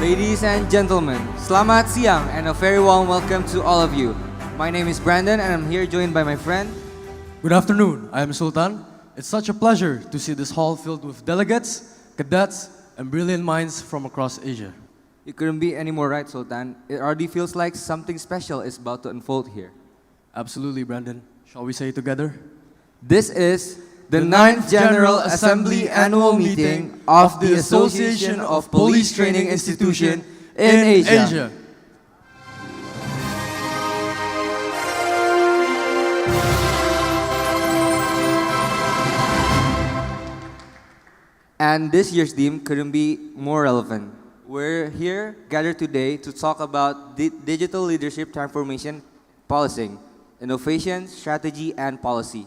Ladies and gentlemen, selamat siang and a very warm welcome to all of you. My name is Brandon and I'm here joined by my friend. Good afternoon, I am Sultan. It's such a pleasure to see this hall filled with delegates, cadets, and brilliant minds from across Asia. You couldn't be any more right, Sultan. It already feels like something special is about to unfold here. Absolutely, Brandon. Shall we say it together? This is the 9th General Assembly Annual Meeting of the Association of Police Training Institution in Asia. And this year's theme couldn't be more relevant. We're here gathered today to talk about digital leadership transformation, policing, innovation, strategy, and policy.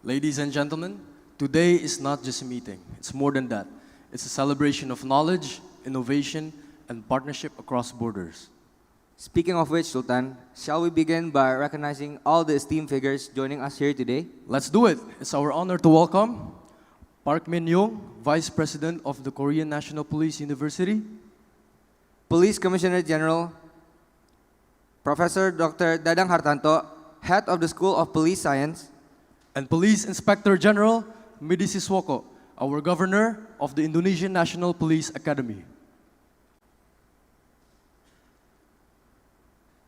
Ladies and gentlemen, today is not just a meeting. It's more than that. It's a celebration of knowledge, innovation, and partnership across borders. Speaking of which, Sultan, shall we begin by recognizing all the esteemed figures joining us here today? Let's do it. It's our honor to welcome Park Min-young, Vice President of the Korean National Police University. Police Commissioner General, Professor Dr. Dadang Hartanto, Head of the School of Police Science. And Police Inspector General Midi Siswoko, our Governor of the Indonesian National Police Academy.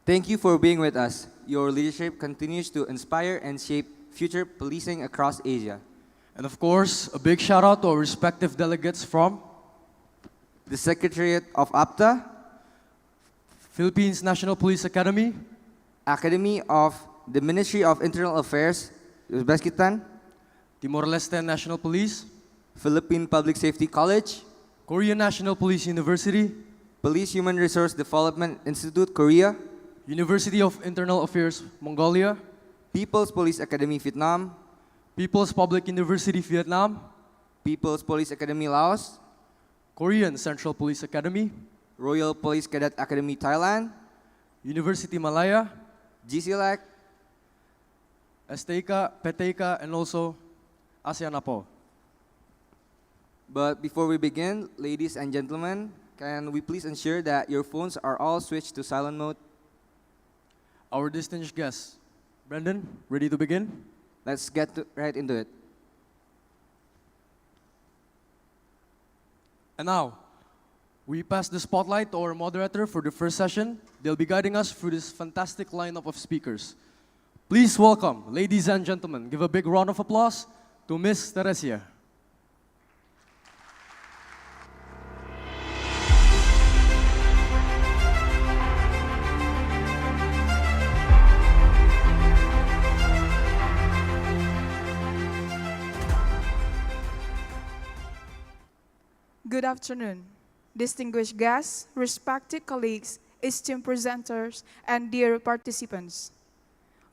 Thank you for being with us. Your leadership continues to inspire and shape future policing across Asia. And of course, a big shout out to our respective delegates from the Secretariat of APTA, Philippines National Police Academy, Akademi of the Ministry of Internal Affairs, Uzbekistan, Timor-Leste National Police, Philippine Public Safety College, Korean National Police University, Police Human Resource Development Institute, Korea, University of Internal Affairs, Mongolia, People's Police Academy, Vietnam, People's Public University, Vietnam, People's Police Academy, Laos, Korean Central Police Academy, Royal Police Cadet Academy, Thailand, University Malaya, GCLAC, STK, PTK, and also ASEAN APO. But before we begin, ladies and gentlemen, can we please ensure that your phones are all switched to silent mode? Our distinguished guests, Brandon, ready to begin? Let's get right into it. And now, we pass the spotlight to our moderator for the first session. They'll be guiding us through this fantastic lineup of speakers. Please welcome, ladies and gentlemen, give a big round of applause to Miss Teresia. Good afternoon, distinguished guests, respected colleagues, esteemed presenters, and dear participants.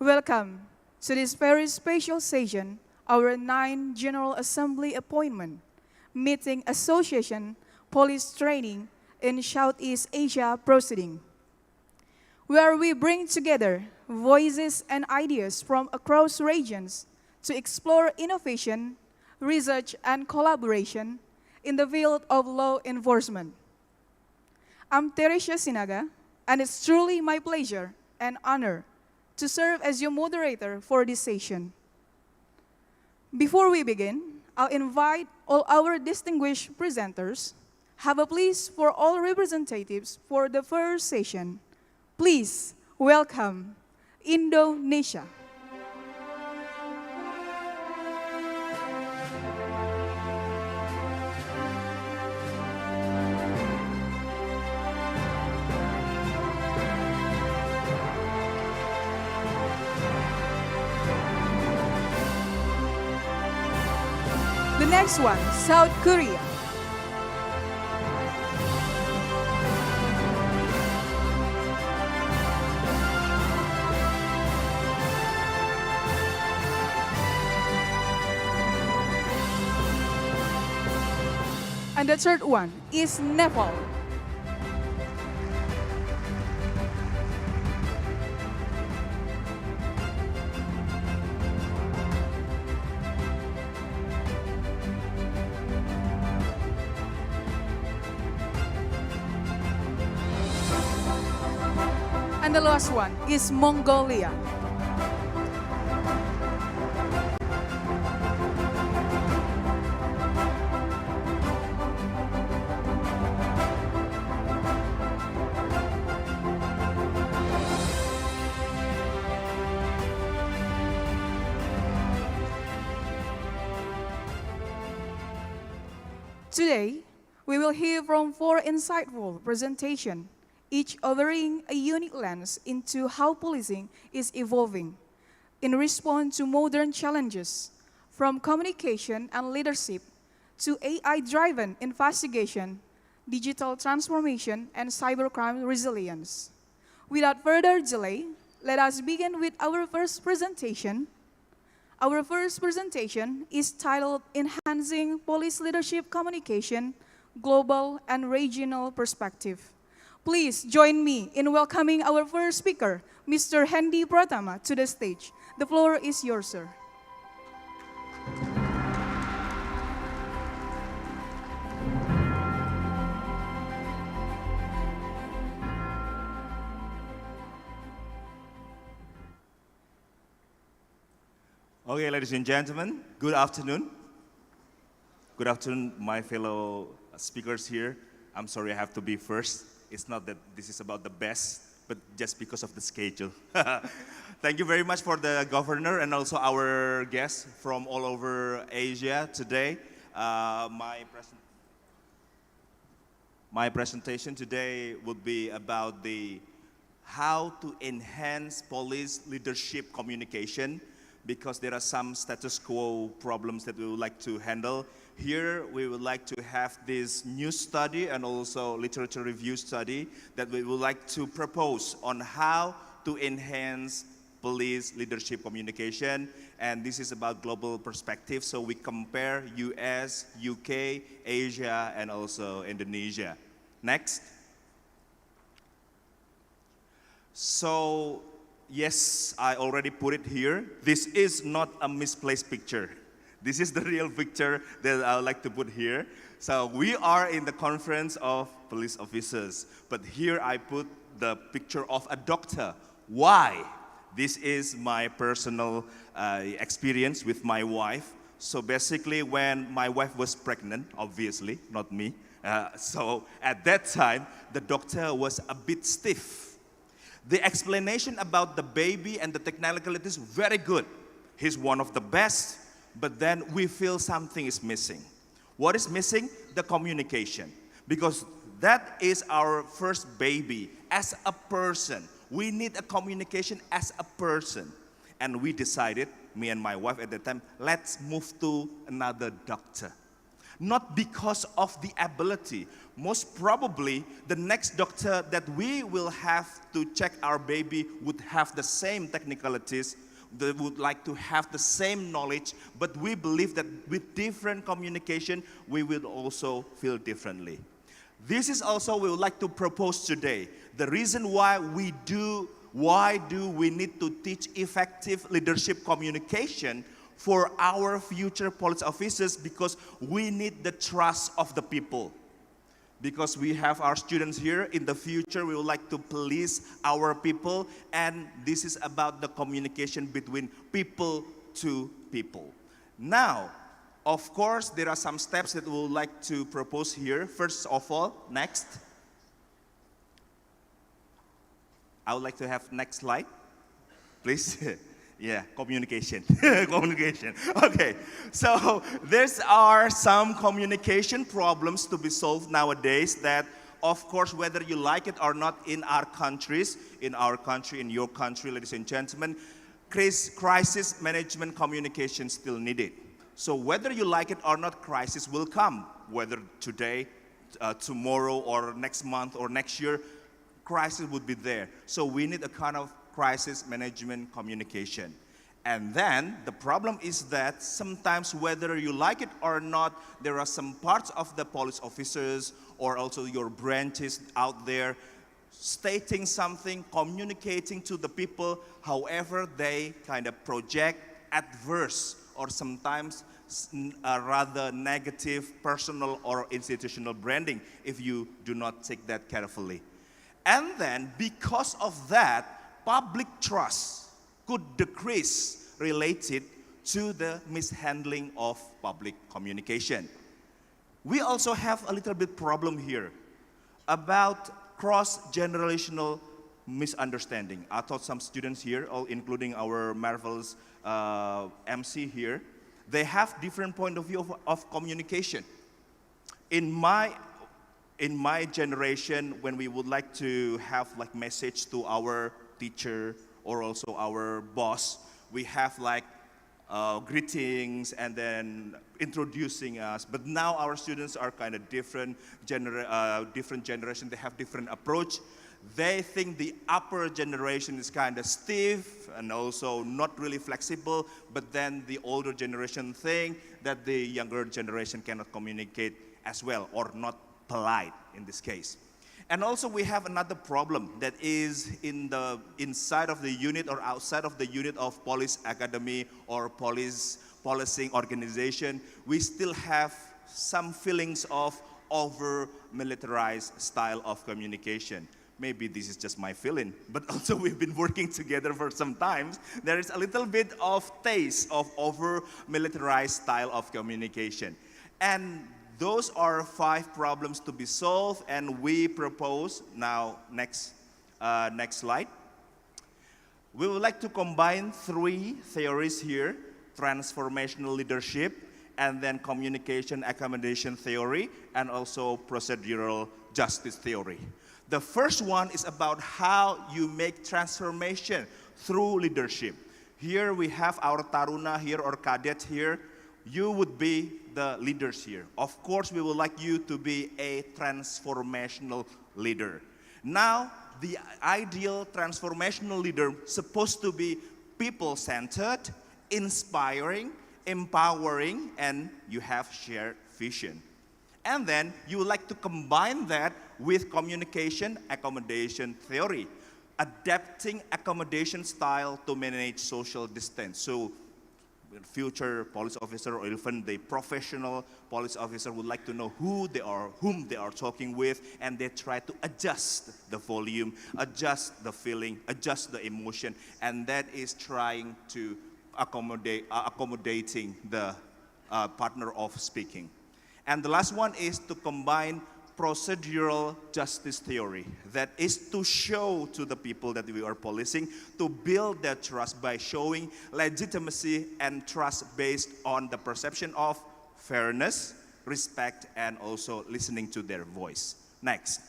Welcome to this very special session, our 9th General Assembly Appointment, Meeting Association Police Training in Southeast Asia proceeding, where we bring together voices and ideas from across regions to explore innovation, research, and collaboration in the field of law enforcement. I'm Teresia Sinaga, and it's truly my pleasure and honor to serve as your moderator for this session. Before we begin, I'll invite all our distinguished presenters. Have a please for all representatives for the first session. Please welcome Indonesia. The next one, South Korea. And the third one is Nepal. And the last one is Mongolia. Today, we will hear from four insightful presentations, each offering a unique lens into how policing is evolving in response to modern challenges, from communication and leadership to AI-driven investigation, digital transformation, and cybercrime resilience. Without further delay, let us begin with our first presentation. Our first presentation is titled Enhancing Police Leadership Communication, Global and Regional Perspective. Please join me in welcoming our first speaker, Mr. Hendy Pratama, to the stage. The floor is yours, sir. Okay, ladies and gentlemen, good afternoon. Good afternoon, my fellow speakers here. I'm sorry I have to be first. It's not that this is about the best, but just because of the schedule. Thank you very much for the governor and also our guests from all over Asia today. My presentation today would be about how to enhance police leadership communication, because there are some status quo problems that we would like to handle. Here, we would like to have this new study and also literature review study that we would like to propose on how to enhance police leadership communication. And this is about global perspective, so we compare US, UK, Asia, and also Indonesia. Next. So, yes, I already put it here. This is not a misplaced picture. This is the real picture that I would like to put here. So we are in the conference of police officers, but here I put the picture of a doctor. Why? This is my personal experience with my wife. So basically when my wife was pregnant, obviously, not me. So at that time, the doctor was a bit stiff. The explanation about the baby and the technicalities very good. He's one of the best, but then we feel something is missing. What is missing? The communication. Because that is our first baby. As a person, we need a communication as a person. And we decided, me and my wife at the time, let's move to another doctor. Not because of the ability. Most probably, the next doctor that we will have to check our baby would have the same technicalities. They would like to have the same knowledge, but we believe that with different communication, we will also feel differently. This is also we would like to propose today. The reason why do we need to teach effective leadership communication for our future police officers, because we need the trust of the people. Because we have our students here, in the future we would like to police our people, and this is about the communication between people to people. Now, of course, there are some steps that we would like to propose here. First of all, next. I would like to have next slide, please. Yeah, communication. Communication. Okay, so there are some communication problems to be solved nowadays that, of course, whether you like it or not, in our countries, in your country, ladies and gentlemen, crisis management communication still needed. So whether you like it or not, crisis will come. Whether today, tomorrow, or next month, or next year, crisis would be there. So we need a kind of crisis management communication. And then the problem is that sometimes, whether you like it or not, there are some parts of the police officers or also your branches out there stating something, communicating to the people, however they kind of project adverse or sometimes rather negative personal or institutional branding if you do not take that carefully. And then, because of that, public trust could decrease related to the mishandling of public communication. We also have a little bit problem here about cross-generational misunderstanding. I thought some students here, all including our marvelous MC here, they have different point of view of communication. In my generation, when we would like to have like message to our teacher or also our boss, we have like greetings and then introducing us. But now our students are kind of different generation. They have different approach. They think the upper generation is kind of stiff and also not really flexible. But then the older generation think that the younger generation cannot communicate as well or not polite in this case. And also we have another problem that is inside of the unit or outside of the unit of police academy or policing organization. We still have some feelings of over-militarized style of communication. Maybe this is just my feeling, but also we've been working together for some time. There is a little bit of taste of over-militarized style of communication. And those are 5 problems to be solved, and we propose, now next slide. We would like to combine 3 theories here, transformational leadership, and then communication accommodation theory, and also procedural justice theory. The first one is about how you make transformation through leadership. Here we have our Taruna here or Cadet here. You would be the leaders here. Of course, we would like you to be a transformational leader. Now, the ideal transformational leader is supposed to be people-centered, inspiring, empowering, and you have shared vision. And then you would like to combine that with communication accommodation theory, adapting accommodation style to manage social distance. So future police officer or even the professional police officer would like to know whom they are talking with, and they try to adjust the volume, adjust the feeling, adjust the emotion, and that is trying to accommodating the partner of speaking. And the last one is to combine procedural justice theory. That is to show to the people that we are policing, to build their trust by showing legitimacy and trust based on the perception of fairness, respect, and also listening to their voice. Next.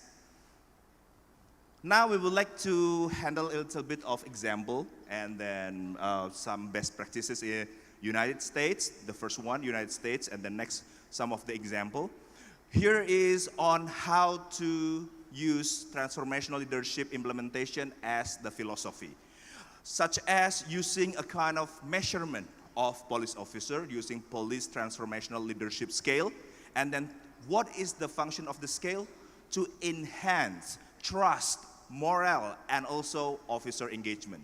Now we would like to handle a little bit of example and then some best practices in United States. The first one, United States, and then next, some of the example. Here is on how to use transformational leadership implementation as the philosophy, such as using a kind of measurement of police officer using police transformational leadership scale. And then what is the function of the scale? To enhance trust, morale, and also officer engagement.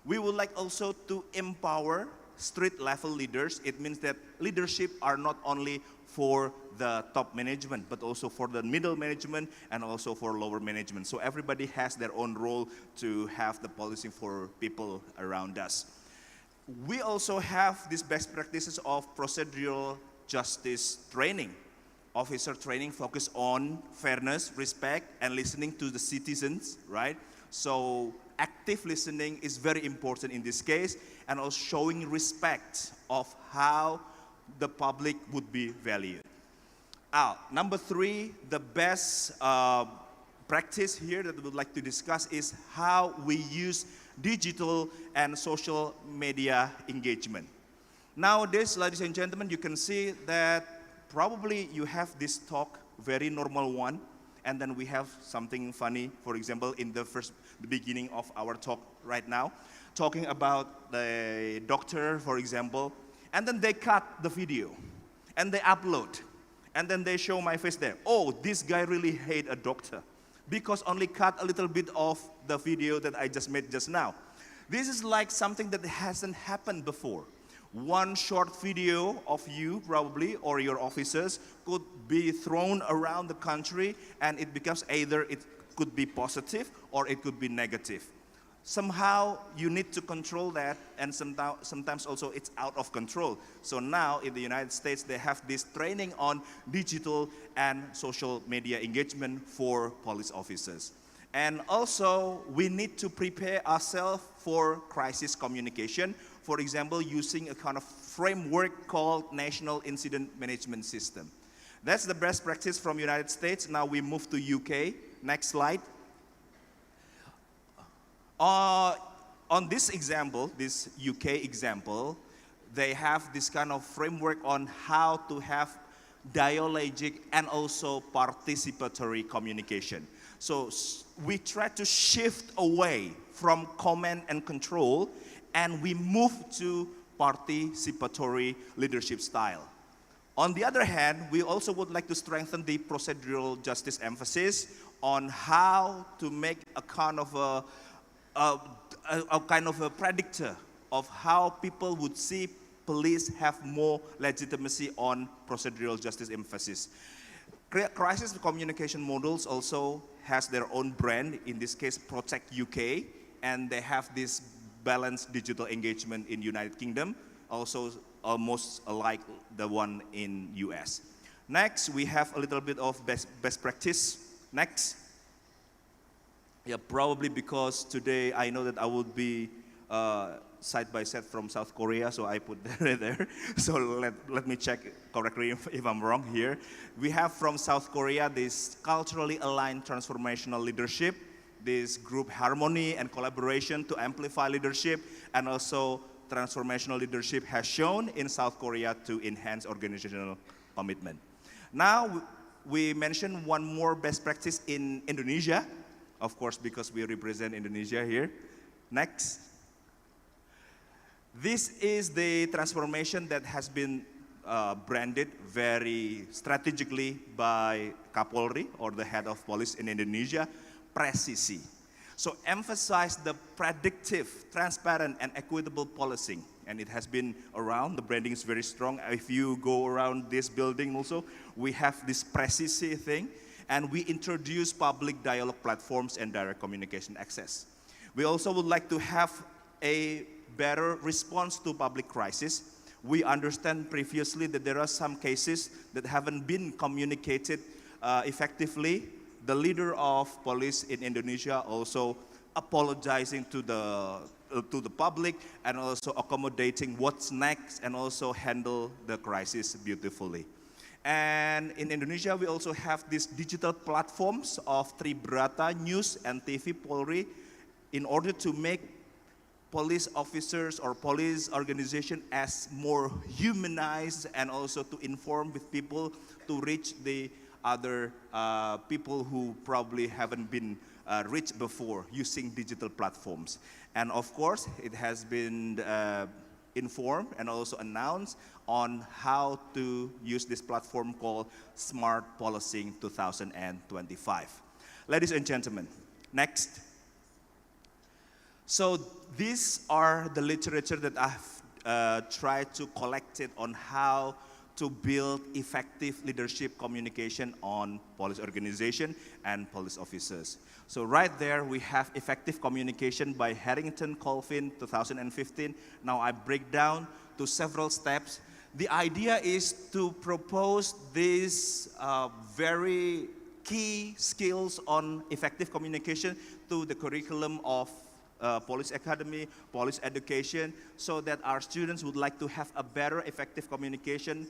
We would like also to empower street level leaders. It means that leadership are not only for the top management, but also for the middle management and also for lower management. So everybody has their own role to have the policing for people around us. We also have these best practices of procedural justice training. Officer training focus on fairness, respect, and listening to the citizens, right? So active listening is very important in this case, and also showing respect of how the public would be valued. Number 3, the best practice here that we would like to discuss is how we use digital and social media engagement. Nowadays, ladies and gentlemen, you can see that probably you have this talk, very normal one, and then we have something funny, for example, in the beginning of our talk right now, talking about the doctor, for example, and then they cut the video, and they upload, and then they show my face there. Oh, this guy really hate a doctor, because only cut a little bit of the video that I just made just now. This is like something that hasn't happened before. One short video of you probably or your officers could be thrown around the country, and it becomes either it could be positive or it could be negative. Somehow you need to control that, and sometimes also it's out of control. So now in the United States, they have this training on digital and social media engagement for police officers. And also we need to prepare ourselves for crisis communication, for example, using a kind of framework called National Incident Management System. That's the best practice from United States. Now we move to UK. Next slide. On this example, this UK example, they have this kind of framework on how to have dialogic and also participatory communication. So we try to shift away from command and control, and we move to participatory leadership style. On the other hand, we also would like to strengthen the procedural justice emphasis on how to make a kind of a predictor of how people would see police have more legitimacy on procedural justice emphasis. Crisis communication models also has their own brand, in this case Protect UK, and they have this balanced digital engagement in United Kingdom, also almost like the one in US. Next, we have a little bit of best practice. Next. Yeah, probably because today I know that I would be side by side from South Korea, so I put that there. So let me check correctly if I'm wrong here. We have from South Korea this culturally aligned transformational leadership, this group harmony and collaboration to amplify leadership, and also transformational leadership has shown in South Korea to enhance organizational commitment. Now we mentioned one more best practice in Indonesia, of course, because we represent Indonesia here. Next. This is the transformation that has been branded very strategically by Kapolri, or the head of police in Indonesia, presisi. So emphasize the predictive, transparent, and equitable policing. And it has been around, the branding is very strong. If you go around this building also, we have this presisi thing. And we introduce public dialogue platforms and direct communication access. We also would like to have a better response to public crisis. We understand previously that there are some cases that haven't been communicated effectively. The leader of police in Indonesia also apologizing to the public and also accommodating what's next and also handle the crisis beautifully. And in Indonesia, we also have these digital platforms of Tribrata News and TV Polri in order to make police officers or police organization as more humanized and also to inform with people to reach the other people who probably haven't been reached before using digital platforms. And of course, it has been informed and also announced on how to use this platform called Smart Policing 2025. Ladies and gentlemen, next. So these are the literature that I've tried to collect it on how to build effective leadership communication on police organization and police officers. So right there we have Effective Communication by Harrington Colvin 2015. Now I break down to several steps. The idea is to propose these very key skills on effective communication to the curriculum of Police Academy, Police Education, so that our students would like to have a better effective communication,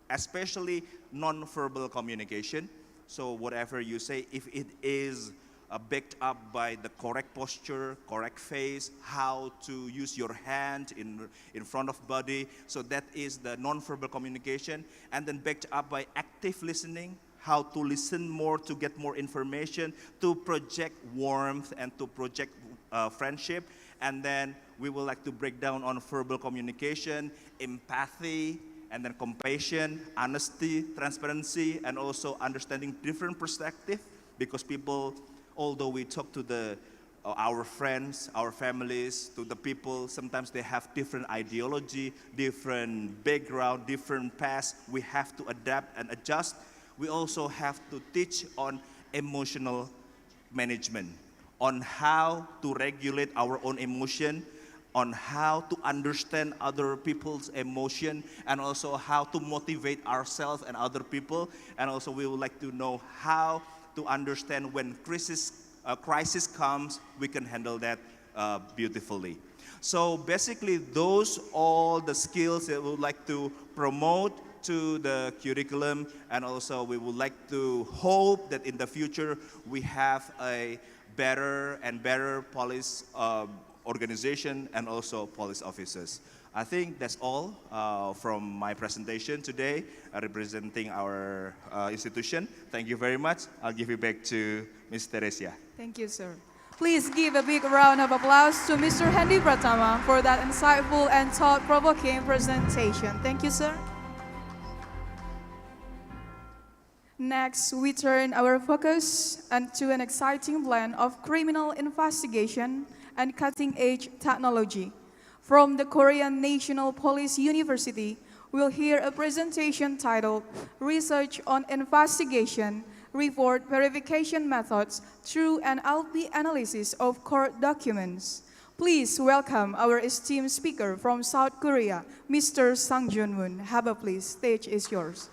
especially non-verbal communication. So whatever you say, if it is backed up by the correct posture, correct face, how to use your hand in front of body, so that is the non-verbal communication, and then backed up by active listening, how to listen more to get more information, to project warmth and to project friendship. And then we would like to break down on verbal communication, empathy, and then compassion, honesty, transparency, and also understanding different perspective, because people, although we talk to our friends, our families, to the people, sometimes they have different ideology, different background, different past. We have to adapt and adjust. We also have to teach on emotional management, on how to regulate our own emotion, on how to understand other people's emotion, and also how to motivate ourselves and other people. And also we would like to know how to understand when crisis comes, we can handle that beautifully. So basically those all the skills that we would like to promote to the curriculum, and also we would like to hope that in the future we have a better and better police organization and also police officers. I think that's all from my presentation today, representing our institution. Thank you very much. I'll give you back to Ms. Teresia. Thank you, sir. Please give a big round of applause to Mr. Hendy Pratama for that insightful and thought-provoking presentation. Thank you, sir. Next, we turn our focus to an exciting blend of criminal investigation and cutting-edge technology. From the Korean National Police University, we'll hear a presentation titled Research on Investigation, Report Verification Methods Through an LP Analysis of Court Documents. Please welcome our esteemed speaker from South Korea, Mr. Sang Jun-moon. Haba, please, stage is yours.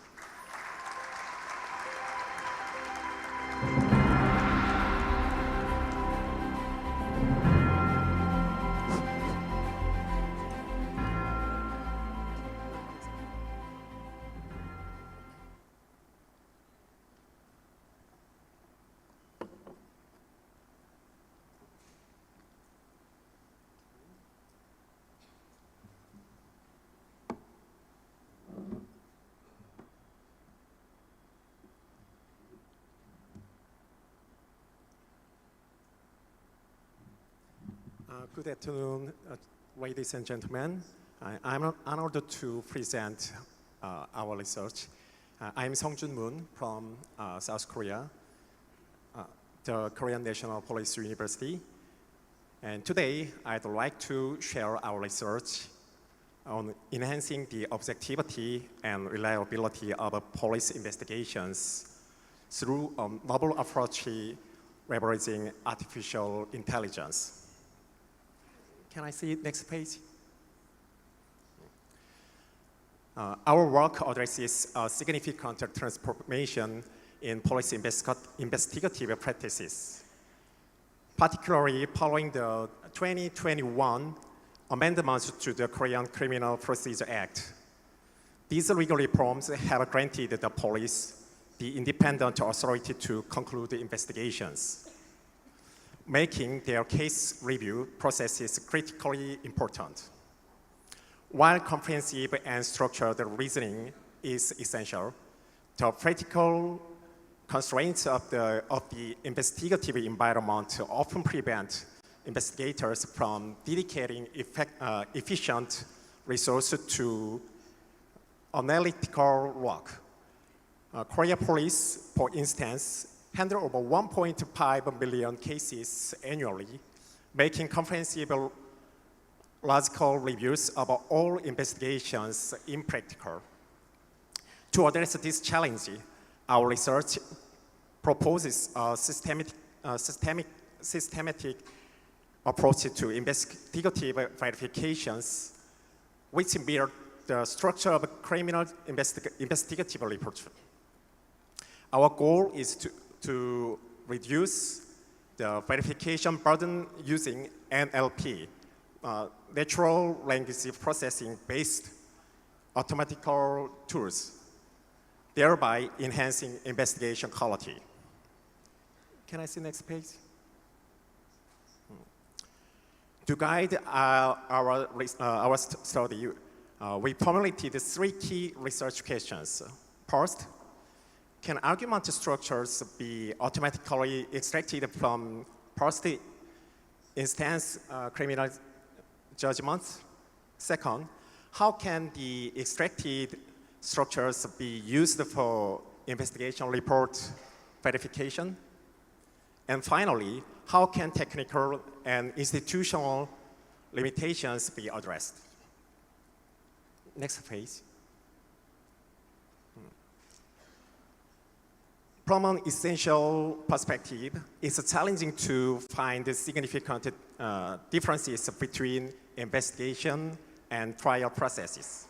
Good afternoon, ladies and gentlemen. I'm honored to present our research. I'm Sang Jun-moon from South Korea, the Korean National Police University. And today, I'd like to share our research on enhancing the objectivity and reliability of police investigations through a novel approach leveraging artificial intelligence. Can I see next page? Our work addresses a significant transformation in police investigative practices, particularly following the 2021 amendments to the Korean Criminal Procedure Act. These legal reforms have granted the police the independent authority to conclude investigations, making their case review processes critically important. While comprehensive and structured reasoning is essential, the practical constraints of the investigative environment often prevent investigators from dedicating efficient resources to analytical work. Korea Police, for instance, handle over 1.5 million cases annually, making comprehensive logical reviews of all investigations impractical. To address this challenge, our research proposes a systematic approach to investigative verifications, which mirror the structure of criminal investigative reports. Our goal is to reduce the verification burden using NLP, natural language processing-based automatical tools, thereby enhancing investigation quality. Can I see next page? To guide our study, we formulated 3 key research questions. First, can argument structures be automatically extracted from first instance criminal judgments? Second, how can the extracted structures be used for investigation report verification? And finally, how can technical and institutional limitations be addressed? Next page. From an essential perspective, it's challenging to find the significant differences between investigation and trial processes.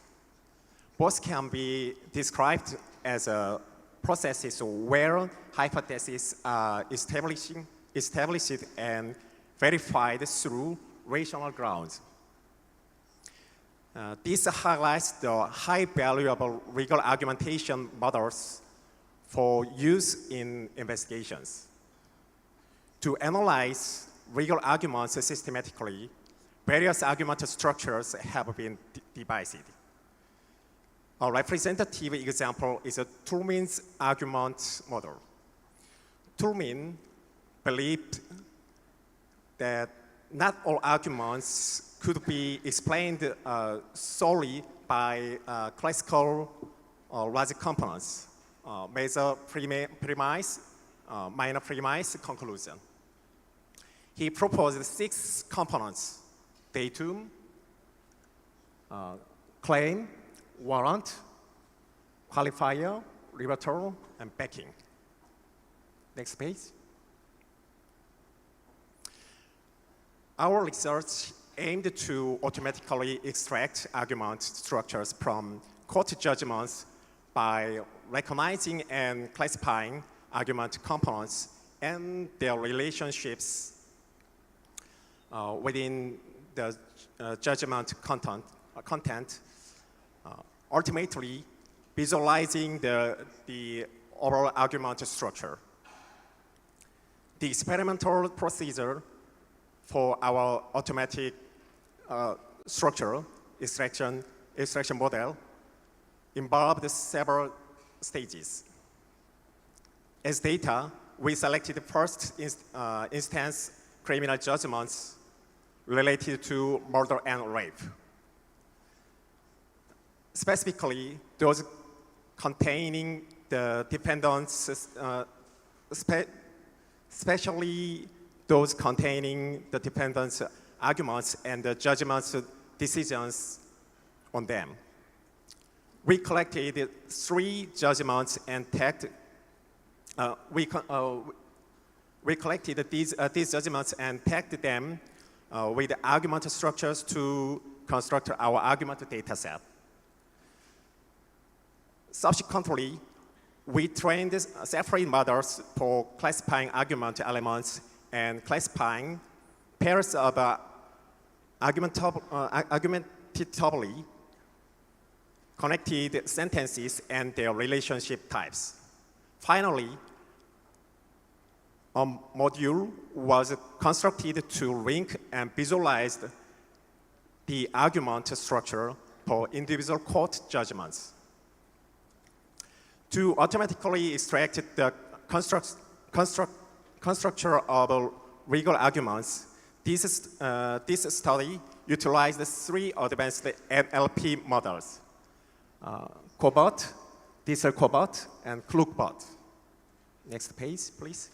Both can be described as processes where hypotheses are established and verified through rational grounds. This highlights the high value of legal argumentation models for use in investigations. To analyze legal arguments systematically, various argument structures have been devised. A representative example is a Tullman's argument model. Tullman believed that not all arguments could be explained solely by classical logic components, major premise, minor premise, conclusion. He proposed 6 components: datum, claim, warrant, qualifier, rebuttal, and backing. Next page. Our research aimed to automatically extract argument structures from court judgments by recognizing and classifying argument components and their relationships within the judgment content, ultimately visualizing the overall argument structure. The experimental procedure for our automatic structure extraction model involved several stages. As data, we selected the first instance criminal judgments related to murder and rape. Specifically, those containing the defendants, especially those containing the defendant's arguments and the judgment's decisions on them. We collected 3 judgments and tagged. We collected these judgments and tagged them with argument structures to construct our argument data set. Subsequently, we trained separate models for classifying argument elements and classifying pairs of argumentatively connected sentences and their relationship types. Finally, a module was constructed to link and visualize the argument structure for individual court judgments. To automatically extract the constructure of legal arguments, this study utilized 3 advanced NLP models: Cobot, Diesel Cobot, and Klookbot. Next page, please.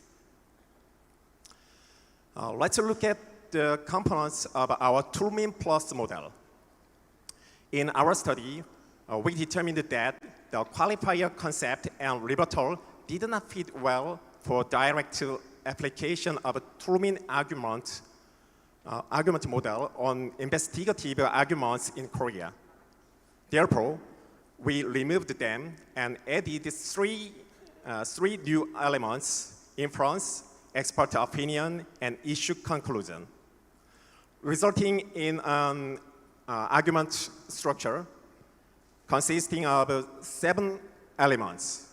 Let's look at the components of our Tullman Plus model. In our study, we determined that the qualifier concept and rebuttal did not fit well for direct application of a Tullman argument model on investigative arguments in Korea. Therefore, we removed them and added 3 new elements: inference, expert opinion, and issue conclusion, resulting in an argument structure consisting of 7 elements,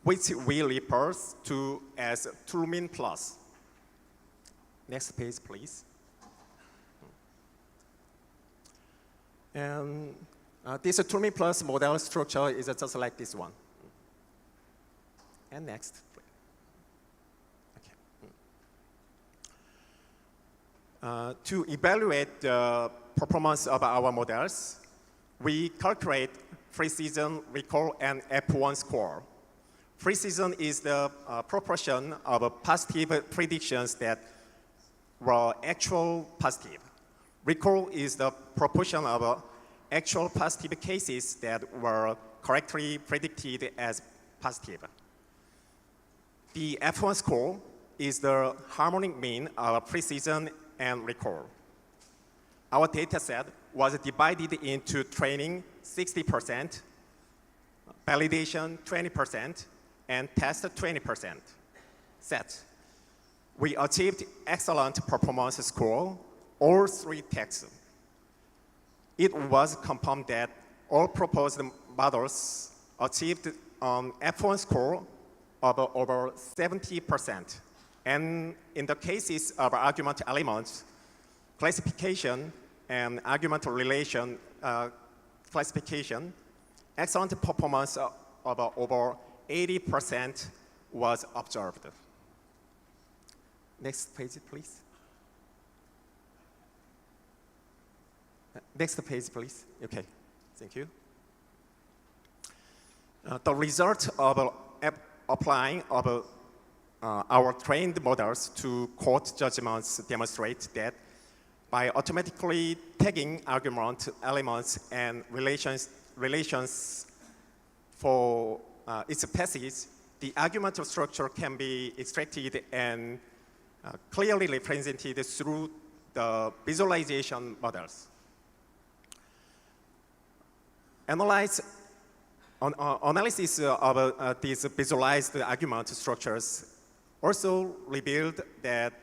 which we refer to as Tullman Plus. Next page, please. And this Tullman Plus model structure is just like this one. And next. Okay. To evaluate the performance of our models, we calculate precision, recall, and F1 score. Precision is the proportion of positive predictions that were actual positive. Recall is the proportion of actual positive cases that were correctly predicted as positive. The F1 score is the harmonic mean of precision and recall. Our data set was divided into training 60%, validation 20%, and test 20% sets. We achieved excellent performance score, all three tests. It was confirmed that all proposed models achieved an F1 score of over 70%. And in the cases of argument elements, classification and argument relation classification, excellent performance of over 80% was observed. Next page, please. Next page, please. Okay, thank you. The result of applying of our trained models to court judgments demonstrate that by automatically tagging argument elements and relations for its passage, the argumental structure can be extracted and clearly represented through the visualization models. Analysis of these visualized argument structures also revealed that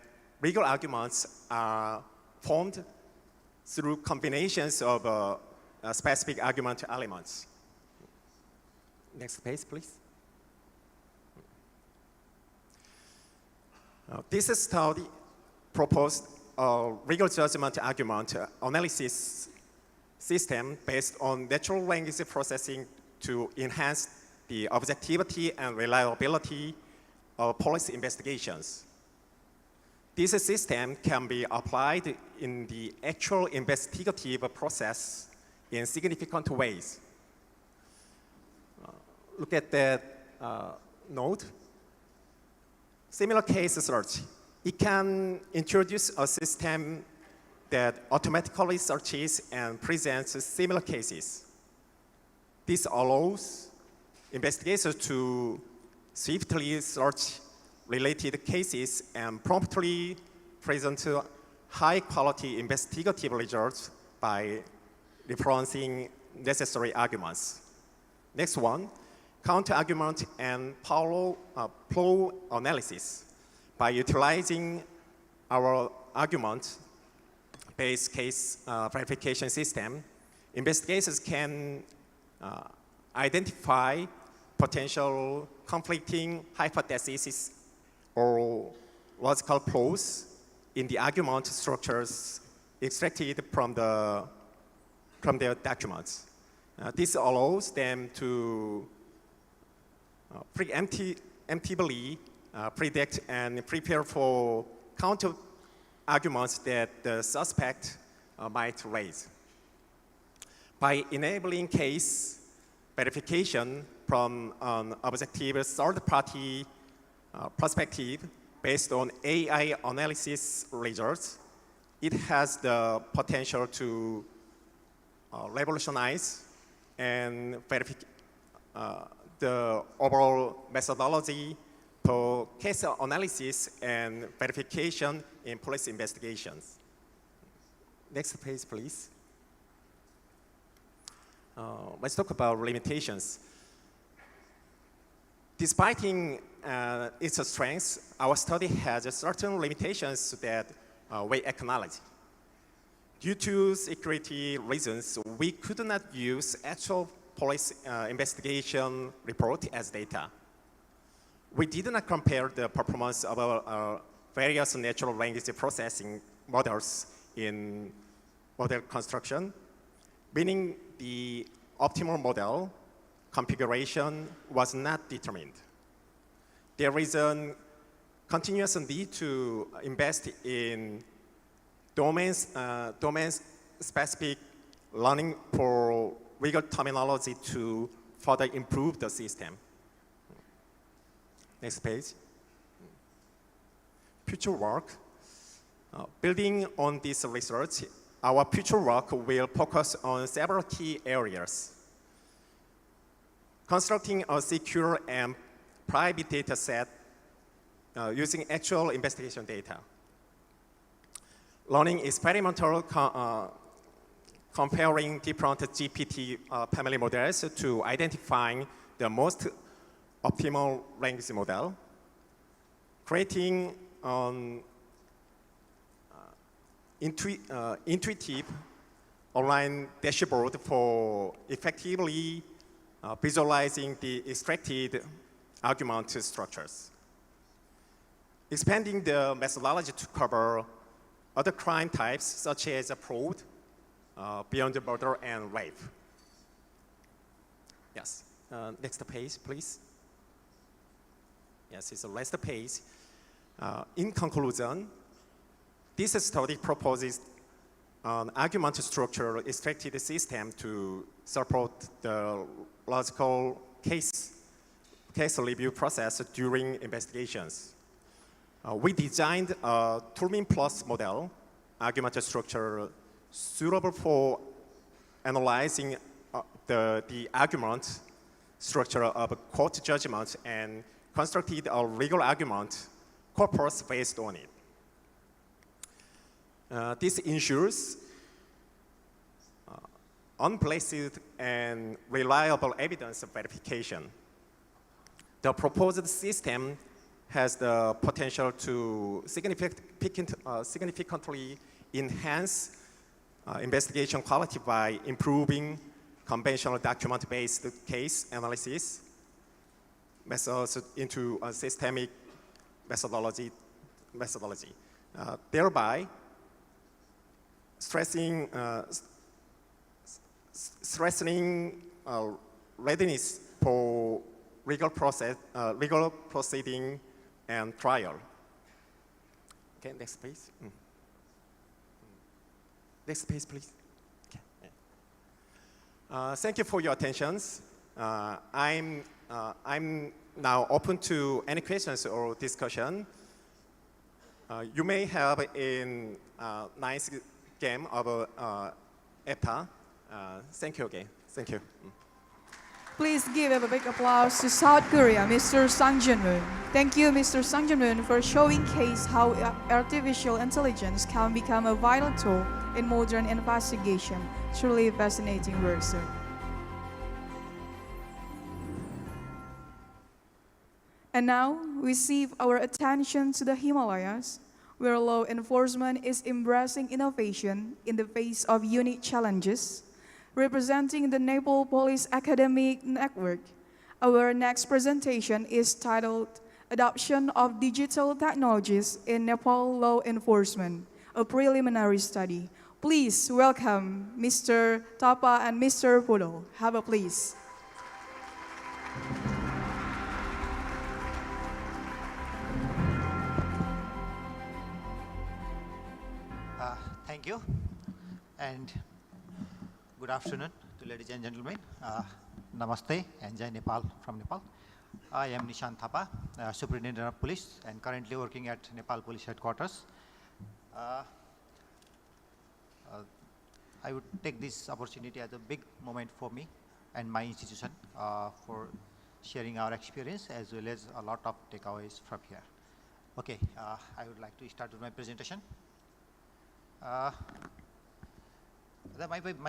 legal arguments are formed through combinations of specific argument elements. Next page, please. This study proposed a legal judgment argument analysis system based on natural language processing to enhance the objectivity and reliability of police investigations. This system can be applied in the actual investigative process in significant ways. Look at that note. Similar case search. It can introduce a system that automatically searches and presents similar cases. This allows investigators to swiftly search related cases and promptly present high-quality investigative results by referencing necessary arguments. Next one, counter-argument and flow analysis. By utilizing our argument-based case verification system, investigators can identify potential conflicting hypotheses or logical flaws in the argument structures extracted from their documents. This allows them to preemptively predict and prepare for counter arguments that the suspect might raise. By enabling case verification from an objective third-party perspective based on AI analysis results, it has the potential to revolutionize and the overall methodology for case analysis and verification in police investigations. Next page, please. Let's talk about limitations. Despite its strengths, our study has certain limitations that we acknowledge. Due to security reasons, we could not use actual police investigation report as data. We did not compare the performance of our various natural language processing models in model construction, meaning the optimal model configuration was not determined. There is a continuous need to invest in domain-specific learning for legal terminology to further improve the system. Next page. Future work. Building on this research, our future work will focus on several key areas. Constructing a secure and private data set using actual investigation data. Learning experimental comparing different GPT family models to identifying the most optimal language model, creating an intuitive online dashboard for effectively visualizing the extracted argument structures, expanding the methodology to cover other crime types such as fraud, beyond the border, and rape. Yes, next page, please. Yes, it's the last page. In conclusion, this study proposes an argument structure extracted system to support the logical case review process during investigations. We designed a Turing Plus model argument structure suitable for analyzing the argument structure of a court judgment and constructed a legal argument corpus based on it. This ensures unbiased and reliable evidence verification. The proposed system has the potential to significantly enhance investigation quality by improving conventional document-based case analysis methods into a systemic methodology, thereby strengthening readiness for legal proceeding and trial. Okay, next page. Next page, please. Okay. Thank you for your attention. I'm now open to any questions or discussion. You may have a nice game of APTA. Thank you again. Thank you. Please give a big applause to South Korea, Mr. Sang Jun-moon. Thank you, Mr. Sang Jun-moon, for showing case how artificial intelligence can become a vital tool in modern investigation. Truly fascinating work, sir. And now, receive our attention to the Himalayas, where law enforcement is embracing innovation in the face of unique challenges. Representing the Nepal Police Academic Network, our next presentation is titled Adoption of Digital Technologies in Nepal Law Enforcement, a preliminary study. Please welcome Mr. Tapa and Mr. Pudo. Have a please. Thank you, and good afternoon to ladies and gentlemen. Namaste and Jai Nepal from Nepal. I am Nishan Thapa, Superintendent of Police and currently working at Nepal Police Headquarters. I would take this opportunity as a big moment for me and my institution for sharing our experience as well as a lot of takeaways from here. Okay, I would like to start with my presentation. My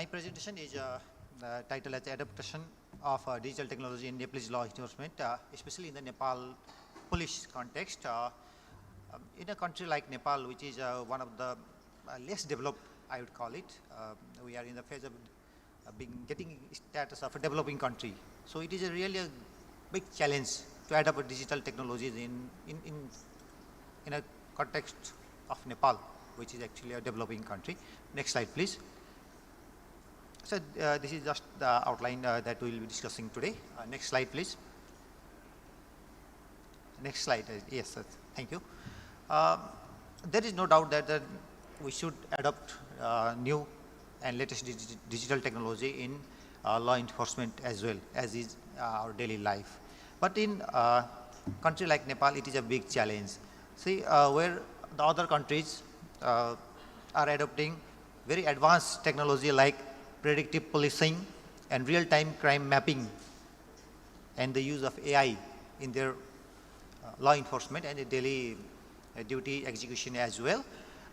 presentation is titled as Adaptation of Digital Technology in Nepalese Law Enforcement, especially in the Nepal police context. In a country like Nepal, which is one of the less developed, I would call it, we are in the phase of getting status of a developing country. So it is really a big challenge to adopt digital technologies in a context of Nepal, which is actually a developing country. Next slide, please. So this is just the outline that we will be discussing today. Next slide, please. Next slide. Yes, sir. Thank you. There is no doubt that we should adopt new and latest digital technology in law enforcement as well, as is our daily life. But in a country like Nepal, it is a big challenge. See, where the other countries are adopting very advanced technology like predictive policing and real-time crime mapping and the use of AI in their law enforcement and the daily duty execution as well.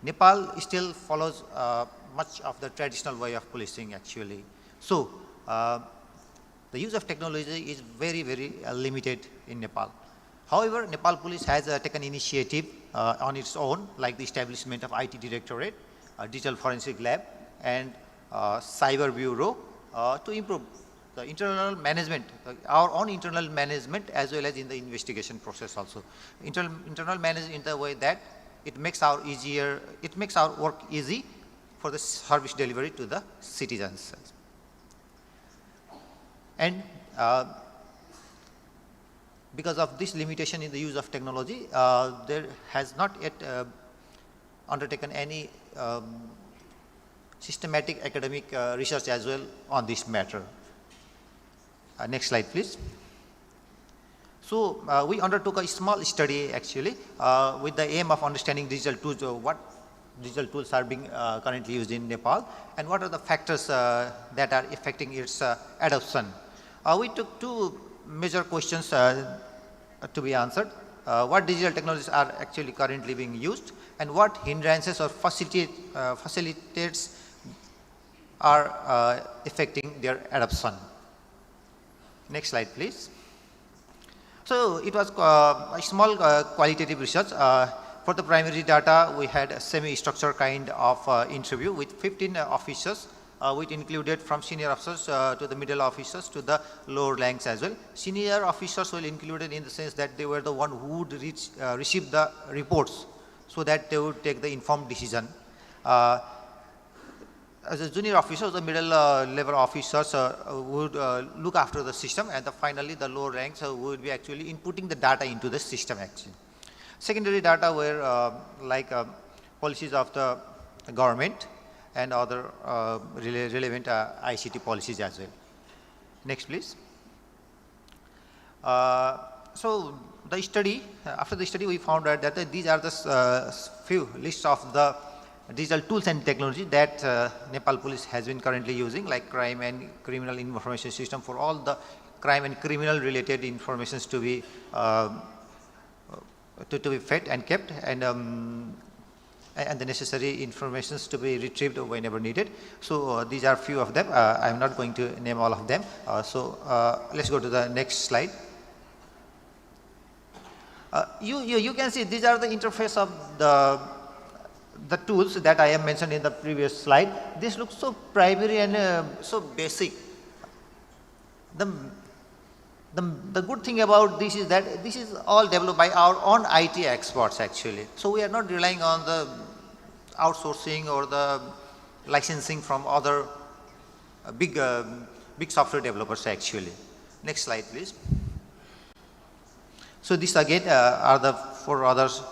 Nepal still follows much of the traditional way of policing actually. So the use of technology is very, very limited in Nepal. However, Nepal police has taken initiative on its own, like the establishment of IT Directorate, Digital Forensic Lab, and Cyber Bureau to improve the internal management, our own internal management as well as in the investigation process also. Internal management in the way that it makes our work easy for the service delivery to the citizens. And because of this limitation in the use of technology, there has not yet undertaken any systematic academic research as well on this matter. Next slide, please. So we undertook a small study actually with the aim of understanding digital tools, what digital tools are being currently used in Nepal, and what are the factors that are affecting its adoption. We took two major questions to be answered. What digital technologies are actually currently being used, and what hindrances or facilitates are affecting their adoption. Next slide, please. So it was a small qualitative research. For the primary data, we had a semi-structured kind of interview with 15 officers, which included from senior officers to the middle officers to the lower ranks as well. Senior officers were included in the sense that they were the one who would receive the reports so that they would take the informed decision. As a junior officers, the middle level officers would look after the system, and finally the lower ranks would be actually inputting the data into the system actually. Secondary data were like policies of the government and other relevant ICT policies as well. Next, please. So the study, after the study, we found out that these are the few lists of the digital tools and technology that Nepal police has been currently using, like crime and criminal information system for all the crime and criminal related informations to be fed and kept, and the necessary informations to be retrieved whenever needed. So these are few of them. I am not going to name all of them. So let's go to the next slide. You can see these are the interface of the tools that I have mentioned in the previous slide. This looks so primary and so basic. The good thing about this is that this is all developed by our own IT experts actually. So we are not relying on the outsourcing or the licensing from other big software developers actually. Next slide, please. So this again are the four others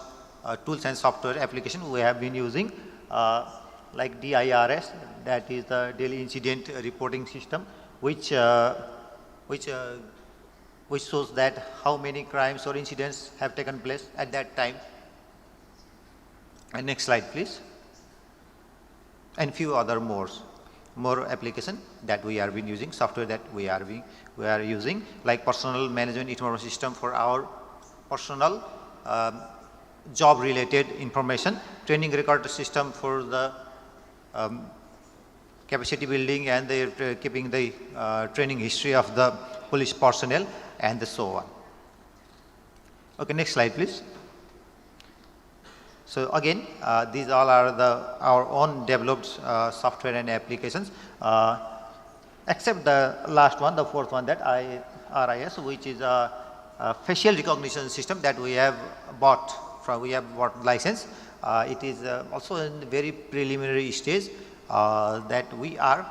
tools and software application we have been using, like DIRS, that is the daily incident reporting system, which shows that how many crimes or incidents have taken place at that time. And next slide, please. And few other more application that we are been using, software that we are using, like personal management information system for our personal job related information, training record system for the capacity building and keeping the training history of the police personnel, and so on. Okay, next slide, please. So again, these all are our own developed software and applications, except the last one, the fourth one, that RIS, which is a facial recognition system that we have bought license. It is also in the very preliminary stage that we are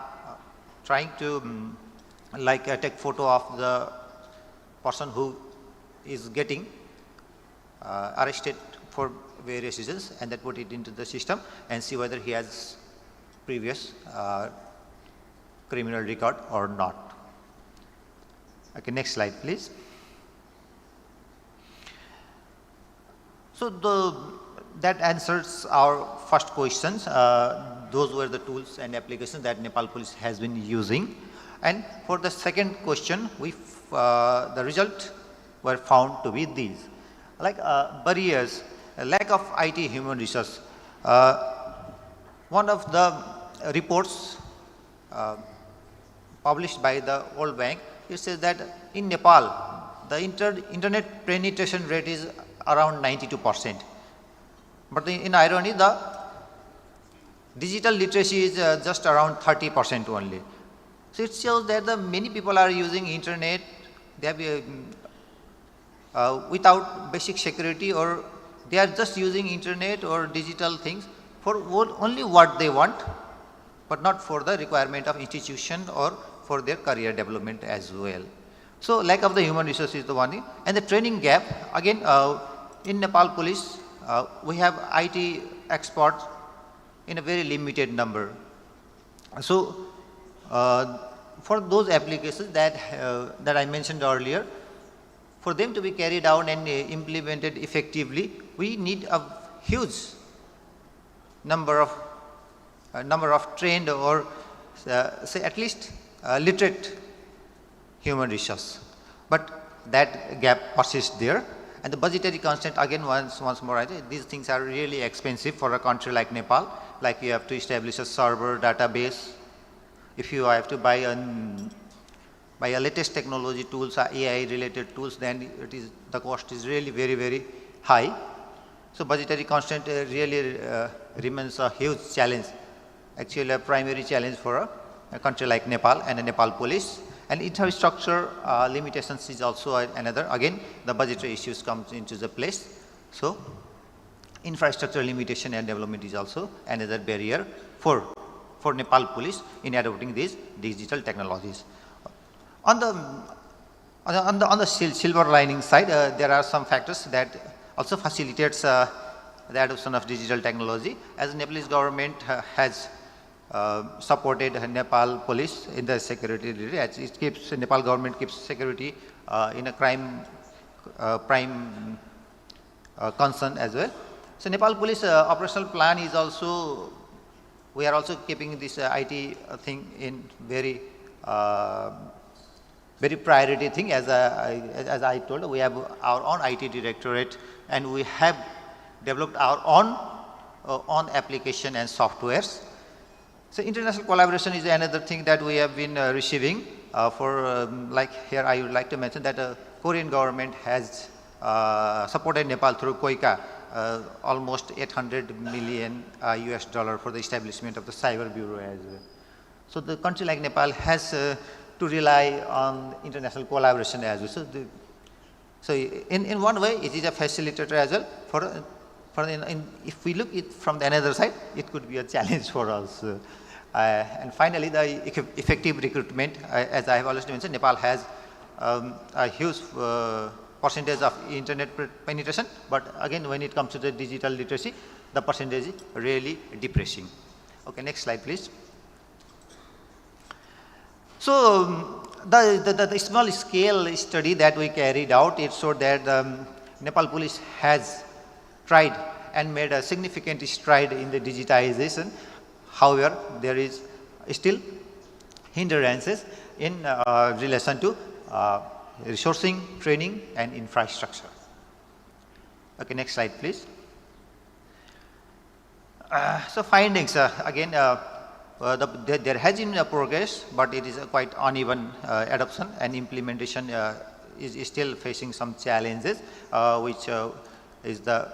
trying to take photo of the person who is getting arrested for various reasons, and that put it into the system and see whether he has previous criminal record or not. Okay, next slide, please. So that answers our first questions. Those were the tools and applications that Nepal Police has been using. And for the second question, the result were found to be these. like barriers, lack of IT human resource. One of the reports published by the World Bank, it says that in Nepal, the internet penetration rate is around 92%. But in irony, the digital literacy is just around 30% only. So it shows that the many people are using internet, they have without basic security, or they are just using internet or digital things for only what they want, but not for the requirement of institution or for their career development as well. So lack of the human resource is the one thing. And the training gap, again, in Nepal police, we have IT experts in a very limited number. So for those applications that, that I mentioned earlier, for them to be carried out and implemented effectively, we need a huge number of trained or say at least literate human resource. But that gap persists there. And the budgetary constraint, again, once more, I think these things are really expensive for a country like Nepal. Like you have to establish a server database. If you have to buy a latest technology tools, AI related tools, then the cost is really very, very high. So budgetary constraint really remains a huge challenge, actually a primary challenge for a country like Nepal and the Nepal police. And infrastructure limitations is also another. Again, the budgetary issues comes into the place. So infrastructure limitation and development is also another barrier for Nepal police in adopting these digital technologies. On the silver lining side, there are some factors that also facilitates the adoption of digital technology. As Nepalese government has supported Nepal police in the security, it keeps, Nepal government keeps security in a prime concern as well. So Nepal police operational plan is also, we are also keeping this IT thing in very priority thing. As I told, we have our own IT directorate, and we have developed our own application and softwares. So international collaboration is another thing that we have been receiving for, like here I would like to mention that Korean government has supported Nepal through KOICA, almost 800 million US dollar for the establishment of the cyber bureau as well. So the country like Nepal has to rely on international collaboration as well. So in one way, it is a facilitator as well. If we look it from the another side, it could be a challenge for us. And finally, the effective recruitment, as I have already mentioned, Nepal has a huge percentage of internet penetration, but again, when it comes to the digital literacy, the percentage is really depressing. Okay, next slide, please. So the small scale study that we carried out, it showed that Nepal police has tried and made a significant stride in the digitization. However, there is still hindrances in relation to resourcing, training, and infrastructure. Okay, next slide, please. So findings, again, there has been a progress, but it is a quite uneven adoption, and implementation is still facing some challenges, which is the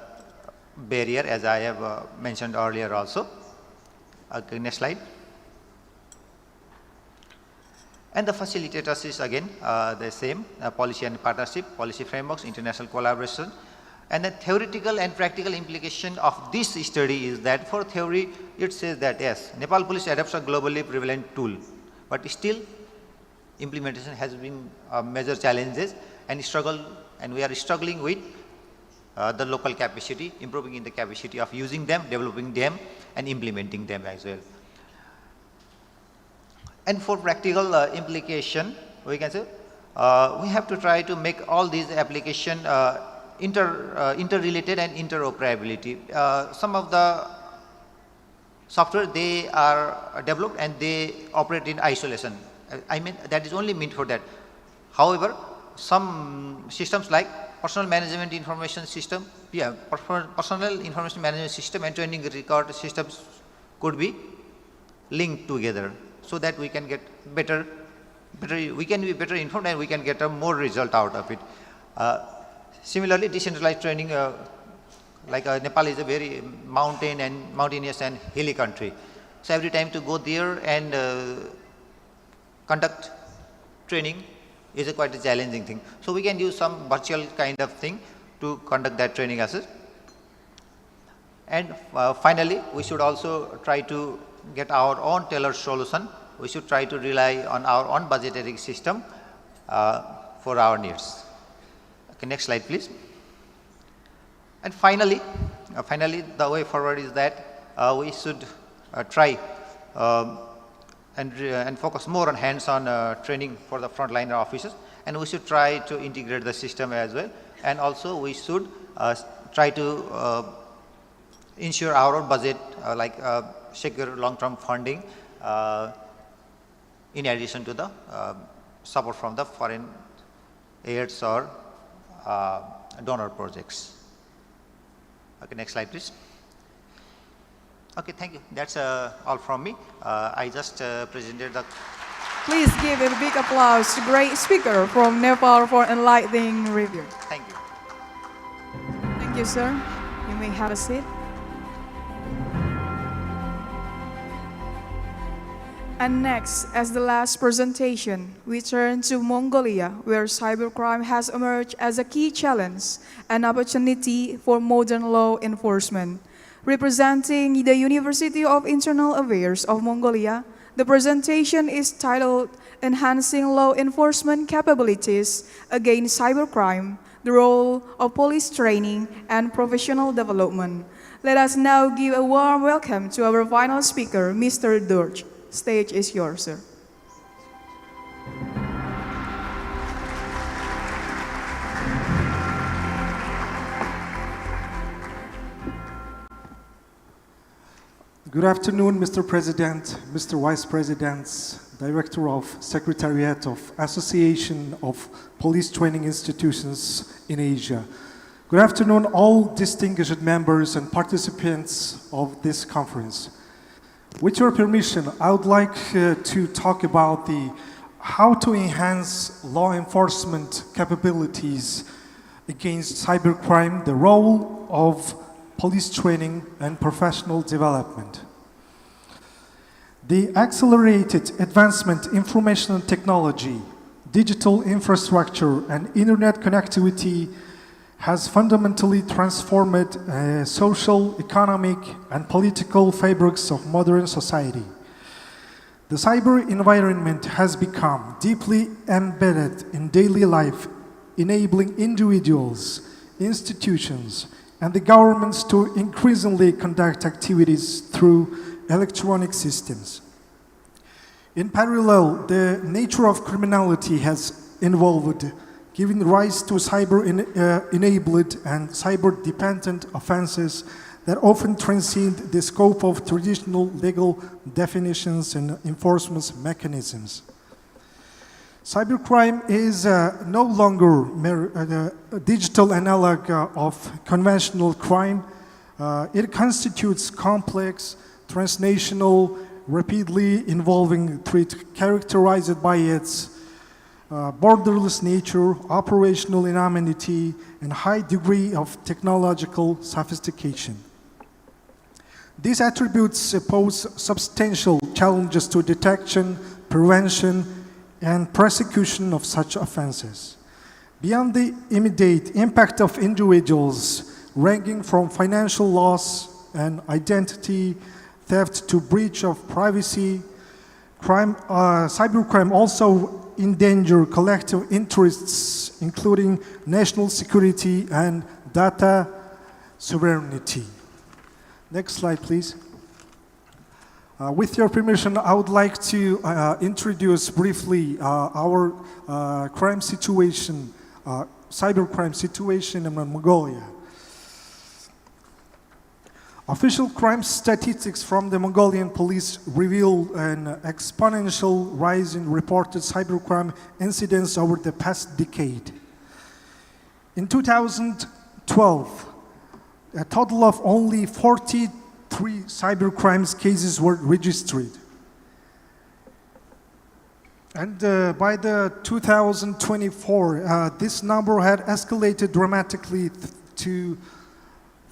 barrier, as I have mentioned earlier also. Okay, next slide. And the facilitators is again the same, policy and partnership, policy frameworks, international collaboration. And the theoretical and practical implication of this study is that for theory, it says that yes, Nepal police adopts a globally prevalent tool, but still implementation has been major challenges and we are struggling with the local capacity, improving in the capacity of using them, developing them, and implementing them as well. And for practical implication, we can say we have to try to make all these application interrelated and interoperability. Some of the software, they are developed and they operate in isolation. I mean, that is only meant for that. However, some systems like personal management information system, personal information management system and training record systems could be linked together so that we can get we can be better informed and we can get a more result out of it. Similarly, decentralized training, Nepal is a very mountainous and hilly country. So every time to go there and conduct training is quite a challenging thing. So we can use some virtual kind of thing to conduct that training as well. And finally, we should also try to get our own tailored solution. We should try to rely on our own budgetary system for our needs. Okay, next slide, please. And finally, the way forward is that we should try and focus more on hands-on training for the frontliner officers, and we should try to integrate the system as well. And also, we should try to ensure our own budget, secure long-term funding, in addition to the support from the foreign aids or donor projects. Okay, next slide, please. Okay, thank you. That's all from me. I just presented the. Please give a big applause to great speaker from Nepal for enlightening review. Thank you. Thank you, sir. You may have a seat. And next, as the last presentation, we turn to Mongolia, where cybercrime has emerged as a key challenge and opportunity for modern law enforcement. Representing the University of Internal Affairs of Mongolia, the presentation is titled Enhancing Law Enforcement Capabilities Against Cybercrime, the Role of Police Training and Professional Development. Let us now give a warm welcome to our final speaker, Mr. Durch. Stage is yours, sir. Good afternoon, Mr. President, Mr. Vice Presidents, Director of Secretariat of Association of Police Training Institutions in Asia. Good afternoon, all distinguished members and participants of this conference. With your permission, I would like to talk about how to enhance law enforcement capabilities against cybercrime, the role of police training and professional development. The accelerated advancement in information technology, digital infrastructure, and internet connectivity has fundamentally transformed social, economic, and political fabrics of modern society. The cyber environment has become deeply embedded in daily life, enabling individuals, institutions, and the governments to increasingly conduct activities through electronic systems. In parallel, the nature of criminality has evolved, giving rise to cyber-enabled and cyber-dependent offenses that often transcend the scope of traditional legal definitions and enforcement mechanisms. Cybercrime is no longer a digital analog of conventional crime. It constitutes complex, transnational, rapidly evolving threat characterized by its borderless nature, operational anonymity, and high degree of technological sophistication. These attributes pose substantial challenges to detection, prevention, and prosecution of such offenses. Beyond the immediate impact of individuals, ranging from financial loss and identity theft to breach of privacy, cybercrime also endanger collective interests, including national security and data sovereignty. Next slide, please. With your permission, I would like to introduce briefly our crime situation, cybercrime situation in Mongolia. Official crime statistics from the Mongolian police reveal an exponential rise in reported cybercrime incidents over the past decade. In 2012, a total of only 43 cybercrimes cases were registered. And by the 2024, this number had escalated dramatically to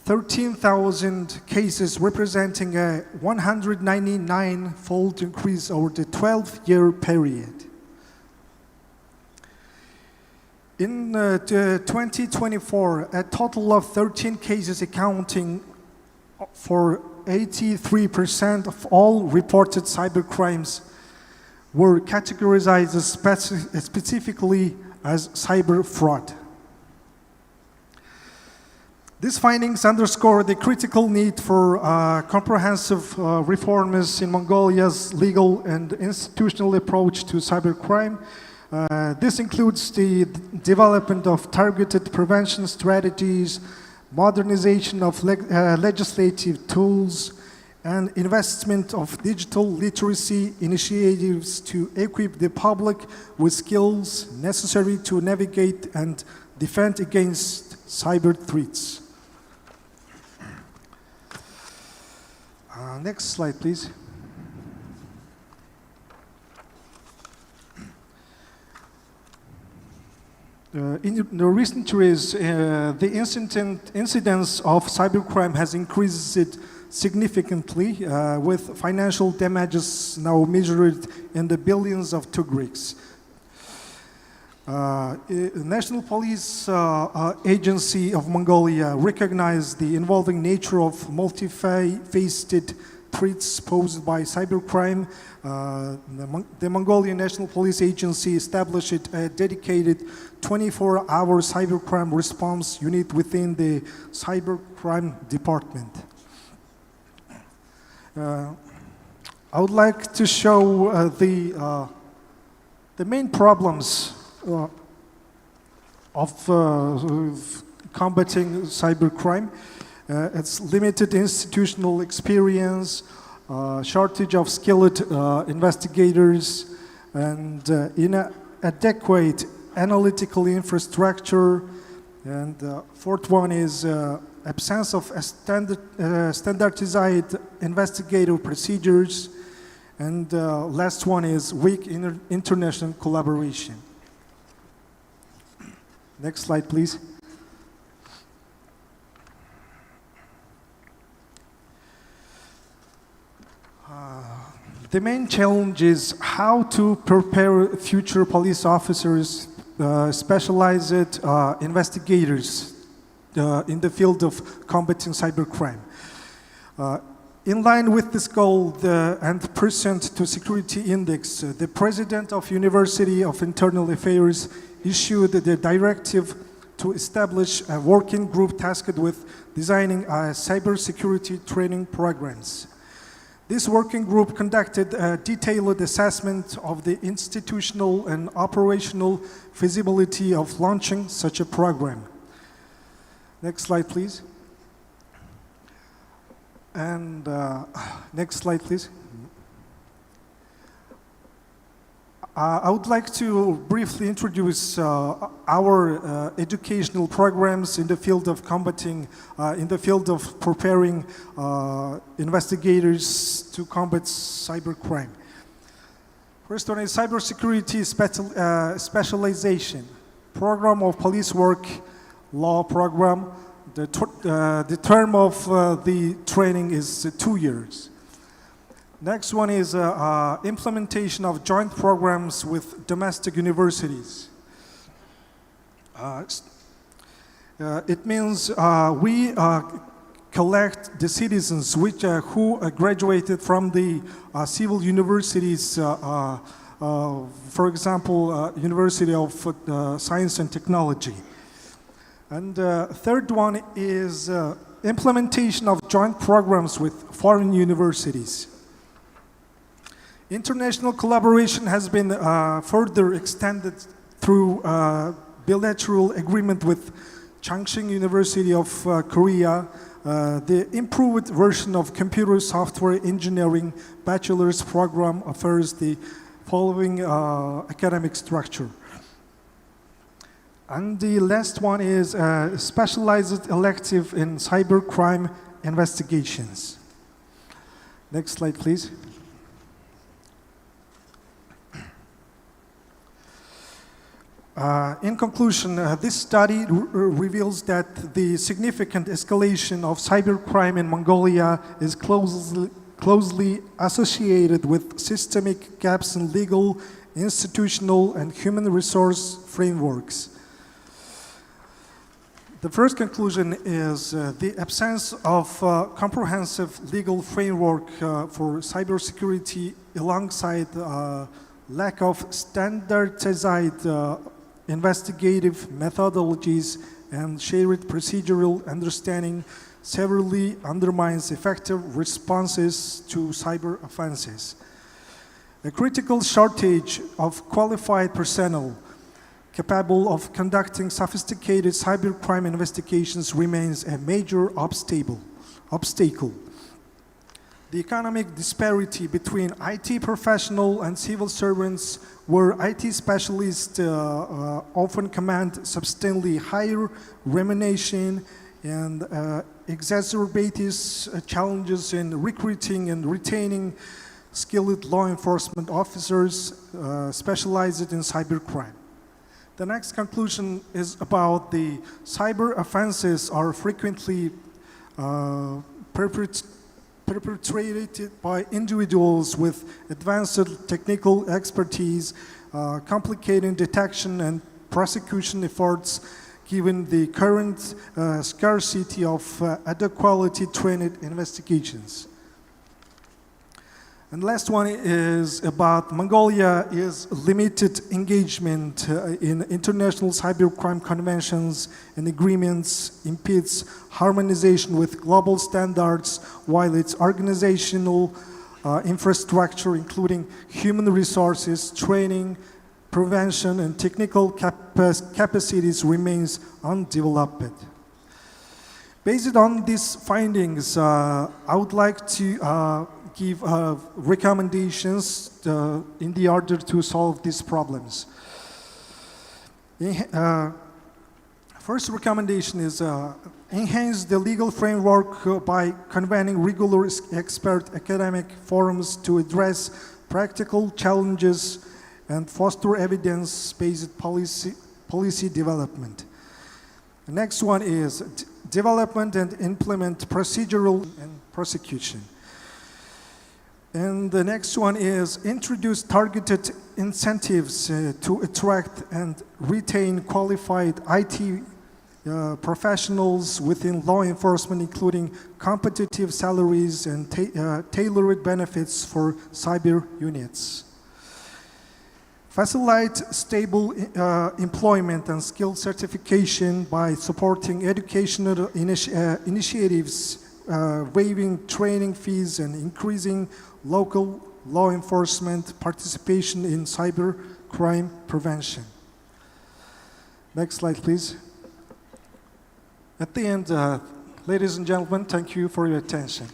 13,000 cases, representing a 199-fold increase over the 12-year period. In 2024, a total of 13 cases accounting for 83% of all reported cybercrimes were categorized as specifically as cyber fraud. These findings underscore the critical need for comprehensive reforms in Mongolia's legal and institutional approach to cybercrime. This includes the development of targeted prevention strategies, modernization of legislative tools, and investment of digital literacy initiatives to equip the public with skills necessary to navigate and defend against cyber threats. Next slide, please. In the recent years, the incidence of cybercrime has increased significantly, with financial damages now measured in the billions of tughriks. National Police Agency of Mongolia recognized the involving nature of multifaceted threats posed by cybercrime. The Mongolian National Police Agency established a dedicated 24-hour cybercrime response unit within the cybercrime department. I would like to show the main problems of combating cybercrime. It's limited institutional experience, shortage of skilled investigators, and inadequate analytical infrastructure. And fourth one is absence of standardized investigative procedures. And last one is weak international collaboration. Next slide, please. The main challenge is how to prepare future police officers, specialized investigators in the field of combating cybercrime. In line with this goal and pursuant to Security Index, the President of University of Internal Affairs issued the directive to establish a working group tasked with designing cybersecurity training programs. This working group conducted a detailed assessment of the institutional and operational feasibility of launching such a program. Next slide, please. And next slide, please. I would like to briefly introduce our educational programs in the field of combating, in the field of preparing investigators to combat cybercrime. First one is cybersecurity specialization, program of police work law program. The term of the training is 2 years. Next one is implementation of joint programs with domestic universities. It means we collect the citizens who graduated from the civil universities, for example, University of Science and Technology. And third one is implementation of joint programs with foreign universities. International collaboration has been further extended through bilateral agreement with Changchun University of Korea, The improved version of computer software engineering bachelor's program offers the following academic structure. And the last one is a specialized elective in cybercrime investigations. Next slide, please. In conclusion, this study reveals that the significant escalation of cybercrime in Mongolia is closely associated with systemic gaps in legal, institutional, and human resource frameworks. The first conclusion is the absence of comprehensive legal framework for cybersecurity alongside lack of standardized investigative methodologies and shared procedural understanding severely undermines effective responses to cyber offenses. A critical shortage of qualified personnel capable of conducting sophisticated cybercrime investigations remains a major obstacle. The economic disparity between IT professionals and civil servants, where IT specialists often command substantially higher remuneration and exacerbates challenges in recruiting and retaining skilled law enforcement officers specialized in cybercrime. The next conclusion is about the cyber offenses are frequently perpetrated by individuals with advanced technical expertise, complicating detection and prosecution efforts given the current scarcity of adequately trained investigations. And last one is about Mongolia's limited engagement in international cybercrime conventions and agreements impedes harmonization with global standards, while its organizational infrastructure, including human resources, training, prevention, and technical capacities remains undeveloped. Based on these findings, I would like to give recommendations in the order to solve these problems. First recommendation is enhance the legal framework by convening regular expert academic forums to address practical challenges and foster evidence-based policy development. The next one is development and implement procedural and prosecution. And the next one is introduce targeted incentives to attract and retain qualified IT professionals within law enforcement, including competitive salaries and tailored benefits for cyber units. Facilitate stable employment and skill certification by supporting educational initiatives, waiving training fees, and increasing local law enforcement participation in cyber crime prevention. Next slide, please. At the end, ladies and gentlemen, thank you for your attention.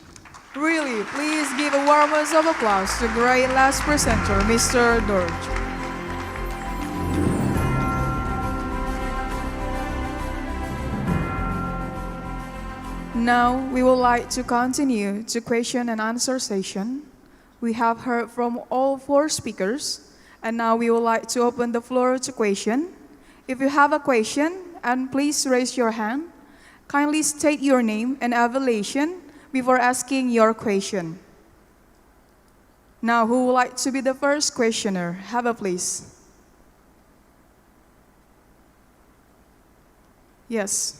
Really, please give a warm round of applause to great last presenter, Mr. Dorj. Now, we would like to continue to question and answer session. We have heard from all 4 speakers, and now we would like to open the floor to question. If you have a question, and please raise your hand. Kindly state your name and affiliation before asking your question. Now, who would like to be the first questioner? Have a please. Yes.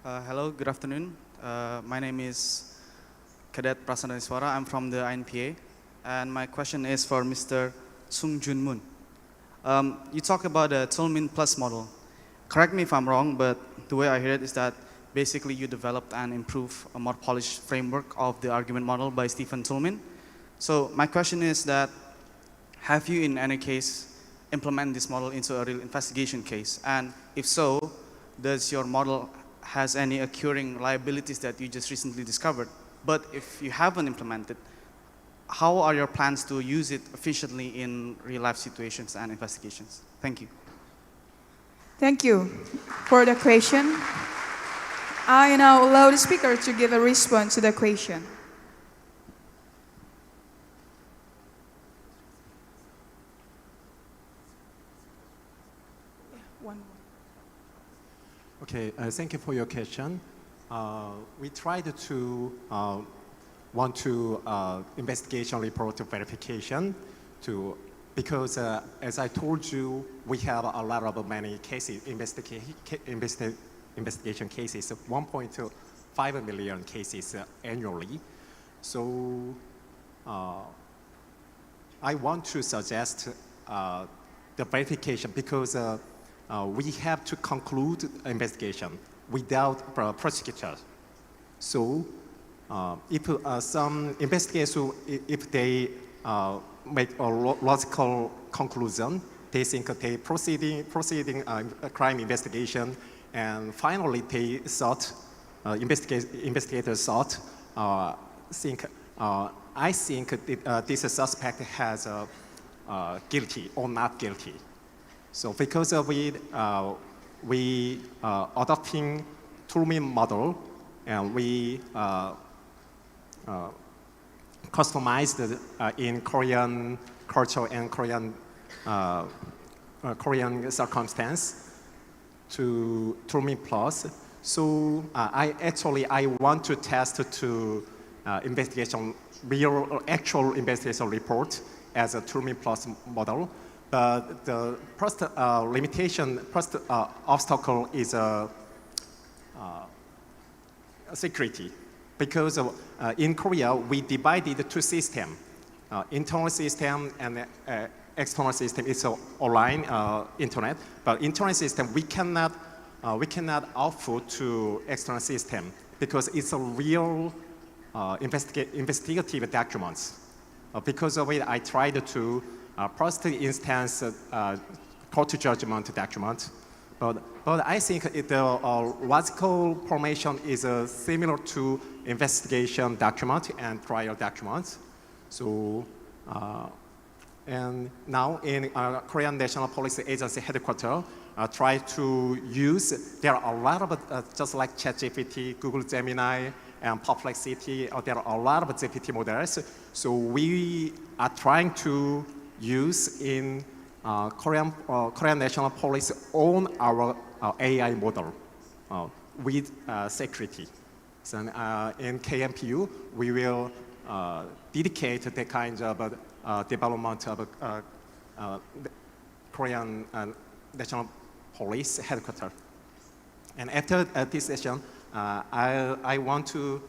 Hello, good afternoon. My name is Cadet Prasandaniswara. I'm from the INPA, and my question is for Mr. Sung Jun Moon. You talk about the Tolmin Plus model. Correct me if I'm wrong, but the way I hear it is that basically you developed and improved a more polished framework of the argument model by Stephen Tolmin. So my question is that have you in any case implement this model into a real investigation case? And if so, does your model has any occurring liabilities that you just recently discovered? But if you haven't implemented, how are your plans to use it efficiently in real-life situations and investigations? Thank you. Thank you for the question. I now allow the speaker to give a response to the question. Okay, thank you for your question. We tried to want to investigation report verification to because as I told you, we have a lot of many cases, investigation cases, 1.5 million cases annually. So I want to suggest the verification because we have to conclude investigation without prosecutor. So if some investigators, if they make a logical conclusion, they think they proceeding a crime investigation, and finally they thought, investigators thought, I think this suspect has guilty or not guilty. So because we adopting Toolmin model, and we customized in Korean culture and Korean circumstance to Toolmin Plus. So I want to test to investigation, actual investigation report as a Toolmin Plus model. But the first limitation, first obstacle is security. Because in Korea, we divided two systems, internal system and external system. It's online internet, but internal system we cannot output to external system because it's a real investigative documents. Because of it, I tried to first instance court judgment document, but I think the logical formation is similar to investigation document and trial documents. So, and now in Korean National Police Agency headquarters, try to use, there are a lot of, just like ChatGPT, Google Gemini, and Perplexity, there are a lot of GPT models. So we are trying to use in Korean National Police own our AI model with security. So in KMPU, we will dedicate the kind of development of Korean National Police headquarters. And after this session, I want to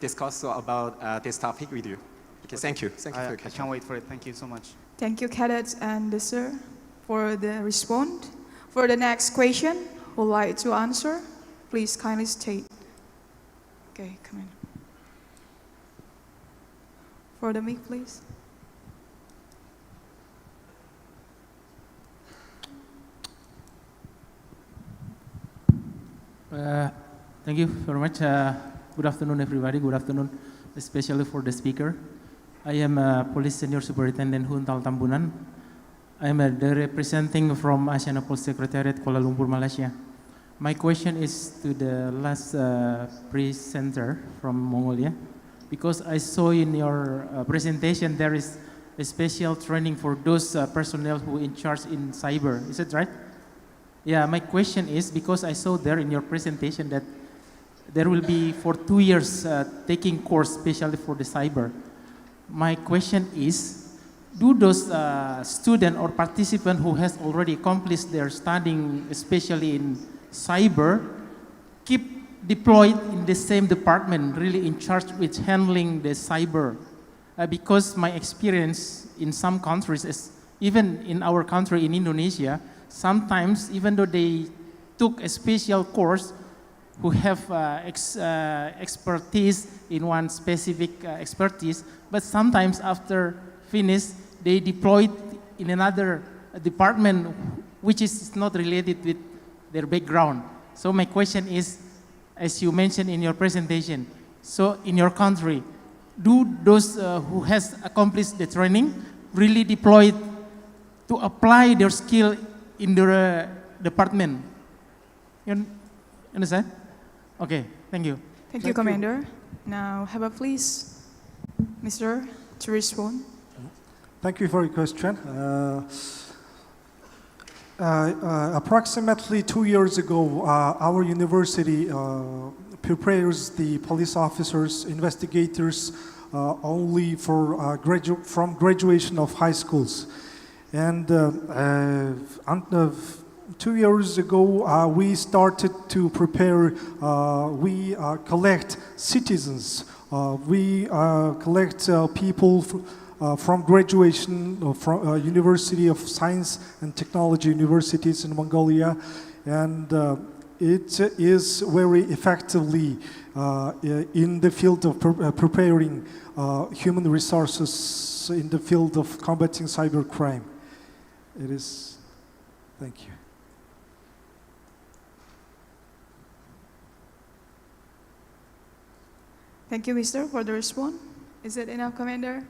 discuss about this topic with you. Okay, thank you. Thank you for your question. I can't wait for it. Thank you so much. Thank you, cadets and sir, for the response. For the next question, who would like to answer? Please kindly state. Okay, come in. For the mic, please. Thank you very much. Good afternoon, everybody. Good afternoon, especially for the speaker. I am Police Senior Superintendent Huntal Tambunan. I am the representing from ASEAN Police Secretariat, Kuala Lumpur, Malaysia. My question is to the last presenter from Mongolia, because I saw in your presentation there is a special training for those personnel who in charge in cyber. Is it right? Yeah, my question is, because I saw there in your presentation that there will be for 2 years taking course especially for the cyber. My question is, do those students or participants who has already accomplished their studying, especially in cyber, keep deployed in the same department, really in charge with handling the cyber? Because my experience in some countries, is, even in our country in Indonesia, sometimes even though they took a special course, who have expertise in one specific expertise, but sometimes after finish, they deployed in another department which is not related with their background. So my question is, as you mentioned in your presentation, so in your country, do those who has accomplished the training really deploy to apply their skill in the department? You understand? Okay, thank you. Thank you, Commander. Now, have a please, Mr. to respond. Thank you for your question. Approximately 2 years ago, our university prepares the police officers, investigators only for from graduation of high schools. And 2 years ago, we started to prepare, we collect citizens, we collect people from graduation from University of Science and Technology universities in Mongolia, and it is very effectively in the field of preparing human resources in the field of combating cybercrime. It is, thank you. Thank you, Mr. for the response. Is it enough, Commander?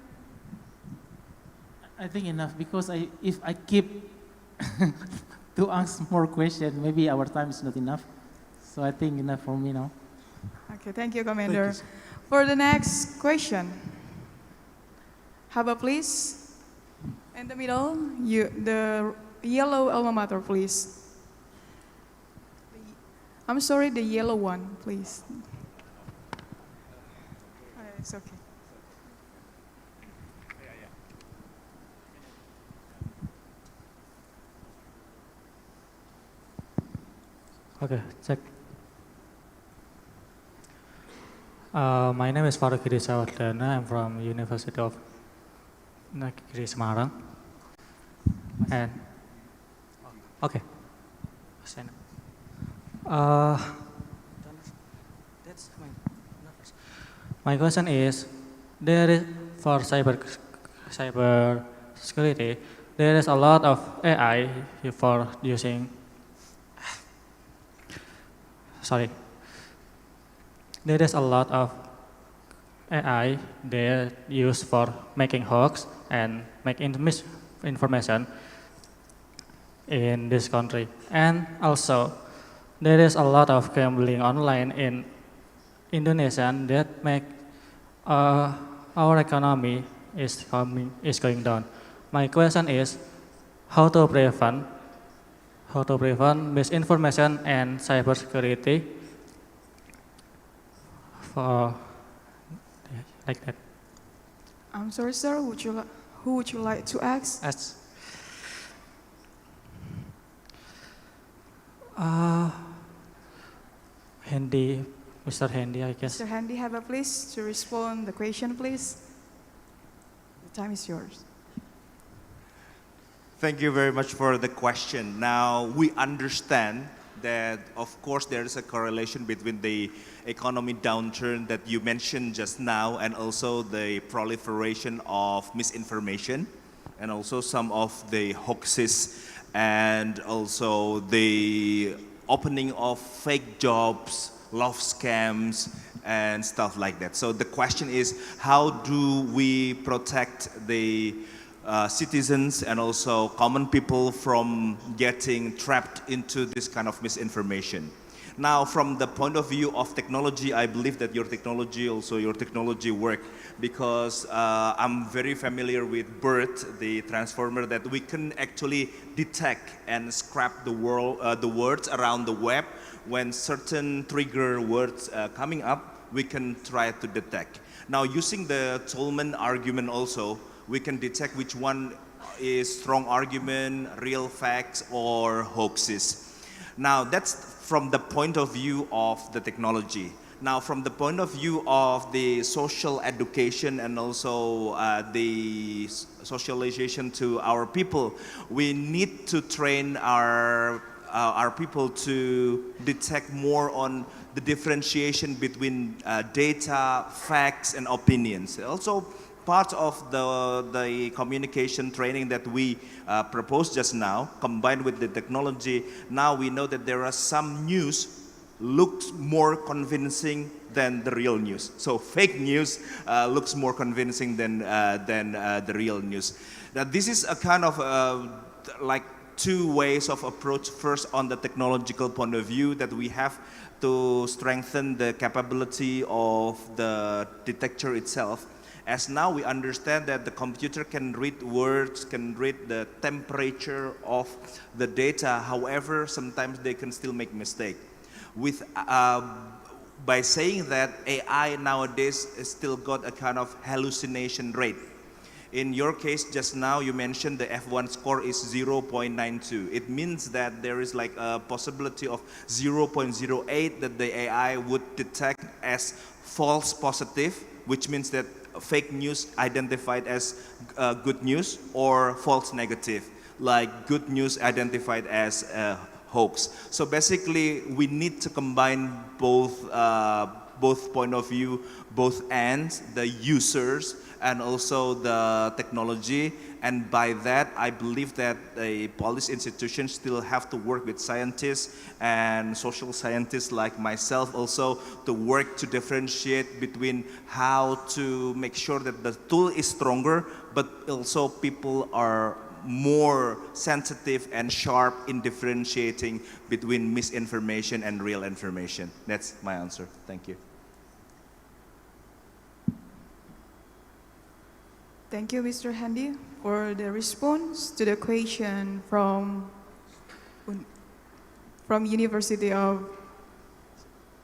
I think enough, because if I keep to ask more questions, maybe our time is not enough. So I think enough for me now. Okay, thank you, Commander. Thank you, For the next question, have a please. In the middle, the yellow alma mater, please. I'm sorry, the yellow one, please. It's okay. Okay, check. My name is Faruk Sawardana. I'm from University of Negeri Semarang. And okay, that's my question is, there is for cyber security, there is a lot of AI for using. Sorry. There is a lot of AI they use for making hoax and making misinformation in this country. And also, there is a lot of gambling online in Indonesia that make our economy is going down. My question is, how to prevent misinformation and cybersecurity for like that. I'm sorry, sir. Who would you like to ask? Handy, Mr. Handy, I guess. Mr. Handy, have a please to respond the question, please. The time is yours. Thank you very much for the question. Now, we understand that, of course, there is a correlation between the economy downturn that you mentioned just now and also the proliferation of misinformation and also some of the hoaxes and also the opening of fake jobs, love scams, and stuff like that. So the question is, how do we protect the citizens and also common people from getting trapped into this kind of misinformation? Now, from the point of view of technology, I believe that your technology work, because I'm very familiar with BERT, the transformer, that we can actually detect and scrap the words around the web. When certain trigger words coming up, we can try to detect. Now, using the Tolman argument also, we can detect which one is strong argument, real facts, or hoaxes. Now, that's from the point of view of the technology. Now, from the point of view of the social education and also the socialization to our people, we need to train our people to detect more on the differentiation between data, facts, and opinions. Also, part of the communication training that we proposed just now, combined with the technology, now we know that there are some news looks more convincing than the real news. So fake news looks more convincing than the real news. Now this is a kind of like two ways of approach. First, on the technological point of view, that we have to strengthen the capability of the detector itself. As now we understand that the computer can read words, can read the temperature of the data. However, sometimes they can still make mistake. With by saying that AI nowadays still got a kind of hallucination rate. In your case, just now you mentioned the F1 score is 0.92. It means that there is like a possibility of 0.08 that the AI would detect as false positive, which means that fake news identified as good news, or false negative, like good news identified as hoax. So basically, we need to combine both point of view, both ends, the users and also the technology. And by that, I believe that the police institutions still have to work with scientists and social scientists like myself also to work to differentiate between how to make sure that the tool is stronger, but also people are more sensitive and sharp in differentiating between misinformation and real information. That's my answer. Thank you. Thank you, Mr. Handy, for the response to the question from University of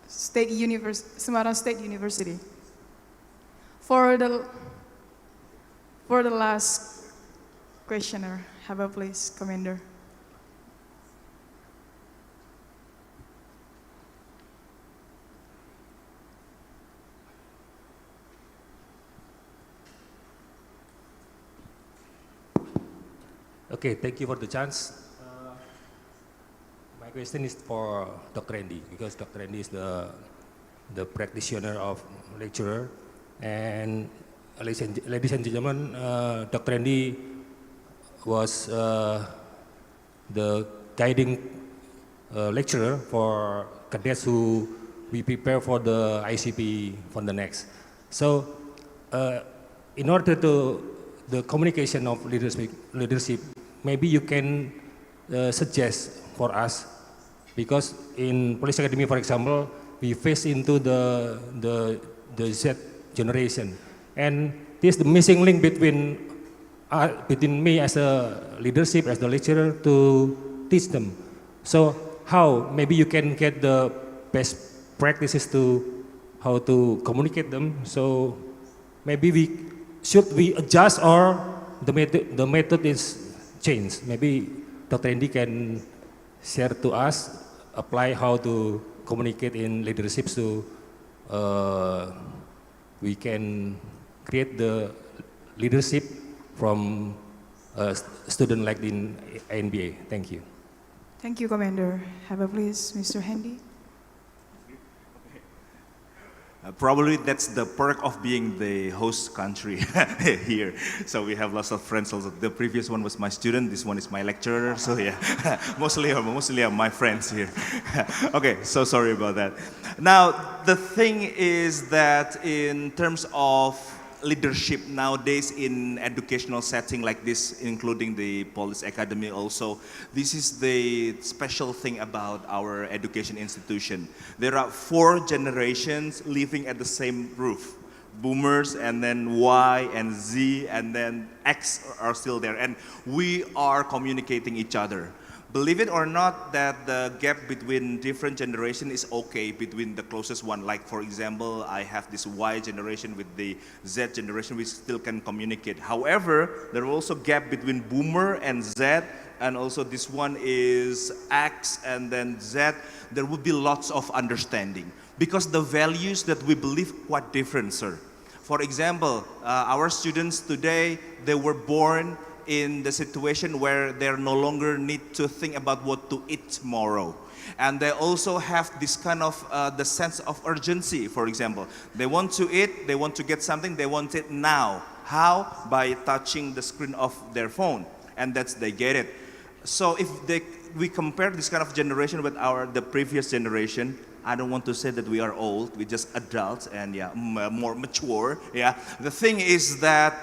Semarang State University. For the last questioner, have a please, Commander. Okay, thank you for the chance. My question is for Dr. Andy, because Dr. Andy is the practitioner of lecturer. And ladies and gentlemen, Dr. Andy was the guiding lecturer for cadets who we prepare for the ICP for the next. So, in order to the communication of leadership, maybe you can suggest for us, because in Police Academy, for example, we face into the Z generation, and this is the missing link between me as a leadership, as the lecturer, to teach them. So how maybe you can get the best practices to how to communicate them. So maybe should we adjust, or the method is changed? Maybe Dr. Andy can share to us, apply how to communicate in leadership, so we can create the leadership from a student like in NBA. Thank you. Thank you, Commander. Have a please, Mr. Handy. Probably that's the perk of being the host country here. So we have lots of friends also. The previous one was my student, this one is my lecturer, so yeah, mostly are my friends here. Okay, so sorry about that. Now, the thing is that in terms of leadership nowadays in educational setting like this, including the Police Academy also, this is the special thing about our education institution. There are 4 generations living at the same roof. Boomers, and then Y and Z, and then X are still there. And we are communicating each other. Believe it or not, that the gap between different generation is okay between the closest one. Like for example, I have this Y generation with the Z generation, we still can communicate. However, there are also gap between Boomer and Z, and also this one is X and then Z. There would be lots of understanding because the values that we believe quite different, sir. For example, our students today, they were born in the situation where they no longer need to think about what to eat tomorrow. And they also have this kind of the sense of urgency, for example. They want to eat, they want to get something, they want it now. How? By touching the screen of their phone, and that's they get it. So if we compare this kind of generation with the previous generation, I don't want to say that we are old, we're just adults and more mature. Yeah. The thing is that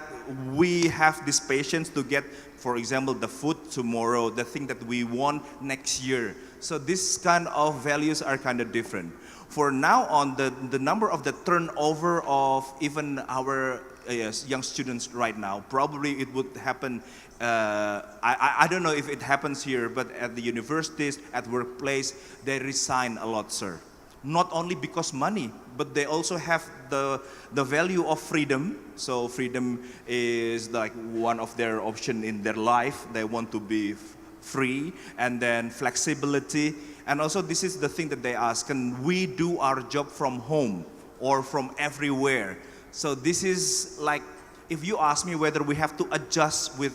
we have this patience to get, for example, the food tomorrow, the thing that we want next year. So this kind of values are kind of different. For now on, the number of the turnover of even our young students right now, probably it would happen, I don't know if it happens here, but at the universities, at workplace, they resign a lot, sir. Not only because money, but they also have the value of freedom. So freedom is like one of their options in their life. They want to be free, and then flexibility. And also this is the thing that they ask, can we do our job from home or from everywhere? So this is like, if you ask me whether we have to adjust with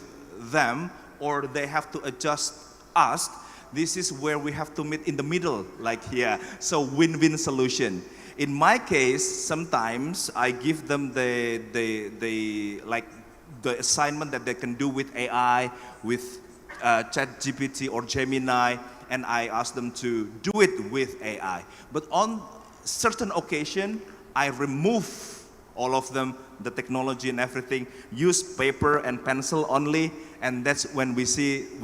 them or they have to adjust us, this is where we have to meet in the middle, like here. So win-win solution. In my case, sometimes I give them the assignment that they can do with AI, with ChatGPT or Gemini, and I ask them to do it with AI. But on certain occasion, I remove all of them, the technology and everything, use paper and pencil only, and that's when we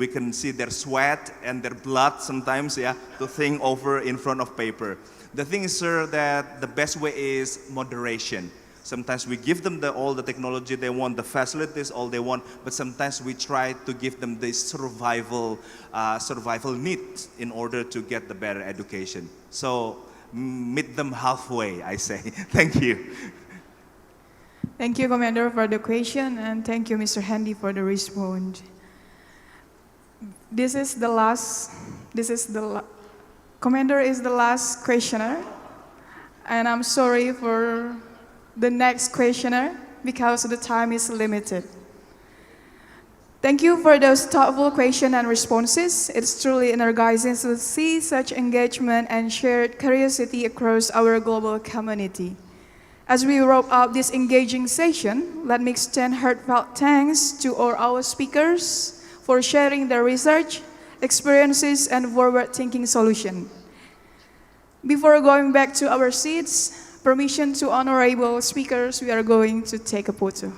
can see their sweat and their blood sometimes, yeah, to think over in front of paper. The thing is, sir, that the best way is moderation. Sometimes we give them all the technology they want, the facilities, all they want, but sometimes we try to give them the survival needs in order to get the better education. So meet them halfway, I say. Thank you. Thank you, Commander, for the question, and thank you, Mr. Handy, for the response. Commander is the last questioner, and I'm sorry for the next questioner because the time is limited. Thank you for those thoughtful questions and responses. It's truly energizing to see such engagement and shared curiosity across our global community. As we wrap up this engaging session, let me extend heartfelt thanks to all our speakers for sharing their research, experiences, and forward-thinking solutions. Before going back to our seats, permission to honorable speakers, we are going to take a photo.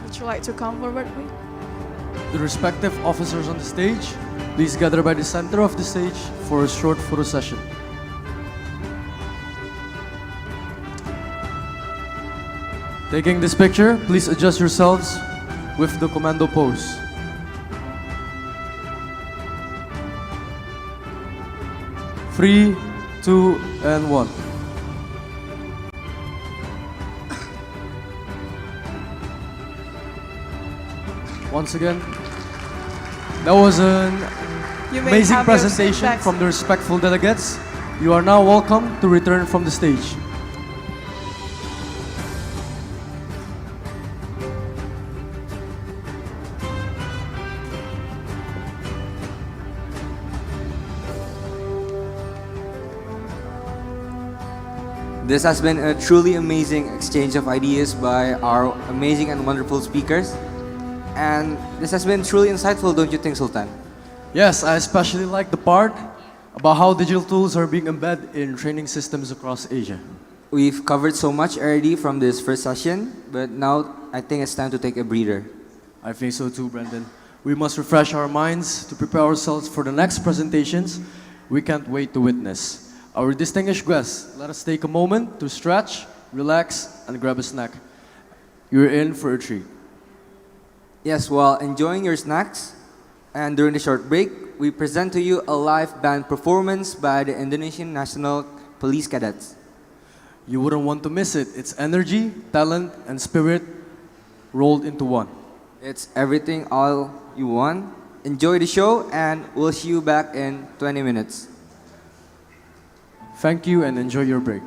Would you like to come forward, please? The respective officers on the stage, please gather by the center of the stage for a short photo session. Taking this picture, please adjust yourselves with the commando pose. Three, two, and one. Once again, that was an amazing presentation from the respectful delegates. You are now welcome to return from the stage. This has been a truly amazing exchange of ideas by our amazing and wonderful speakers. And this has been truly insightful, don't you think, Sultan? Yes, I especially like the part about how digital tools are being embedded in training systems across Asia. We've covered so much already from this first session, but now I think it's time to take a breather. I think so too, Brendan. We must refresh our minds to prepare ourselves for the next presentations we can't wait to witness. Our distinguished guests, let us take a moment to stretch, relax, and grab a snack. You're in for a treat. Yes, while enjoying your snacks, and during the short break, we present to you a live band performance by the Indonesian National Police Cadets. You wouldn't want to miss it. It's energy, talent, and spirit rolled into one. It's everything all you want. Enjoy the show, and we'll see you back in 20 minutes. Thank you and enjoy your break.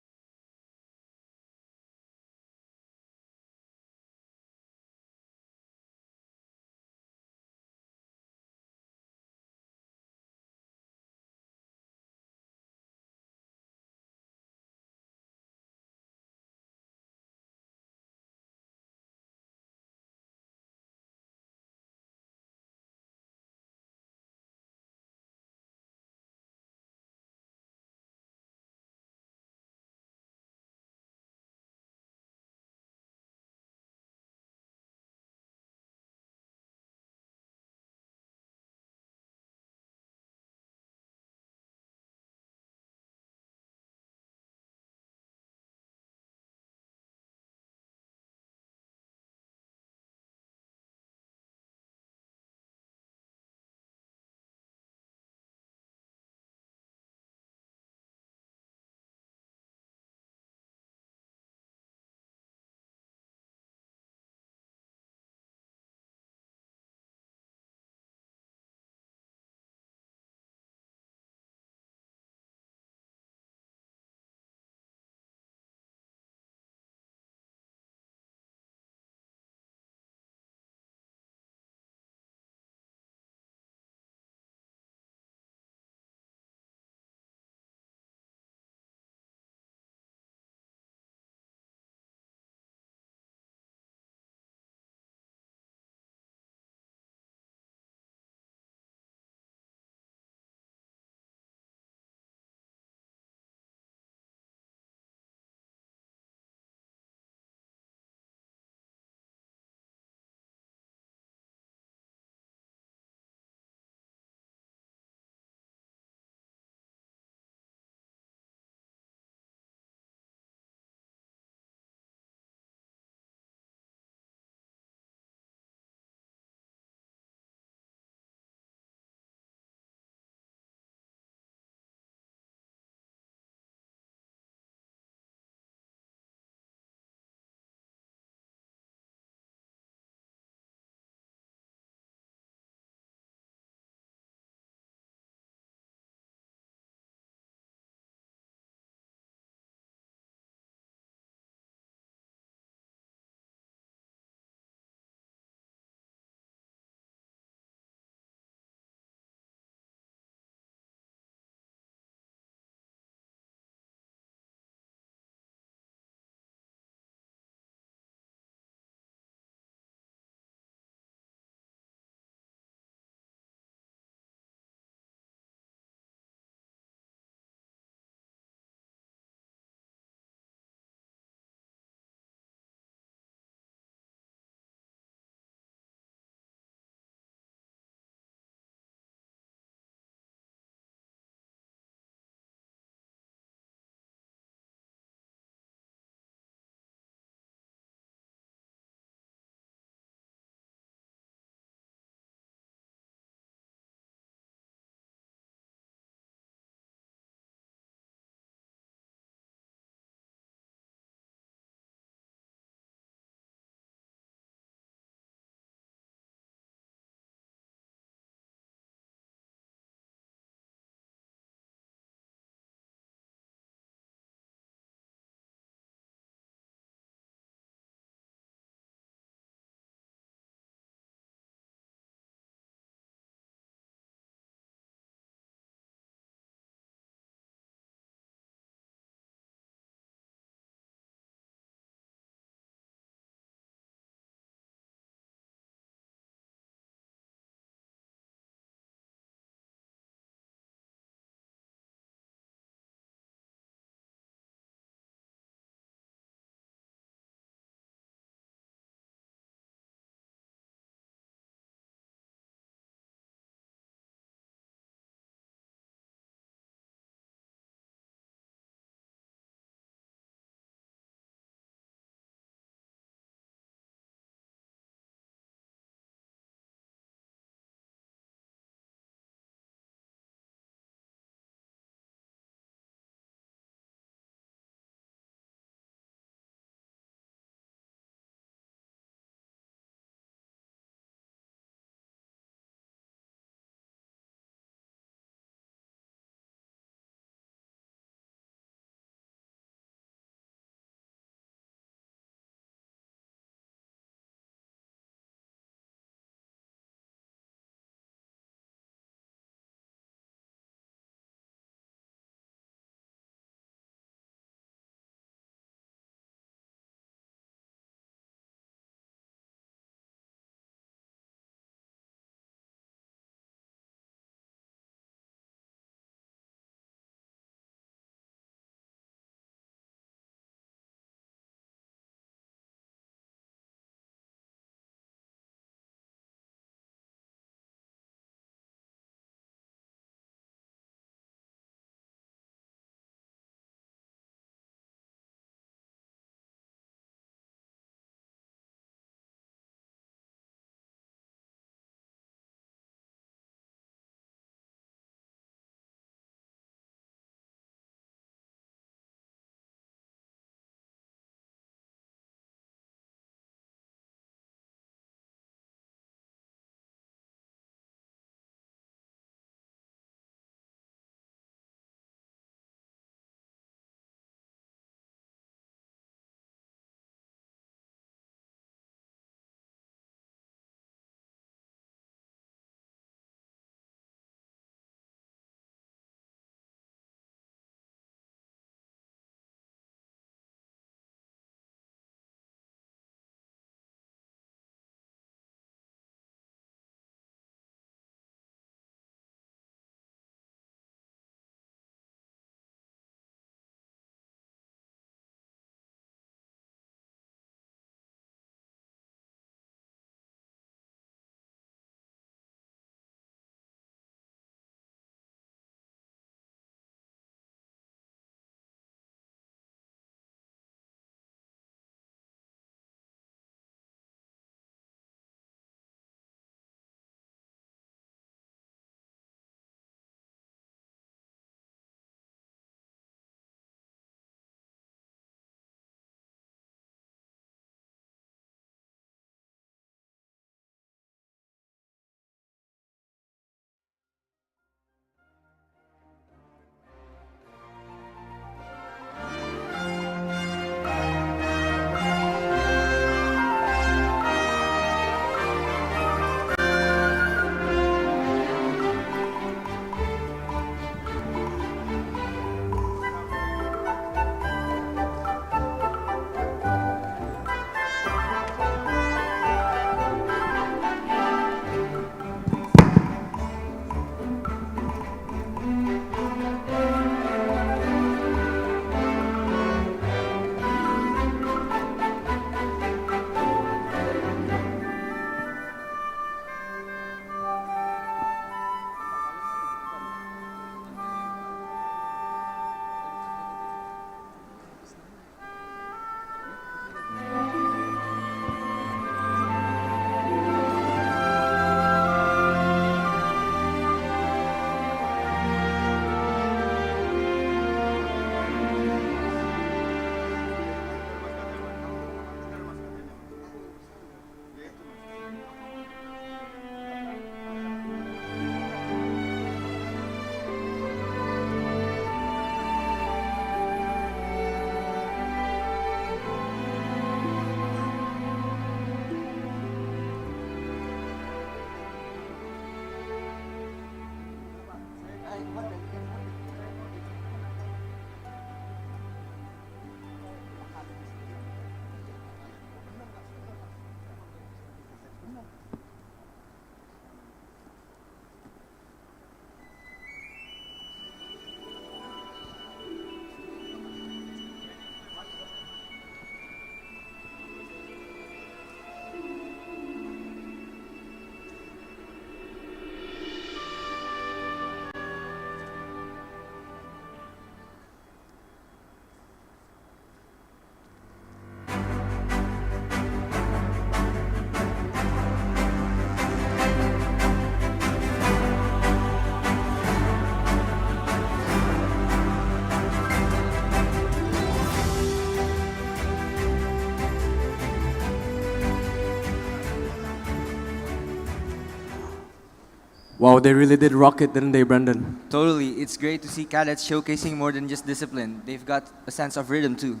Wow, they really did rock it, didn't they, Brendan? Totally. It's great to see cadets showcasing more than just discipline. They've got a sense of rhythm too.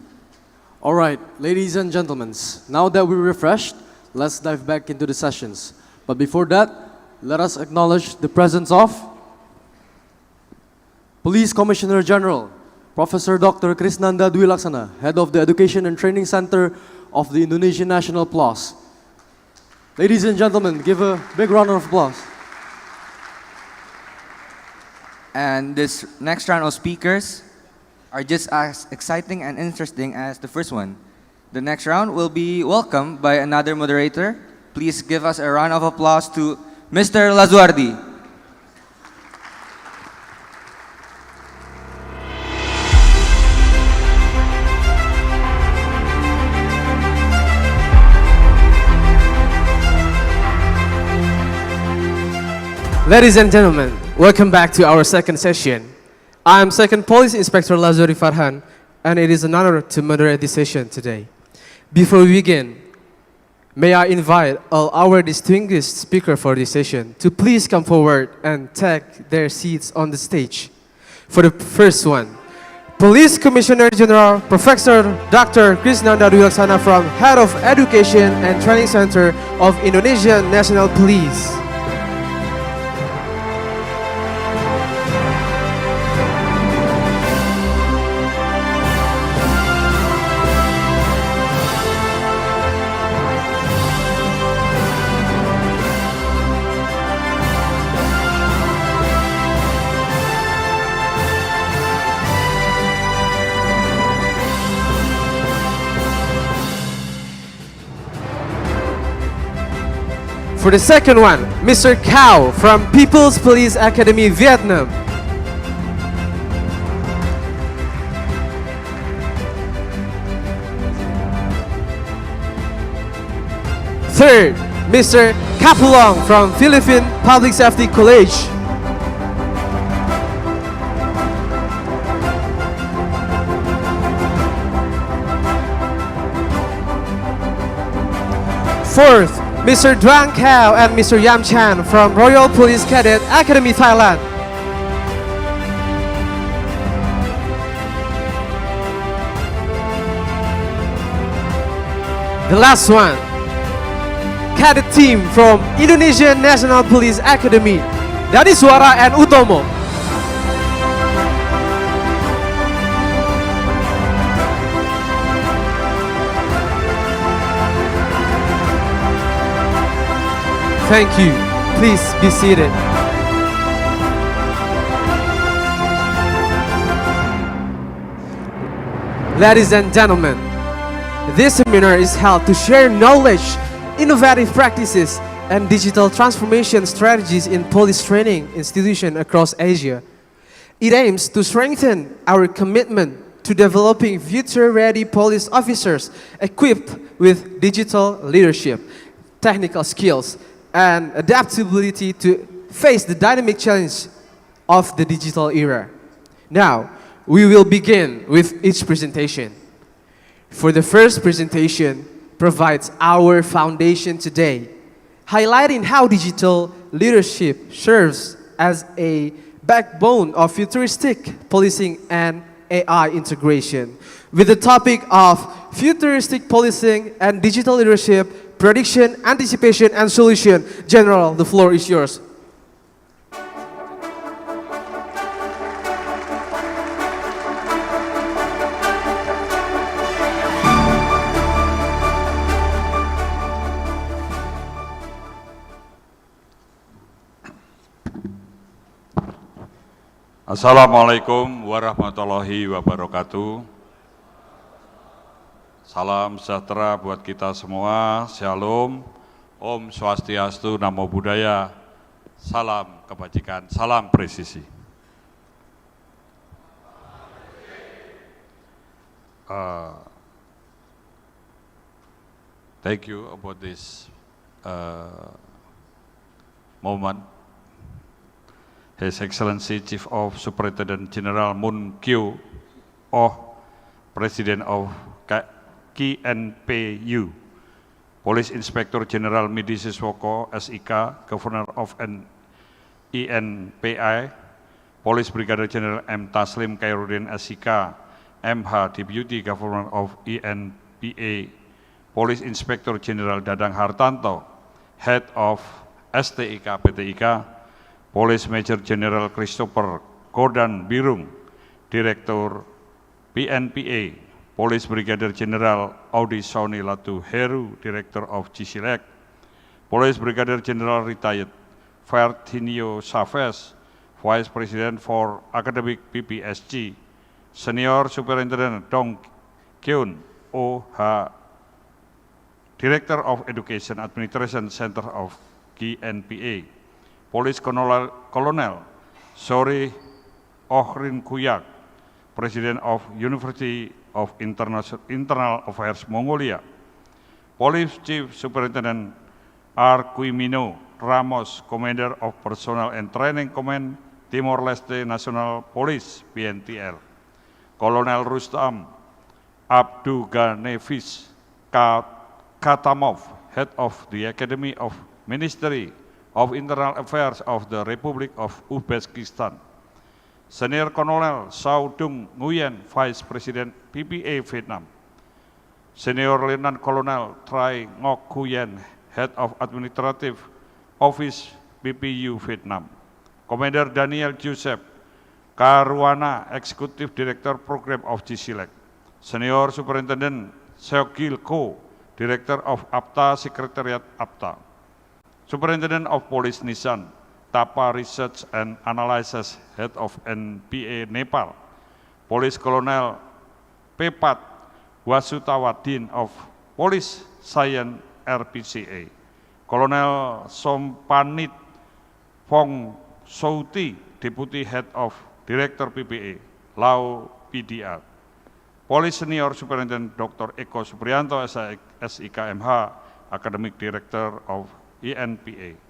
All right, ladies and gentlemen, now that we're refreshed, let's dive back into the sessions. But before that, let us acknowledge the presence of Police Commissioner General, Professor Dr. Krisnanda Dwi Laksana, Head of the Education and Training Center of the Indonesian National Police. Ladies and gentlemen, give a big round of applause. And this next round of speakers are just as exciting and interesting as the first one. The next round will be welcomed by another moderator. Please give us a round of applause to Mr. Lazuardi. Ladies and gentlemen, welcome back to our second session. I am Second Police Inspector Lazuri Farhan, and it is an honor to moderate this session today. Before we begin, may I invite all our distinguished speakers for this session to please come forward and take their seats on the stage. For the first one, Police Commissioner General Professor Dr. Krisnanda Dwi Laksana from Head of Education and Training Center of Indonesia National Police. For the second one, Mr. Cao from People's Police Academy, Vietnam. Third, Mr. Kapulong from Philippine Public Safety College. Fourth, Mr. Duang Kao and Mr. Yam Chan from Royal Police Cadet Akademi, Thailand. The last one, cadet team from Indonesian National Police Academy, Dadi Suara and Utomo. Thank you. Please be seated. Ladies and gentlemen, this seminar is held to share knowledge, innovative practices, and digital transformation strategies in police training institutions across Asia. It aims to strengthen our commitment to developing future-ready police officers equipped with digital leadership, technical skills, and adaptability to face the dynamic challenge of the digital era. Now, we will begin with each presentation. For the first presentation provides our foundation today, highlighting how digital leadership serves as a backbone of futuristic policing and AI integration. With the topic of futuristic policing and digital leadership, prediction, anticipation, and solution. General, the floor is yours. Assalamualaikum warahmatullahi wabarakatuh. Salam sejahtera buat kita semua, Shalom, Om Swastiastu, Namo Buddhaya, salam kebajikan, salam presisi. Thank you about this moment. His Excellency Chief of Superintendent General Mun Kyo, President of KNPU, Police Inspector General Midi Siswoko, SIK, Governor of INPI, Police Brigadier General M. Taslim Khairuddin, SIK, MH, Deputy Governor of INPA, Police Inspector General Dadang Hartanto, Head of STIK, PTIK, Police Major General Christopher Gordon Birung, Director PNPA, Police Brigadier General Audi Sauni Latu Heru, Director of GCLEC, Police Brigadier General Retired Vertinio Chavez, Vice President for Academic PPSG, Senior Superintendent Dong Kyun OH, Director of Education Administration Center of KNPA, Police Colonel Sori Ohrin Kuyak, President of University of Internal Affairs Mongolia, Police Chief Superintendent Arquimino Ramos, Commander of Personnel and Training Command, Timor-Leste National Police, PNTL, Colonel Rustam Abduganevis Katamov, Head of the Academy of Ministry of Internal Affairs of the Republic of Uzbekistan, Senior Colonel Sao Dung Nguyen, Vice President PPA Vietnam, Senior Lieutenant Colonel Trai Ngoc Nguyen, Head of Administrative Office PPU Vietnam, Commander Daniel Joseph Caruana, Executive Director Program of GCLEC, Senior Superintendent Seokil Ko, Director of APTA Secretariat APTA, Superintendent of Police Nisan, Tapa Research and Analysis, Head of NPA Nepal, Police Colonel Pepat Wasutawadin of Police Science RPCA, Colonel Sompanit Fong Souti, Deputy Head of Director PPA, Lao PDR, Police Senior Superintendent Dr. Eko Supriyanto, SIKMH, Academic Director of INPA.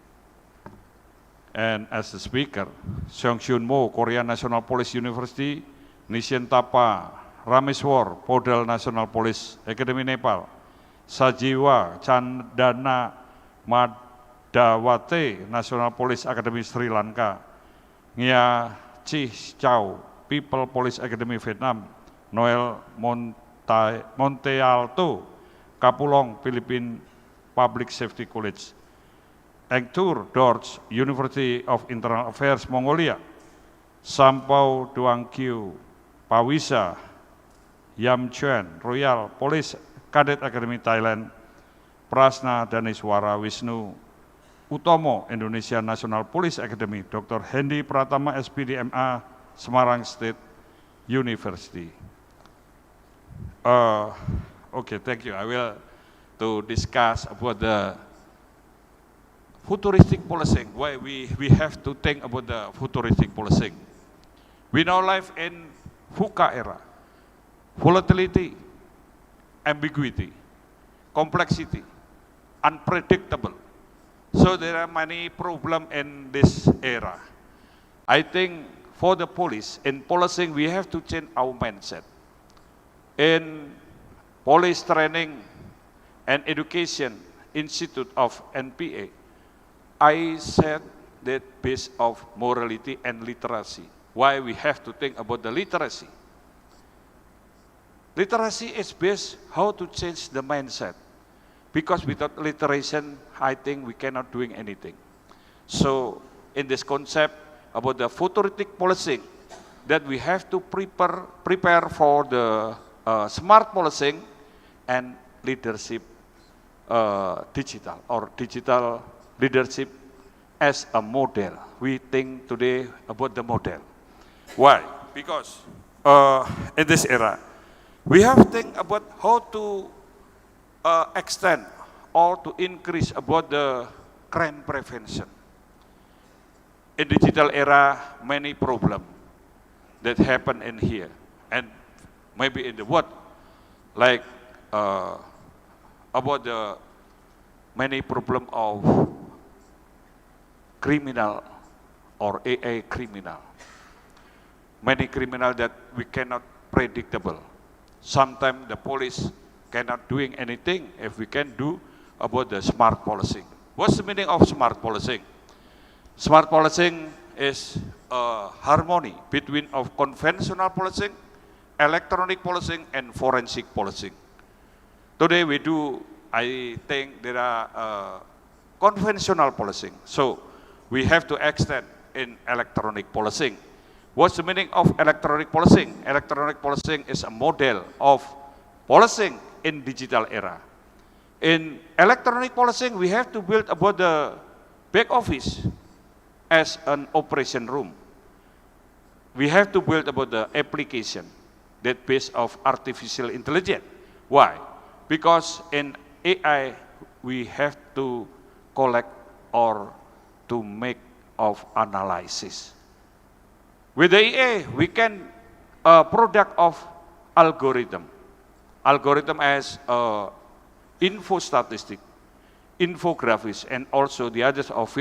And as the speaker, Seong Hyun Mo, Korea National Police University, Nisien Tapa Rameswar, Podal National Police Akademi Nepal, Sajiwa Chandana Madawate, National Police Academy Sri Lanka, Ngia Chi Chow, People Police Academy Vietnam, Noel Montealto, Kapulong, Philippine Public Safety College, Engtur Dorj, University of Internal Affairs Mongolia, Sampau Duangkyu, Pawisa, Yam Chuan, Royal Police Cadet Academy Thailand, Prasna Daniswara Wisnu Utomo, Indonesia National Police Academy, Dr. Hendi Pratama, SPDMA, Semarang State University. Okay, thank you. I will to discuss about the futuristic policing, why we have to think about the futuristic policing. We now live in VUCA era, volatility, ambiguity, complexity, unpredictable. So there are many problems in this era. I think for the police, in policing, we have to change our mindset. In police training and education institute of NPA, I said that based of morality and literacy. Why we have to think about the literacy? Literacy is based how to change the mindset. Because without literation, I think we cannot doing anything. So in this concept about the futuristic policing, that we have to prepare for the smart policing and leadership digital or digital leadership as a model. We think today about the model. Why? Because in this era, we have to think about how to extend or to increase about the crime prevention. In digital era, many problems that happen in here and maybe in the world, like about the many problem of criminal or AI criminal. Many criminal that we cannot predictable. Sometimes the police cannot doing anything if we can do about the smart policing. What's the meaning of smart policing? Smart policing is a harmony between of conventional policing, electronic policing, and forensic policing. Today we do, I think there are conventional policing. So we have to extend in electronic policing. What's the meaning of electronic policing? Electronic policing is a model of policing in digital era. In electronic policing, we have to build about the back office as an operation room. We have to build about the application that based of artificial intelligence. Why? Because in AI, we have to collect or to make of analysis. With the AI, we can product of algorithm. Algorithm as info statistic, infographics, and also the others of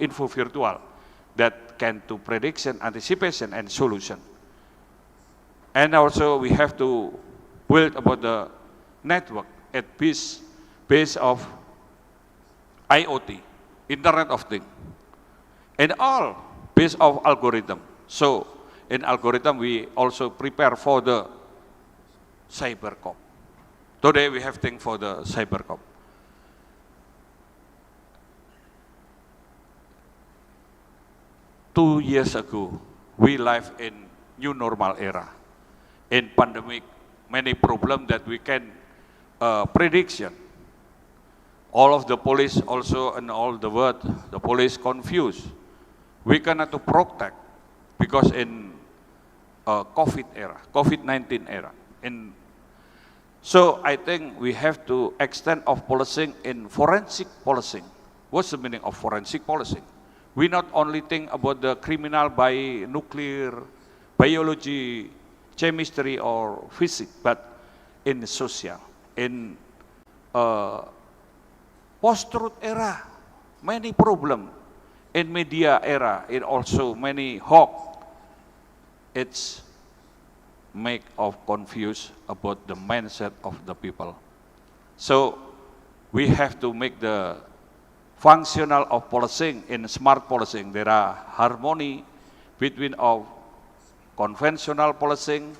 info virtual that can do prediction, anticipation, and solution. And also we have to build about the network at base of IoT, Internet of Things, and all based of algorithm. So in algorithm, we also prepare for the cybercop. Today we have thing for the cybercop. Two years ago, we live in new normal era. In pandemic, many problems that we can prediction. All of the police also and all the world, the police confused. We cannot to protect because in COVID era, COVID-19 era. So I think we have to extend of policing in forensic policing. What's the meaning of forensic policing? We not only think about the criminal by nuclear, biology, chemistry or physics, but in social, in post-truth era, many problem. In media era, it also many hoax. It's make of confused about the mindset of the people. So we have to make the functional of policing in smart policing. There are harmony between of conventional policing,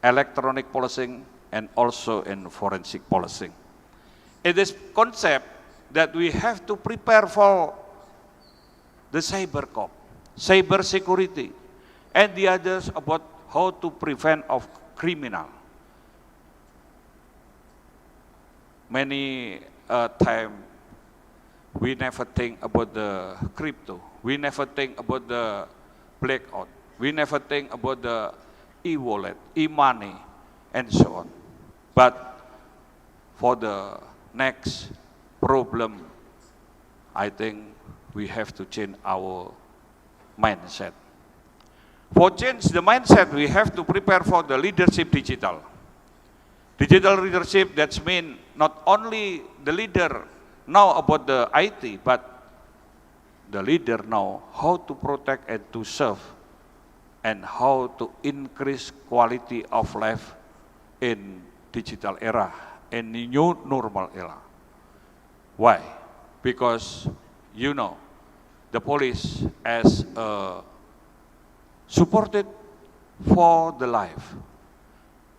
electronic policing, and also in forensic policing. It is concept that we have to prepare for the cybercop, cyber security, and the others about how to prevent of criminal. Many time we never think about the crypto. We never think about the blackout. We never think about the e-wallet, e-money, and so on. But for the next problem, I think we have to change our mindset. For change the mindset, we have to prepare for the leadership digital. Digital leadership, that's mean not only the leader know about the IT, but the leader know how to protect and to serve and how to increase quality of life in digital era, in the new normal era. Why? Because you know, the police as supported for the life,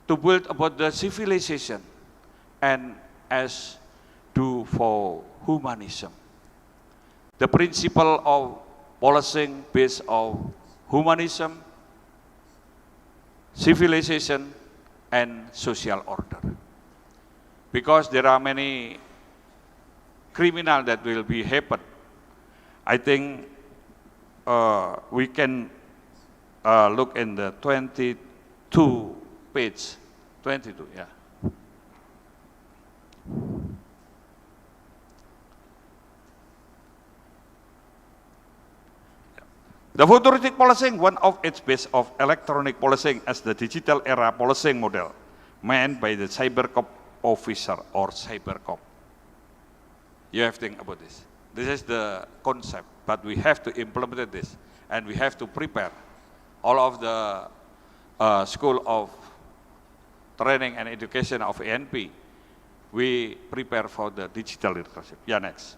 to build about the civilization, and as do for humanism. The principle of policing based on humanism, civilization, and social order. Because there are many criminal that will be happen. I think we can look in the 22 page, 22, yeah. The futuristic policing, one of its base of electronic policing as the digital era policing model, meant by the cybercop officer or cybercop. You have to think about this. This is the concept, but we have to implement this, and we have to prepare all of the School of Training and Education of ANP. We prepare for the digital leadership. Yeah, next.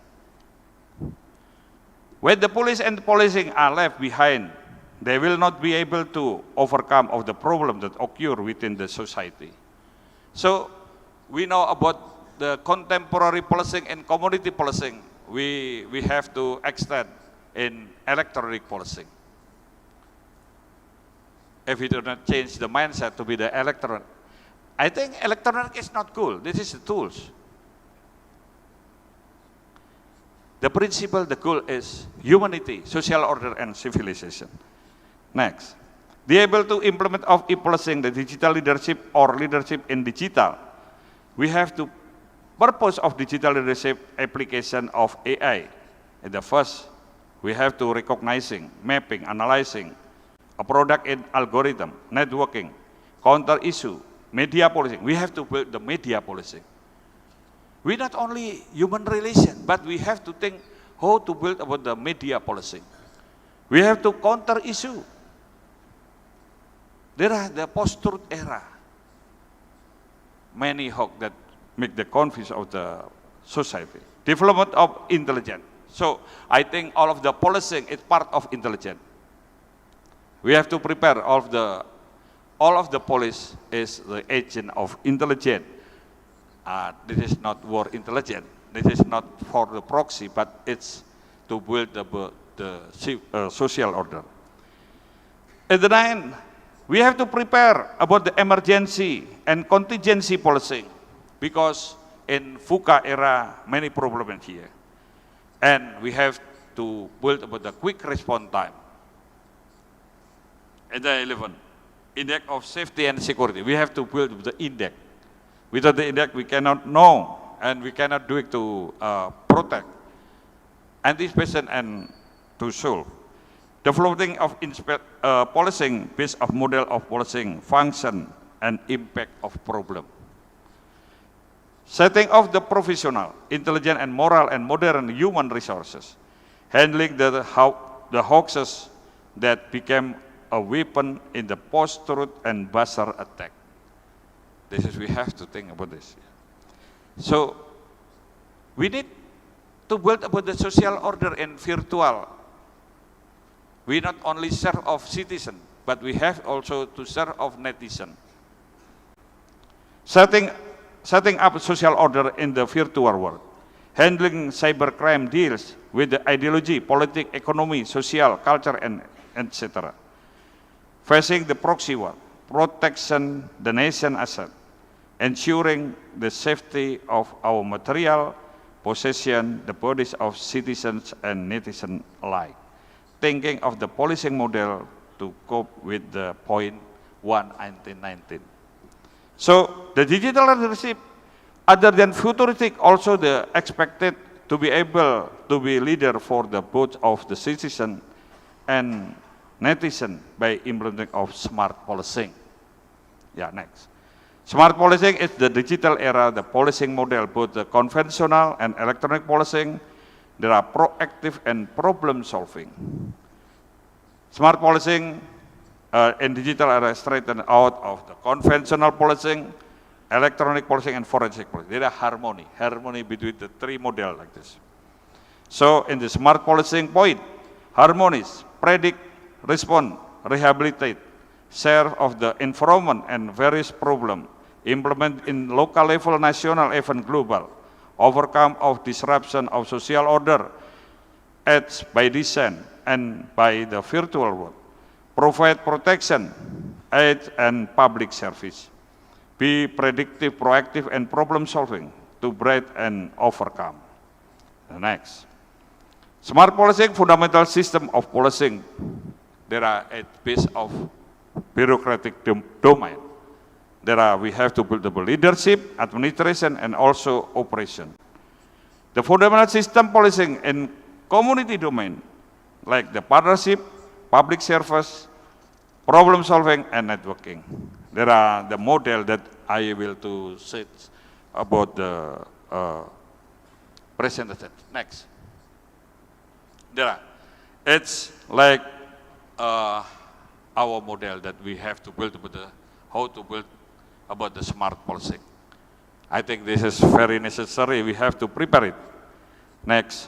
When the police and the policing are left behind, they will not be able to overcome of the problem that occur within the society. So we know about the contemporary policing and community policing. We have to extend in electronic policing. If we do not change the mindset to be the electronic, I think electronic is not cool. This is the tools. The principle, the goal is humanity, social order, and civilization. Next, be able to implement of e-policing, the digital leadership or leadership in digital. We have to purpose of digital leadership application of AI. In the first, we have to recognizing, mapping, analyzing a product in algorithm, networking, counter issue, media policing. We have to build the media policing. We not only human relation, but we have to think how to build about the media policing. We have to counter issue. There are the post-truth era. Many hope that make the confuse of the society. Development of intelligence. So I think all of the policing is part of intelligence. We have to prepare all of the police is the agent of intelligence. This is not war intelligence. This is not for the proxy, but it's to build the social order. At the end, we have to prepare about the emergency and contingency policing, because in VUCA era, many problems here. And we have to build about the quick response time. At the 11, index of safety and security. We have to build the index. Without the index, we cannot know, and we cannot do it to protect, anticipation, and to solve. Developing of policing based on model of policing function and impact of problem. Setting of the professional, intelligent, and moral and modern human resources. Handling the hoaxes that became a weapon in the post-truth and buzzer attack. This is, we have to think about this. So we need to build about the social order in virtual. We not only serve of citizen, but we have also to serve of netizen. Setting up social order in the virtual world. Handling cybercrime deals with the ideology, politics, economy, social, culture, and etc. Facing the proxy war, protection the nation asset, ensuring the safety of our material possession, the bodies of citizens and netizens alike. Thinking of the policing model to cope with the point 1919. So the digital leadership, other than futuristic, also the expected to be able to be leader for the both of the citizen and netizen by implementing of smart policing. Yeah, next. Smart policing is the digital era, the policing model, both the conventional and electronic policing. There are proactive and problem solving. Smart policing in digital era straightened out of the conventional policing, electronic policing, and forensic policing. There are harmony between the three models like this. So in the smart policing point, harmonize, predict, respond, rehabilitate, share of the environment and various problems, implement in local level, national, even global, overcome of disruption of social order, aids by design and by the virtual world, provide protection, aid and public service, be predictive, proactive, and problem solving to break and overcome. The next. Smart policing, fundamental system of policing there are a base of bureaucratic domain. We have to build the leadership, administration, and also operation. The fundamental system policing in community domain, like the partnership, public service, problem solving, and networking. There are the model that I will to say about the presentation. Next. It's like our model that we have to build about how to build about the smart policing. I think this is very necessary. We have to prepare it. Next.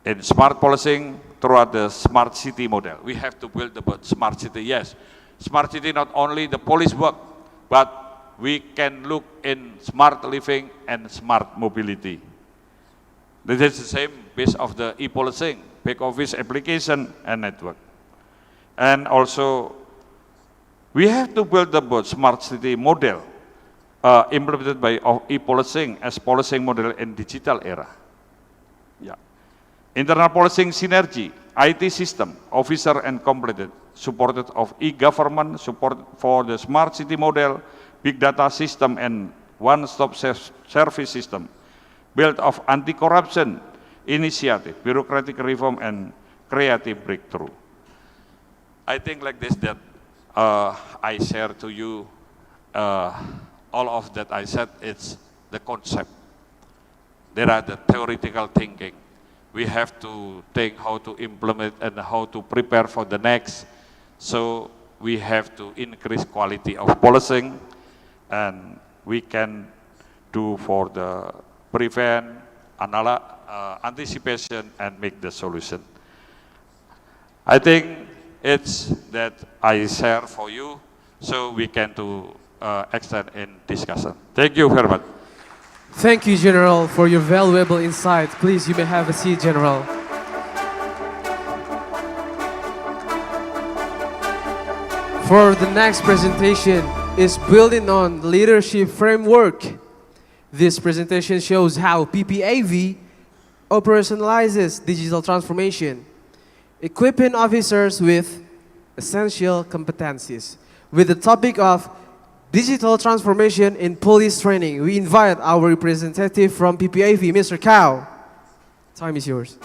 In smart policing, throughout the smart city model, we have to build about smart city. Yes, smart city not only the police work, but we can look in smart living and smart mobility. This is the same base of the e-policing, back office application and network. And also, we have to build the smart city model implemented by e-policing as policing model in digital era. Yeah. Internal policing synergy, IT system, officer and completed, supported of e-government, support for the smart city model, big data system, and one-stop service system, build of anti-corruption initiative, bureaucratic reform, and creative breakthrough. I think like this that I share to you all of that I said, it's the concept. There are the theoretical thinking. We have to think how to implement and how to prepare for the next. So we have to increase quality of policing, and we can do for the prevent, anticipation, and make the solution. I think it's that I share for you, so we can to extend in discussion. Thank you very much. Thank you, General, for your valuable insight. Please, you may have a seat, General. For the next presentation is building on the leadership framework. This presentation shows how PPAV operationalizes digital transformation, equipping officers with essential competencies. With the topic of digital transformation in police training, we invite our representative from PPAV, Mr. Kao. Time is yours.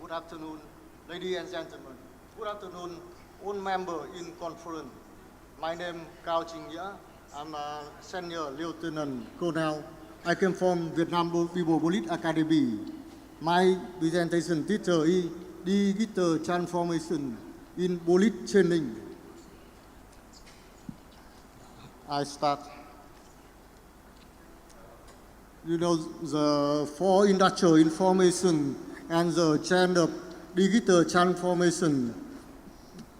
Good afternoon, ladies and gentlemen. Good afternoon, all members in conference. My name is Cao Ching-ya. I'm a senior lieutenant colonel. I came from Vietnam People Police Academy. My presentation title is Digital Transformation in Police Training. I start. You know, the for industrial information and the trend of digital transformation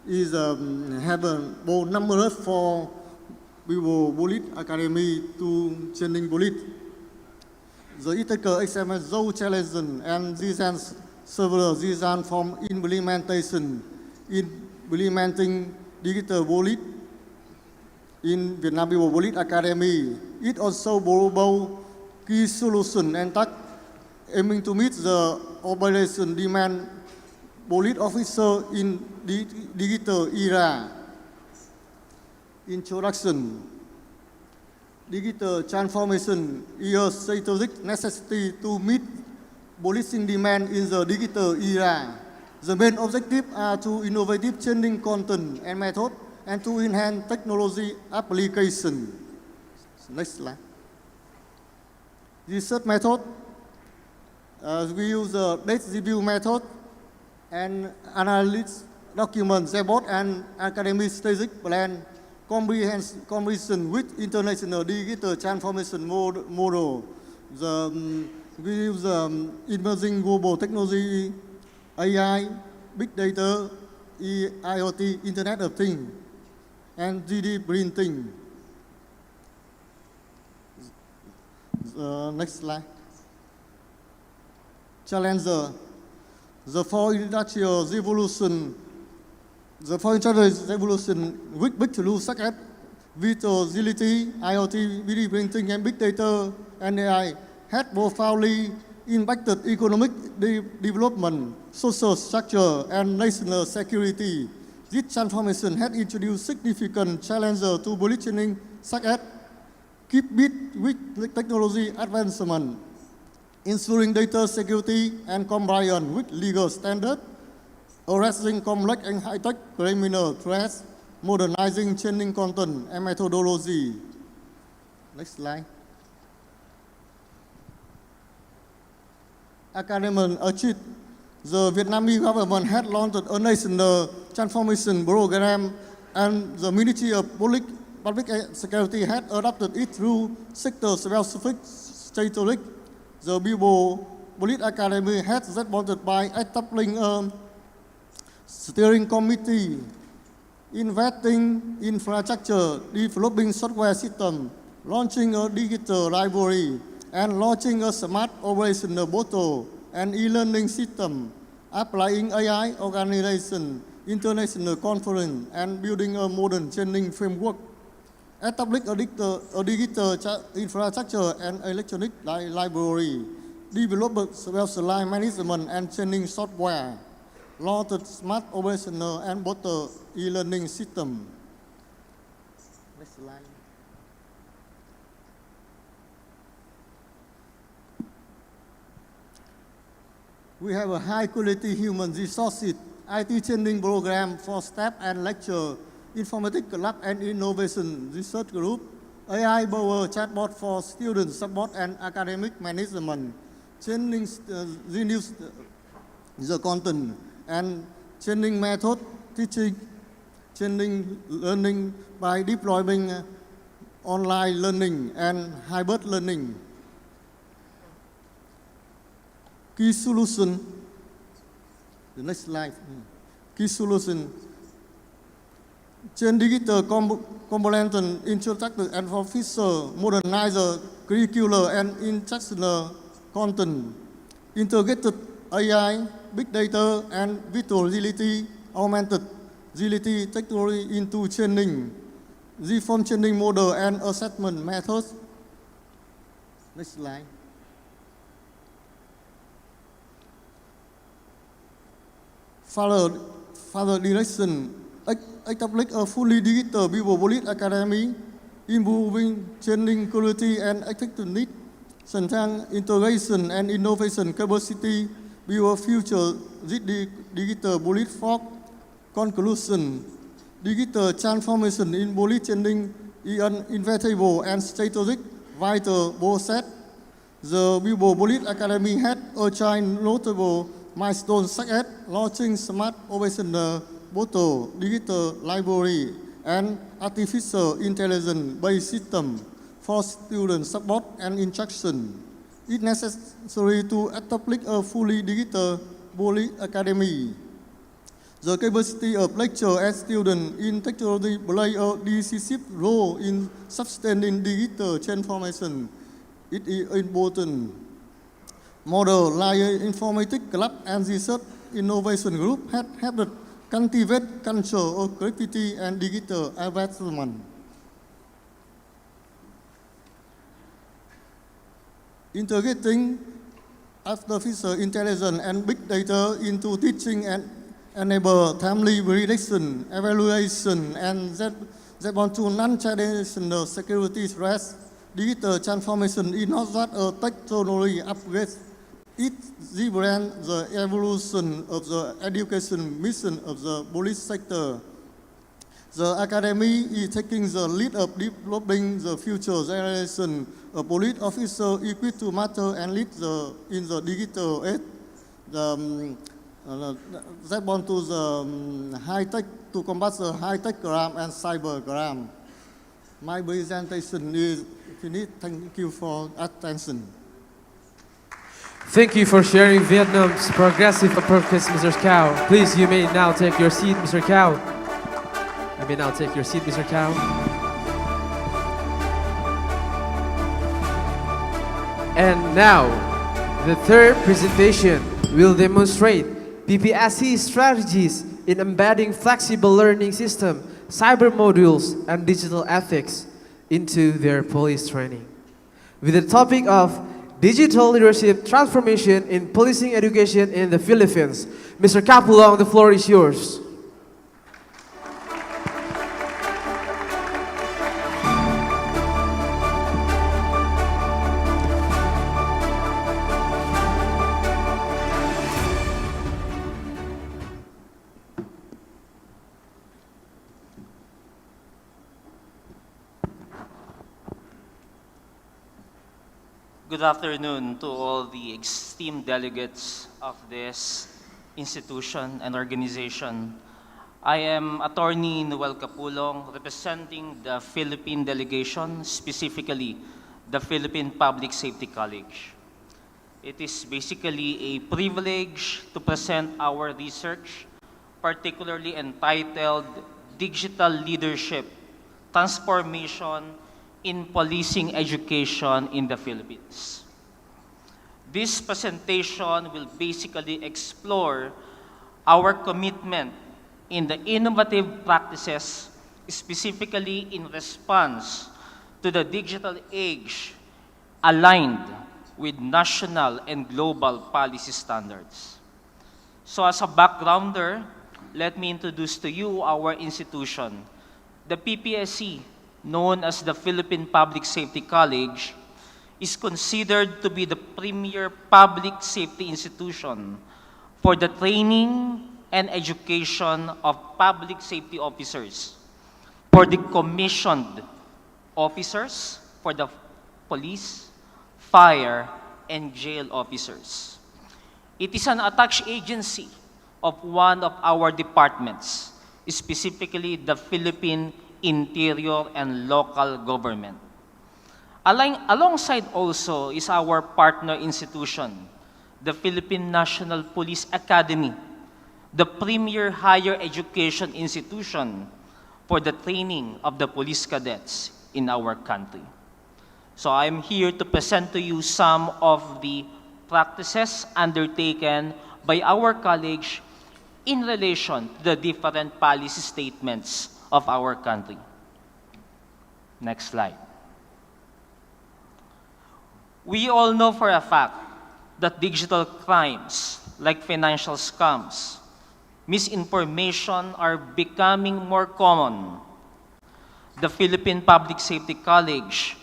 is have a bold number for People Police Academy to training police. The ethical examine those challenges and designs several design from implementation implementing digital police in Vietnam People Police Academy. It also borrow key solution and task aiming to meet the operation demand police officer in the digital era. Introduction. Digital transformation is a strategic necessity to meet policing demand in the digital era. The main objectives are to innovative training content and method and to enhance technology application. Next slide. Research method. We use the data review method and analyze documents about an academic strategic plan comprehension with international digital transformation model. We use emerging global technology, AI, big data, IoT, Internet of Things, and 3D printing. Next slide. Challenger. the fourth industrial revolution, with big tools such as virtual reality, IoT, 3D printing, and big data and AI had profoundly impacted economic development, social structure, and national security. This transformation had introduced significant challenges to policing, such as keep bit with technology advancement, ensuring data security and compliance with legal standards, addressing complex and high-tech criminal threats, modernizing training content and methodology. Next slide. Academic achieved. The Vietnamese government had launched a national transformation program, and the Ministry of Public Security had adopted it through sector-specific strategies. The People Police Academy had responded by establishing a steering committee, investing in infrastructure, developing software system, launching a digital library, and launching a smart operational portal and e-learning system, applying AI organization, international conference, and building a modern training framework. Establish a digital infrastructure and electronic library, develop specialized management and training software, launched smart operational and portal e-learning system. Next slide. We have a high-quality human resources IT training program for staff and lecture, informatics lab and innovation research group, AI-powered chatbot for student support and academic management, training renews the content, and training method, teaching, training learning by deploying online learning and hybrid learning. Key solution, the next slide. Key solution, change digital component instructor and officer, modernizer, curricular and instructional content, integrated AI, big data and virtual reality, augmented reality technology into training, reform training model and assessment methods. Next slide. Further direction, establish a fully digital People Police Academy, improving training quality and effectiveness, strengthening integration and innovation capacity, build future digital police force. Conclusion, digital transformation in police training is an inevitable and strategic vital process. The People Police Academy had achieved notable milestones such as launching smart operational portal, digital library, and artificial intelligence-based system for student support and instruction. It's necessary to establish a fully digital police academy. The capacity of lecturer and students in technology play a decisive role in sustaining digital transformation. It is important. Model like informatics club and research innovation group have helped cultivate culture of creativity and digital advancement. Integrating artificial intelligence and big data into teaching and enable timely prediction, evaluation, and respond to non-traditional security threats. Digital transformation is not just a technology upgrade. It represents the evolution of the education mission of the police sector. The Academy is taking the lead of developing the future generation of police officers equipped to matter and lead in the digital age. Respond to the high-tech, to combat the high-tech crime and cyber crime. My presentation is finished. Thank you for attention. Thank you for sharing Vietnam's progressive approach, Mr. Cao. Please, you may now take your seat, Mr. Cao. You may now take your seat, Mr. Cao. And now, the third presentation will demonstrate PPSC strategies in embedding flexible learning system, cyber modules, and digital ethics into their police training. With the topic of digital leadership transformation in policing education in the Philippines. Mr. Kapulong, the floor is yours. Good afternoon to all the esteemed delegates of this institution and organization. I am Attorney Noel Kapulong, representing the Philippine delegation, specifically the Philippine Public Safety College. It is basically a privilege to present our research, particularly entitled Digital Leadership Transformation in Policing Education in the Philippines. This presentation will basically explore our commitment in the innovative practices, specifically in response to the digital age aligned with national and global policy standards. So as a backgrounder, let me introduce to you our institution. The PPSC, known as the Philippine Public Safety College, is considered to be the premier public safety institution for the training and education of public safety officers, for the commissioned officers, for the police, fire, and jail officers. It is an attached agency of one of our departments, specifically the Philippine Interior and Local Government. Alongside also is our partner institution, the Philippine National Police Academy, the premier higher education institution for the training of the police cadets in our country. So I'm here to present to you some of the practices undertaken by our college in relation to the different policy statements of our country. Next slide. We all know for a fact that digital crimes like financial scams, misinformation are becoming more common. The Philippine Public Safety College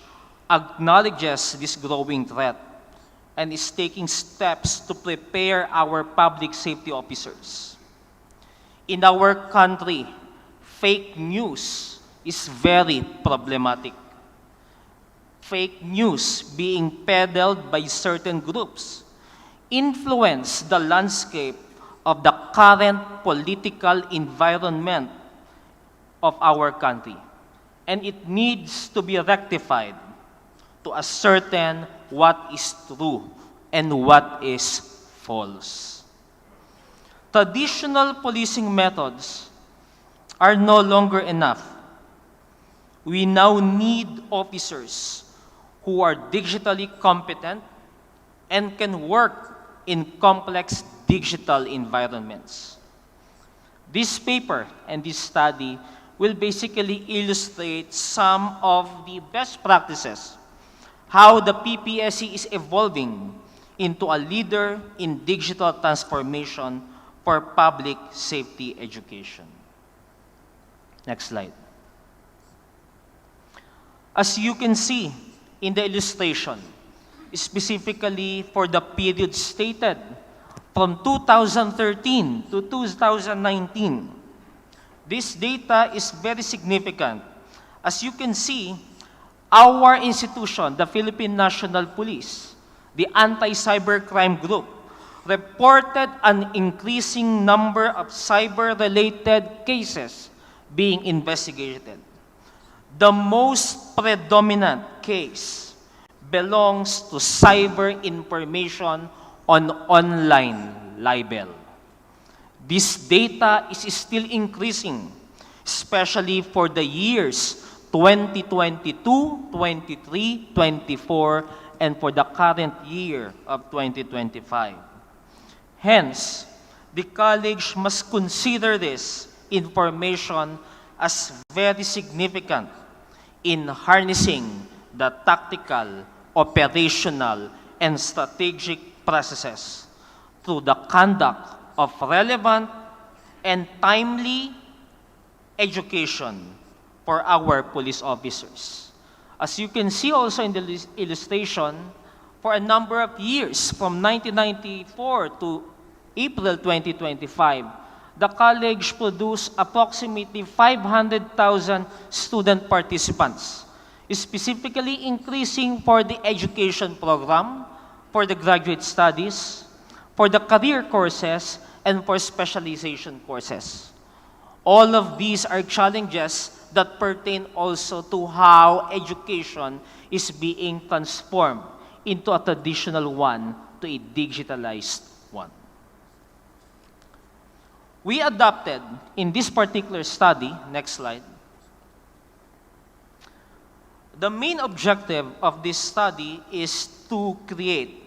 acknowledges this growing threat and is taking steps to prepare our public safety officers. In our country, fake news is very problematic. Fake news being peddled by certain groups influence the landscape of the current political environment of our country, and it needs to be rectified to ascertain what is true and what is false. Traditional policing methods are no longer enough. We now need officers who are digitally competent and can work in complex digital environments. This paper and this study will basically illustrate some of the best practices, how the PPSC is evolving into a leader in digital transformation for public safety education. Next slide. As you can see in the illustration, specifically for the period stated from 2013 to 2019, this data is very significant. As you can see, our institution, the Philippine National Police, the Anti-Cybercrime Group, reported an increasing number of cyber-related cases being investigated. The most predominant case belongs to cyber information on online libel. This data is still increasing, especially for the years 2022, 23, 24, and for the current year of 2025. Hence, the college must consider this information as very significant in harnessing the tactical, operational, and strategic processes through the conduct of relevant and timely education for our police officers. As you can see also in the illustration, for a number of years, from 1994 to April 2025, the college produced approximately 500,000 student participants, specifically increasing for the education program, for the graduate studies, for the career courses, and for specialization courses. All of these are challenges that pertain also to how education is being transformed into a traditional one to a digitalized one. We adopted in this particular study, next slide, the main objective of this study is to create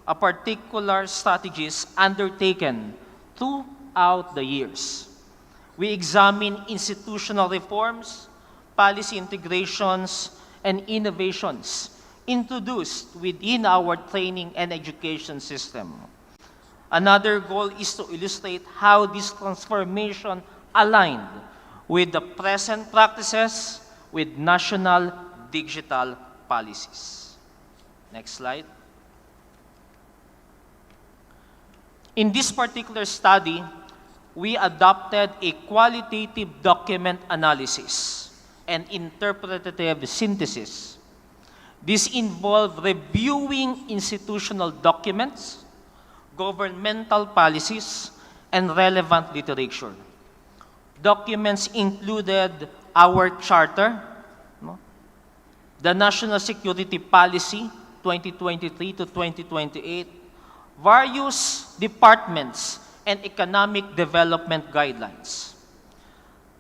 a particular strategies undertaken throughout the years. We examine institutional reforms, policy integrations, and innovations introduced within our training and education system. Another goal is to illustrate how this transformation aligned with the present practices with national digital policies. Next slide. In this particular study, we adopted a qualitative document analysis and interpretative synthesis. This involved reviewing institutional documents, governmental policies, and relevant literature. Documents included our charter, the National Security Policy 2023 to 2028, various departments, and economic development guidelines.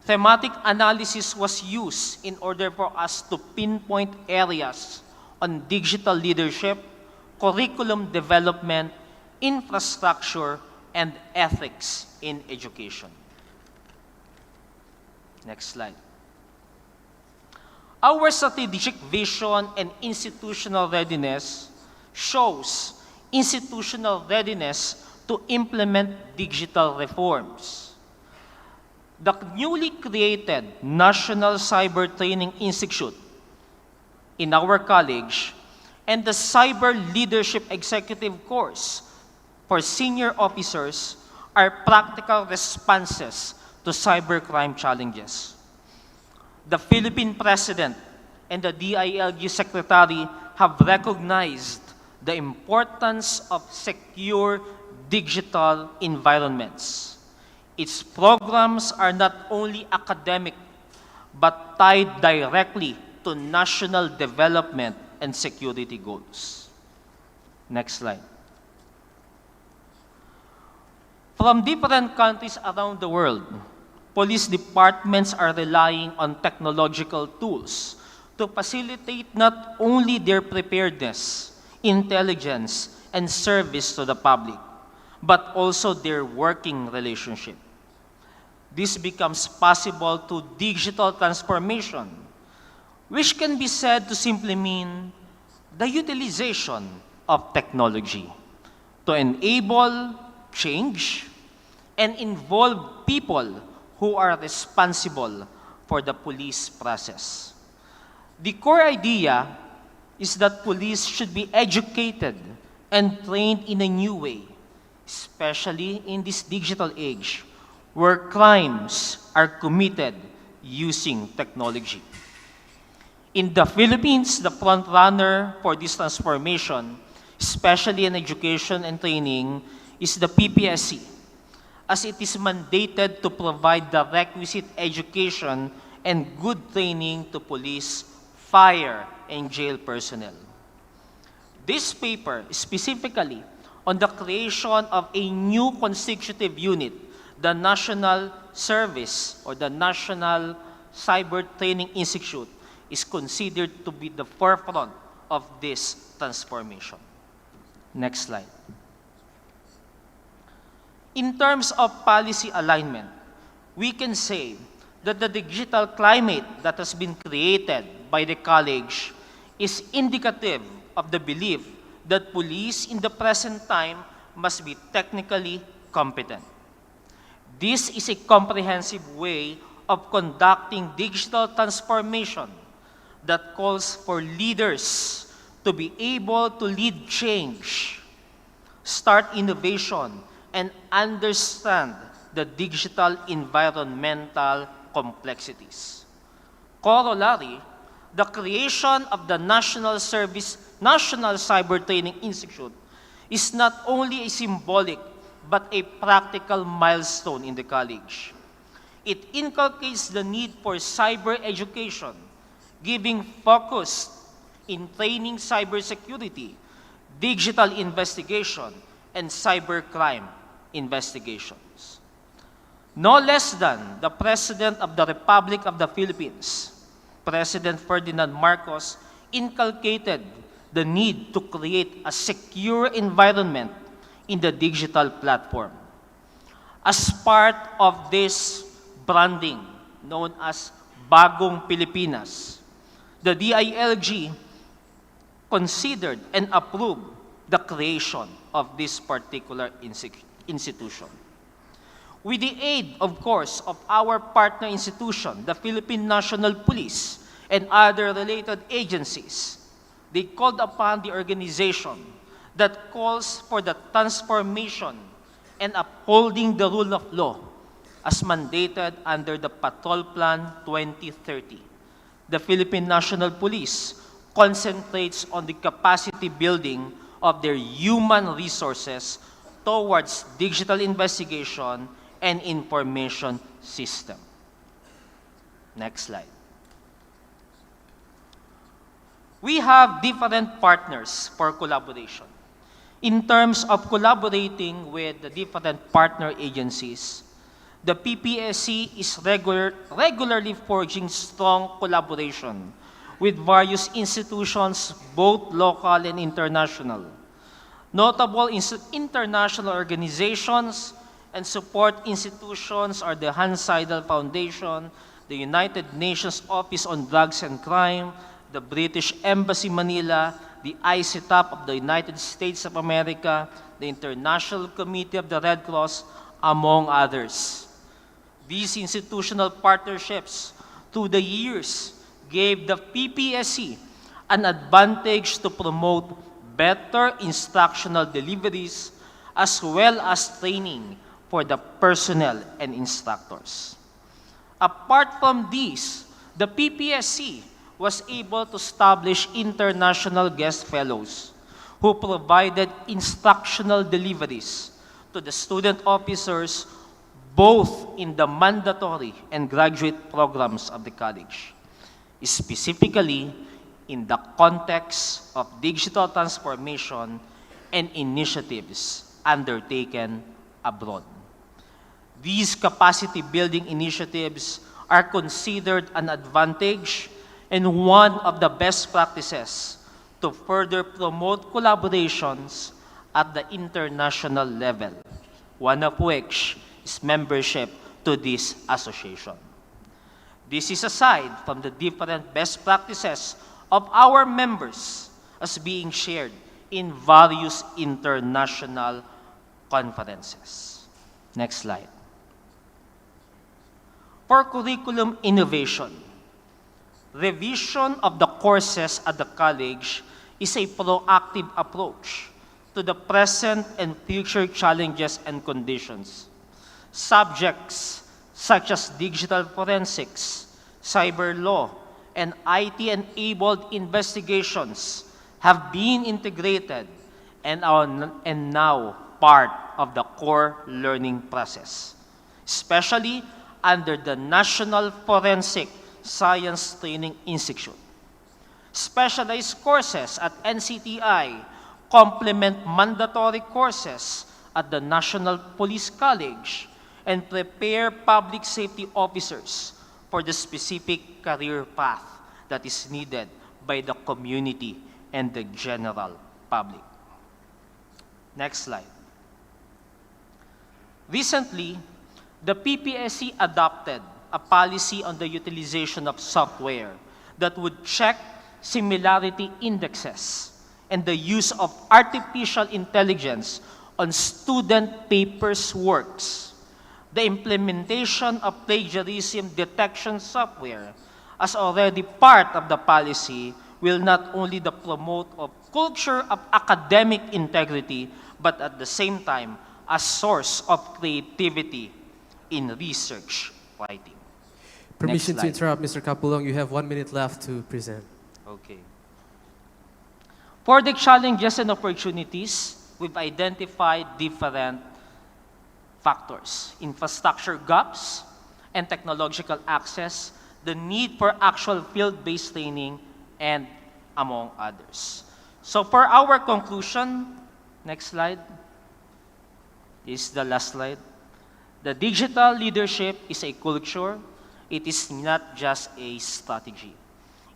Thematic analysis was used in order for us to pinpoint areas on digital leadership, curriculum development, infrastructure, and ethics in education. Next slide. Our strategic vision and institutional readiness shows institutional readiness to implement digital reforms. The newly created National Cyber Training Institute in our college and the Cyber Leadership Executive Course for senior officers are practical responses to cybercrime challenges. The Philippine President and the DILG Secretary have recognized the importance of secure digital environments. Its programs are not only academic, but tied directly to national development and security goals. Next slide. From different countries around the world, police departments are relying on technological tools to facilitate not only their preparedness, intelligence, and service to the public, but also their working relationship. This becomes possible through digital transformation, which can be said to simply mean the utilization of technology to enable change and involve people who are responsible for the police process. The core idea is that police should be educated and trained in a new way, especially in this digital age, where crimes are committed using technology. In the Philippines, the front runner for this transformation, especially in education and training, is the PPSC, as it is mandated to provide the requisite education and good training to police, fire, and jail personnel. This paper specifically on the creation of a new constitutive unit, the National Service or the National Cyber Training Institute, is considered to be the forefront of this transformation. Next slide. In terms of policy alignment, we can say that the digital climate that has been created by the college is indicative of the belief that police in the present time must be technically competent. This is a comprehensive way of conducting digital transformation that calls for leaders to be able to lead change, start innovation, and understand the digital environmental complexities. Corollary, the creation of the National Cyber Training Institute is not only a symbolic but a practical milestone in the college. It inculcates the need for cyber education, giving focus in training cybersecurity, digital investigation, and cybercrime investigations. No less than the President of the Republic of the Philippines, President Ferdinand Marcos, inculcated the need to create a secure environment in the digital platform. As part of this branding known as Bagong Pilipinas, the DILG considered and approved the creation of this particular institution. With the aid, of course, of our partner institution, the Philippine National Police, and other related agencies, they called upon the organization that calls for the transformation and upholding the rule of law as mandated under the Patrol Plan 2030. The Philippine National Police concentrates on the capacity building of their human resources towards digital investigation and information system. Next slide. We have different partners for collaboration. In terms of collaborating with the different partner agencies, the PPSC is regularly forging strong collaboration with various institutions, both local and international. Notable international organizations and support institutions are the Hans Seidel Foundation, the United Nations Office on Drugs and Crime, the British Embassy Manila, the ICTAP of the United States of America, the International Committee of the Red Cross, among others. These institutional partnerships through the years gave the PPSC an advantage to promote better instructional deliveries as well as training for the personnel and instructors. Apart from these, the PPSC was able to establish international guest fellows who provided instructional deliveries to the student officers both in the mandatory and graduate programs of the college, specifically in the context of digital transformation and initiatives undertaken abroad. These capacity building initiatives are considered an advantage and one of the best practices to further promote collaborations at the international level, one of which is membership to this association. This is aside from the different best practices of our members as being shared in various international conferences. Next slide. For curriculum innovation, revision of the courses at the college is a proactive approach to the present and future challenges and conditions. Subjects such as digital forensics, cyber law, and IT-enabled investigations have been integrated and are now part of the core learning process, especially under the National Forensic Science Training Institute. Specialized courses at NCTI complement mandatory courses at the National Police College and prepare public safety officers for the specific career path that is needed by the community and the general public. Next slide. Recently, the PPSC adopted a policy on the utilization of software that would check similarity indexes and the use of artificial intelligence on student papers works. The implementation of plagiarism detection software as already part of the policy will not only promote a culture of academic integrity, but at the same time, a source of creativity in research writing. Permission Next to slide. interrupt, Mr. Kapulong. You have 1 minute left to present. Okay. For the challenges and opportunities, we've identified different factors: infrastructure gaps and technological access, the need for actual field-based training, and among others. So for our conclusion, next slide is the last slide. The digital leadership is a culture. It is not just a strategy.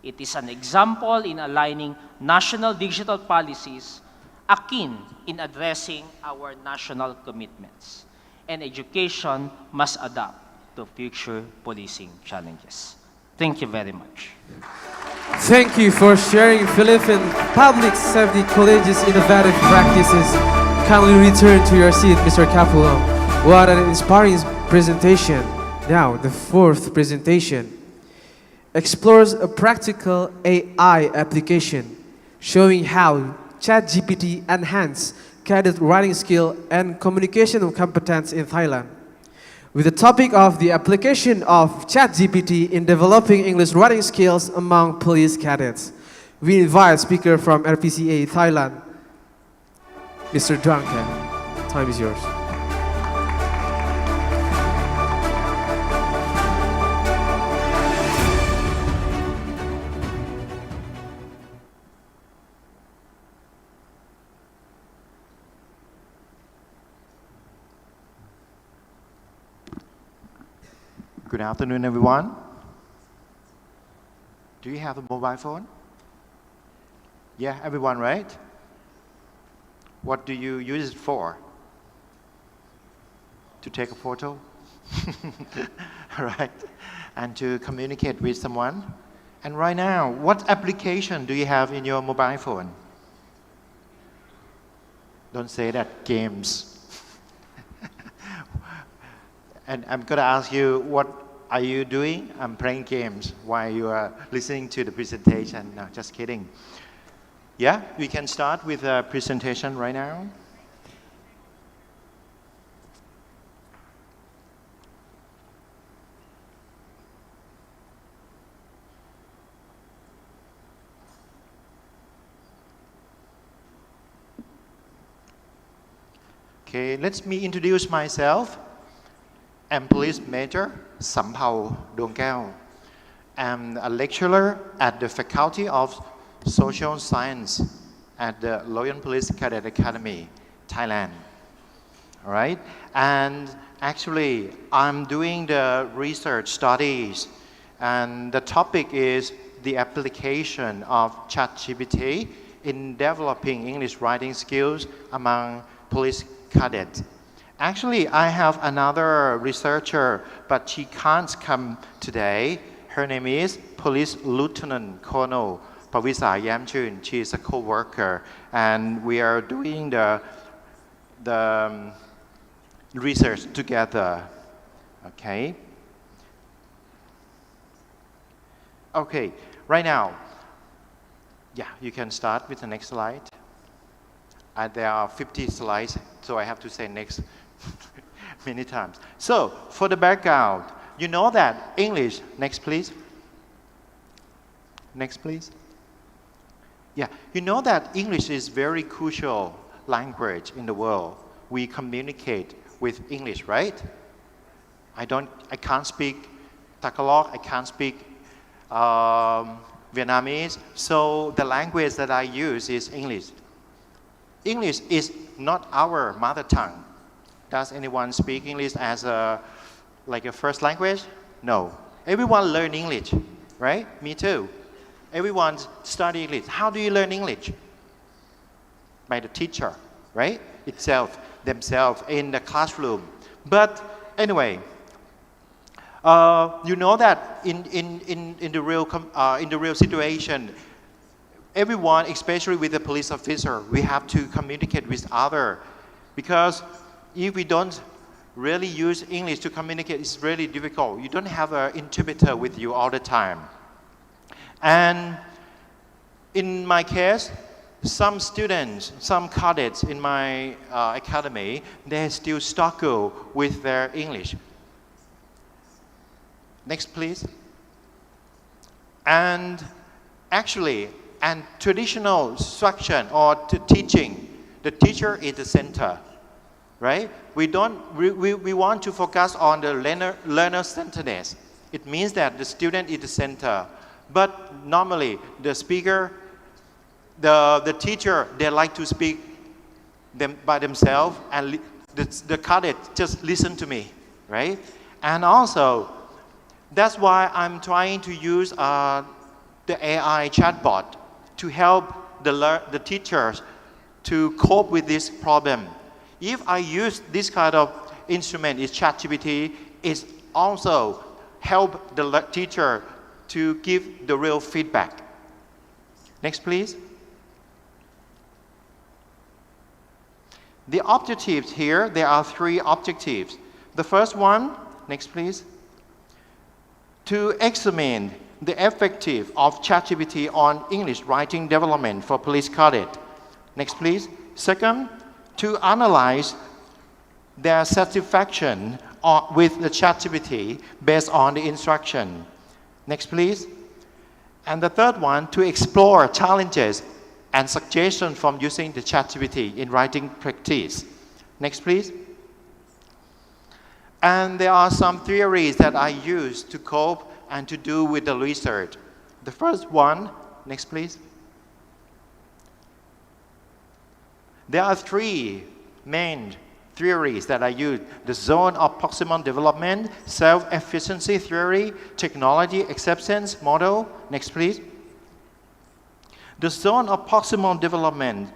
It is an example in aligning national digital policies akin in addressing our national commitments. And education must adapt to future policing challenges. Thank you very much. Thank you for sharing Philippine Public Safety College's innovative practices. Kindly return to your seat, Mr. Kapulong. What an inspiring presentation. Now, the fourth presentation explores a practical AI application showing how ChatGPT enhances cadet writing skill and communication competence in Thailand. With the topic of the application of ChatGPT in developing English writing skills among police cadets, we invite speaker from RPCA Thailand, Mr. Duncan. Time is yours. Good afternoon, everyone. Do you have a mobile phone? Yeah, everyone, right? What do you use it for? To take a photo? Right. And to communicate with someone? And right now, what application do you have in your mobile phone? Don't say that, games. And I'm going to ask you, what are you doing? I'm playing games while you are listening to the presentation. No, just kidding. Yeah, we can start with a presentation right now. Okay, let me introduce myself. I'm Police Major Sampao Dongkeo. I'm a lecturer at the Faculty of Social Science at the Loyal Police Cadet Academy, Thailand. All right, and actually I'm doing the research studies, and the topic is the application of ChatGPT in developing English writing skills among police cadets. Actually, I have another researcher, but she can't come today. Her name is Police Lieutenant Colonel Pavisa Yamchun. She is a co-worker, and we are doing the research together. Okay. Okay. Right now, yeah, you can start with the next slide. There are 50 slides, so I have to say next many times. So, for the background, you know that English, next please. Next please. Yeah, you know that English is very crucial language in the world. We communicate with English, right? I can't speak Tagalog, I can't speak Vietnamese, so the language that I use is English. English is not our mother tongue. Does anyone speak English as like a first language? No. Everyone learn English, right? Me too. Everyone study English. How do you learn English? By the teacher, right? Themselves in the classroom. But anyway, you know that in the real situation, everyone, especially with the police officer, we have to communicate with other, because if we don't really use English to communicate, it's really difficult. You don't have an interpreter with you all the time. And in my case, some students, some cadets in my academy, they still struggle with their English. Next, please. And actually, and traditional instruction or teaching, the teacher is the center, right? We want to focus on the learner-centeredness. It means that the student is the center. But normally, the speaker, the teacher, they like to speak by themselves, and the cadet just listen to me, right? And also, that's why I'm trying to use the AI chatbot to help the teachers to cope with this problem. If I use this kind of instrument, it's ChatGPT, it also help the teacher to give the real feedback. Next, please. The objectives here, there are 3 objectives. The first one, next please, to examine the effective of ChatGPT on English writing development for police cadet. Next please. Second, to analyze their satisfaction with the ChatGPT based on the instruction. Next please. And the third one, to explore challenges and suggestions from using the ChatGPT in writing practice. Next please. And there are some theories that I use to cope and to do with the research. The first one, next please. There are 3 main theories that I use: the zone of optimum development, self-efficiency theory, technology acceptance model. Next please. The zone of optimum development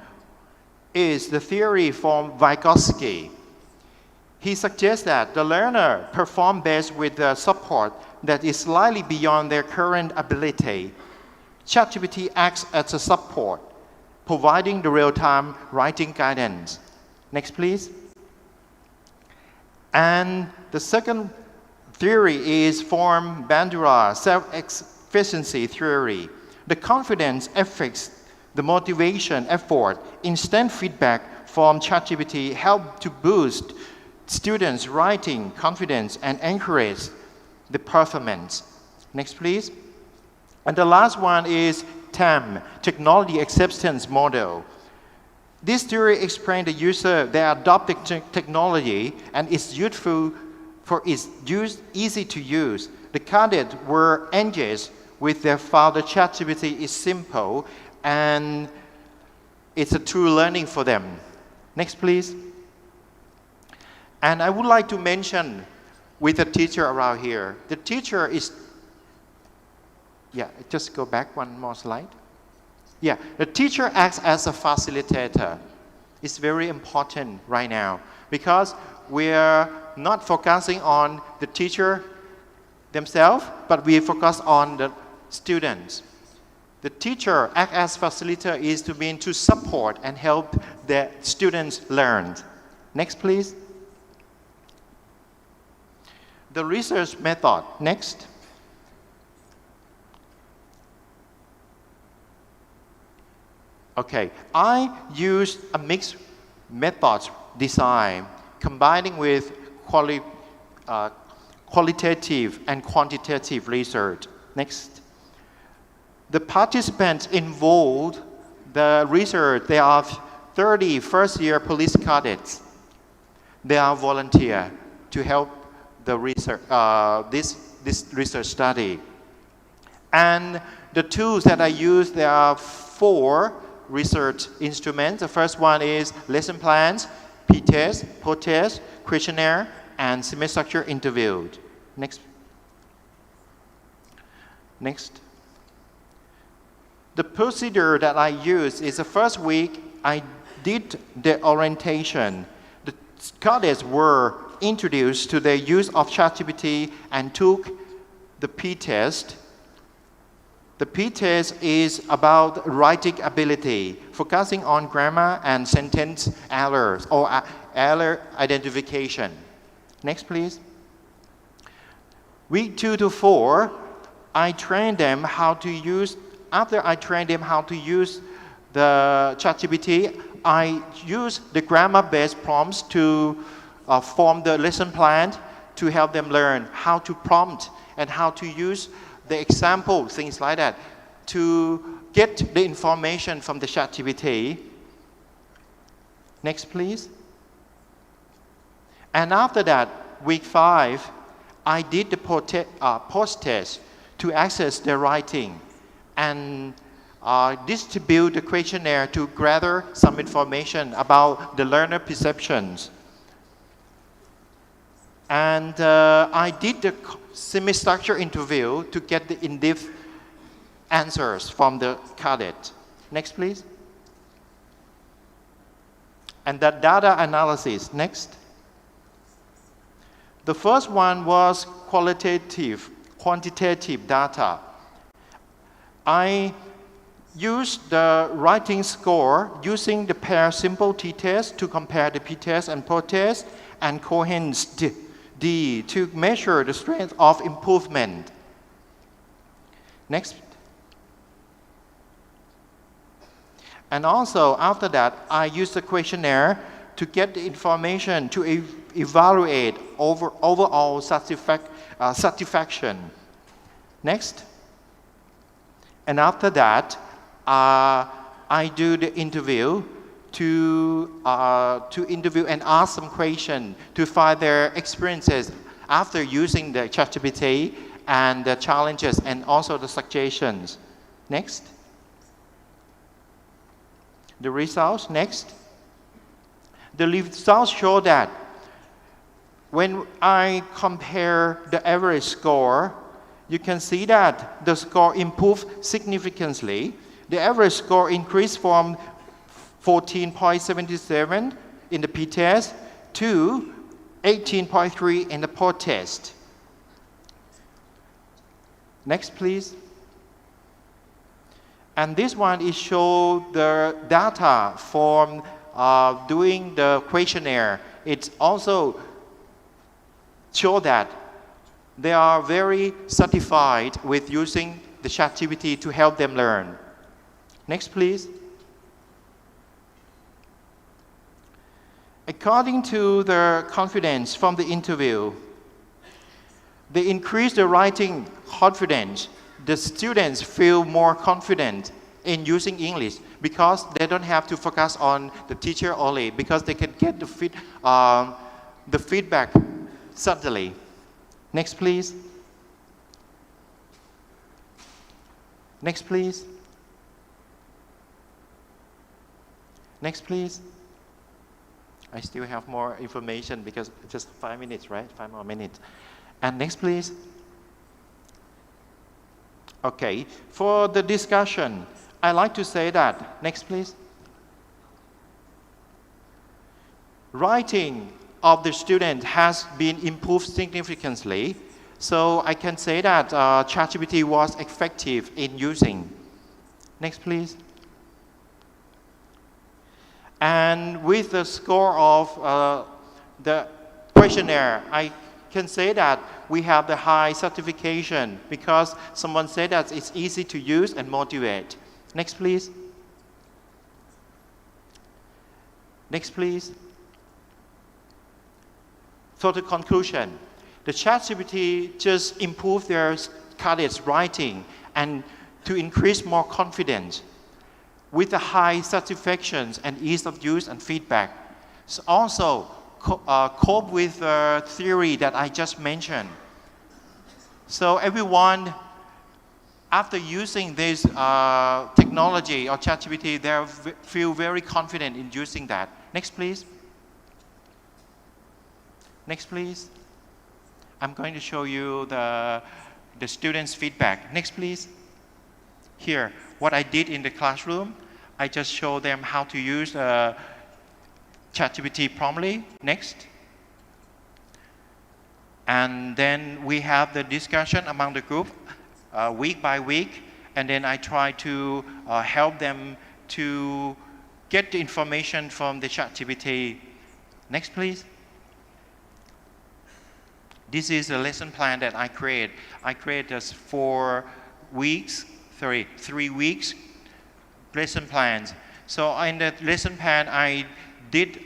is the theory from Vygotsky. He suggests that the learner perform best with the support that is slightly beyond their current ability. ChatGPT acts as a support, providing the real-time writing guidance. Next, please. And the second theory is from Bandura, self-efficiency theory. The confidence affects the motivation, effort. Instant feedback from ChatGPT help to boost students' writing confidence and encourage the performance. Next, please. And the last one is TAM, Technology Acceptance Model. This theory explains the user they adopt the technology and is useful for its use, easy to use. The cadets were engaged with their father. ChatGPT is simple and it's a true learning for them. Next, please. And I would like to mention with the teacher around here. The teacher is, just go back one more slide. The teacher acts as a facilitator. It's very important right now because we're not focusing on the teacher themselves, but we focus on the students. The teacher acts as facilitator is to mean to support and help the students learn. Next, please. The research method. Next. Okay, I use a mixed methods design, combining with qualitative and quantitative research. Next. The participants involved, the research, there are 30 first-year police cadets. They are volunteer to help the research, this research study. And the tools that I use, there are 4 research instruments. The first one is lesson plans, p-test, post-test, questionnaire, and semester interview. Next. Next. The procedure that I use is the first week I did the orientation. The cadets were introduced to the use of ChatGPT and took the P-test. The P-test is about writing ability, focusing on grammar and sentence errors or error identification. Next, please. Week 2 to 4, I trained them how to use, after I trained them how to use the ChatGPT, I use the grammar-based prompts to form the lesson plan to help them learn how to prompt and how to use the example, things like that, to get the information from the ChatGPT. Next, please. And after that, week 5, I did the post-test to access their writing and distribute the questionnaire to gather some information about the learner perceptions. And I did the semi-structured interview to get the in-depth answers from the cadet. Next, please. And the data analysis. Next. The first one was quantitative data. I used the writing score using the pair simple t-test to compare the p-test and post-test and coherence D to measure the strength of improvement. Next. And also after that, I used the questionnaire to get the information to evaluate overall satisfaction. Next. And after that, I do the interview to interview and ask some questions to find their experiences after using the ChatGPT and the challenges and also the suggestions. Next. The results. Next. The results show that when I compare the average score, you can see that the score improved significantly. The average score increased from 14.77 in the p-test to 18.3 in the post-test. Next, please. And this one is show the data from doing the questionnaire. It's also show that they are very satisfied with using the ChatGPT to help them learn. Next, please. According to the confidence from the interview, they increase the writing confidence. The students feel more confident in using English because they don't have to focus on the teacher only, because they can get the feedback suddenly. Next, please. Next, please. Next, please. I still have more information because it's just 5 minutes, right? 5 more minutes. And next, please. Okay, for the discussion, I like to say that, next please. Writing of the student has been improved significantly, so I can say that ChatGPT was effective in using. Next please. And with the score of the questionnaire, I can say that we have the high certification because someone said that it's easy to use and motivate. Next, please. Next, please. So the conclusion, the ChatGPT just improved their cadets' writing and to increase more confidence with the high satisfactions and ease of use and feedback. So also, cope with the theory that I just mentioned. So everyone, after using this technology or ChatGPT, they feel very confident in using that. Next, please. Next, please. I'm going to show you the students' feedback. Next, please. Here, what I did in the classroom, I just show them how to use ChatGPT promptly. Next. And then we have the discussion among the group week by week. And then I try to help them to get the information from the ChatGPT. Next, please. This is a lesson plan that I create. I create this 3 weeks lesson plans. So in the lesson plan, I did,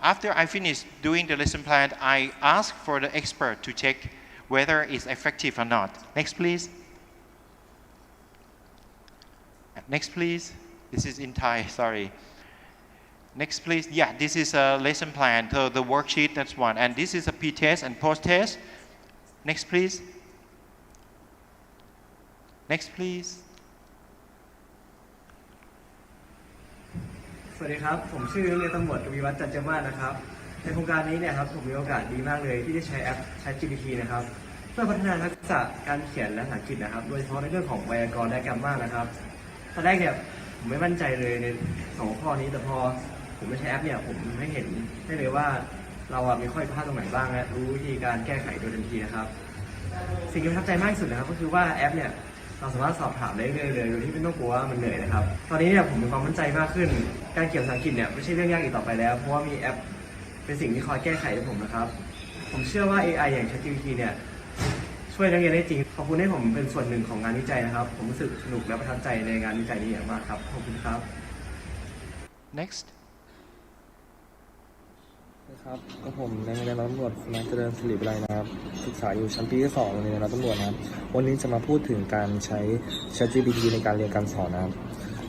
after I finished doing the lesson plan, I asked for the expert to check whether it's effective or not. Next, please. Next, please. This is in Thai, sorry. Next, please. Yeah, this is a lesson plan, so the worksheet, that's one. And this is a pre-test and post-test. Next, please. Next, please. สวัสดีครับผมชื่อเรียนตำรวจกวีวัฒน์จันเจมาศนะครับในโครงการนี้เนี่ยครับผมมีโอกาสดีมากเลยที่ได้ใช้แอป ChatGPT นะครับเพื่อพัฒนาทักษะการเขียนและภาษาอังกฤษนะครับโดยเฉพาะในเรื่องของไวยากรณ์และแกรมมานะครับตอนแรกเนี่ยผมไม่มั่นใจเลยใน2ข้อนี้แต่พอผมไม่ใช้แอปเนี่ยผมไม่เห็นได้เลยว่าเรามีข้อผิดพลาดตรงไหนบ้างและรู้วิธีการแก้ไขโดยทันทีนะครับสิ่งที่ประทับใจมากที่สุดนะครับก็คือว่าแอปเนี่ยเราสามารถสอบถามได้เรื่อยๆเลยโดยที่ไม่ต้องกลัวว่ามันเหนื่อยนะครับตอนนี้เนี่ยผมมีความมั่นใจมากขึ้นการเขียนภาษาอังกฤษเนี่ยไม่ใช่เรื่องยากอีกต่อไปแล้วเพราะว่ามีแอปเป็นสิ่งที่คอยแก้ไขให้ผมนะครับผมเชื่อว่า AI อย่าง ChatGPT เนี่ยช่วยนักเรียนได้จริงขอบคุณให้ผมเป็นส่วนหนึ่งของงานวิจัยนะครับผมรู้สึกสนุกและประทับใจในงานวิจัยนี้อย่างมากครับขอบคุณครับ Next ครับก็ผมในโรงเรียนตำรวจนายเจริญศิริวิไลนะครับศึกษาอยู่ชั้นปีที่2โรงเรียนตำรวจนะครับวันนี้จะมาพูดถึงการใช้ ChatGPT ในการเรียนการสอนนะครับ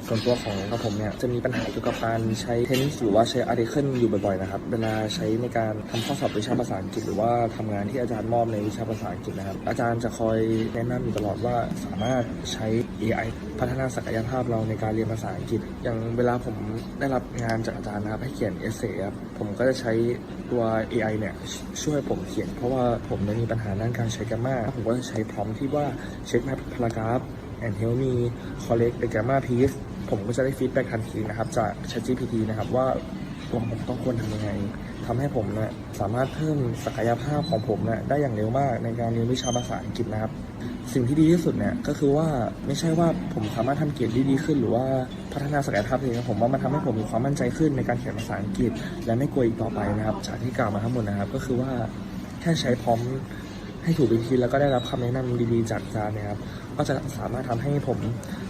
ส่วนตัวของผมเนี่ยจะมีปัญหาเกี่ยวกับการใช้เทนนิสหรือว่าใช้อาร์ติเคิลอยู่บ่อยๆนะครับเวลาใช้ในการทำข้อสอบวิชาภาษาอังกฤษหรือว่าทำงานที่อาจารย์มอบในวิชาภาษาอังกฤษนะครับอาจารย์จะคอยแนะนำอยู่ตลอดว่าสามารถใช้ AI พัฒนาศักยภาพเราในการเรียนภาษาอังกฤษอย่างเวลาผมได้รับงานจากอาจารย์นะครับให้เขียนเอเซ่ครับผมก็จะใช้ตัว AI เนี่ยช่วยผมเขียนเพราะว่าผมมีปัญหาด้านการใช้แกรมมาผมก็จะใช้พร้อมที่ว่า check my paragraph and help me correct the grammar piece ผมก็จะได้ฟีดแบ็กทันทีนะครับจาก ChatGPT นะครับว่าตัวผมต้องควรทำยังไงทำให้ผมเนี่ยสามารถเพิ่มศักยภาพของผมเนี่ยได้อย่างเร็วมากในการเรียนวิชาภาษาอังกฤษนะครับสิ่งที่ดีที่สุดเนี่ยก็คือว่าไม่ใช่ว่าผมสามารถทำเกรดได้ดีขึ้นหรือว่าพัฒนาศักยภาพเองผมว่ามันทำให้ผมมีความมั่นใจขึ้นในการเขียนภาษาอังกฤษและไม่กลัวอีกต่อไปนะครับจากที่กล่าวมาทั้งหมดนะครับก็คือว่าแค่ใช้พร้อมให้ถูกวิธีแล้วก็ได้รับคำแนะนำดีๆจากอาจารย์นะครับก็จะสามารถทำให้ผม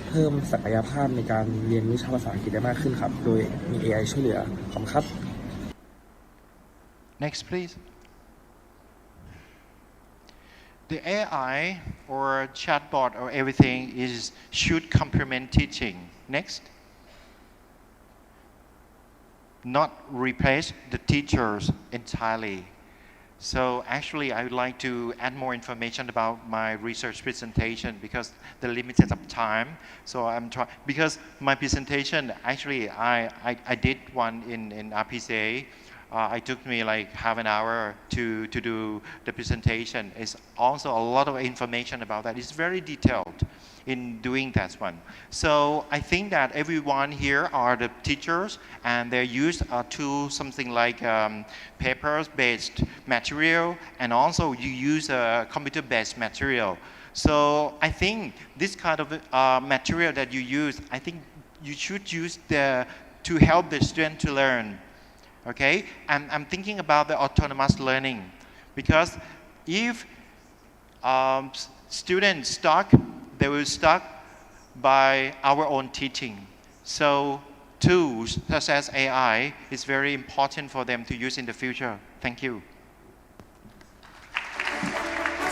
เพิ่มศักยภาพในการเรียนวิชาภาษาอังกฤษได้มากขึ้นครับโดยมี AI ช่วยเหลือขอบคุณครับ Next, please. The AI or chatbot or everything should complement teaching. Next. Not replace the teachers entirely. So actually, I would like to add more information about my research presentation because the limited of time. So I'm trying, because my presentation, actually, I did one in RPCA. It took me like half an hour to do the presentation. It's also a lot of information about that. It's very detailed in doing that one. So I think that everyone here are the teachers and they use to something like papers-based material and also you use computer-based material. So I think this kind of material that you use, I think you should use to help the student to learn. Okay, and I'm thinking about the autonomous learning because if students stuck, they will stuck by our own teaching. So tools such as AI is very important for them to use in the future. Thank you.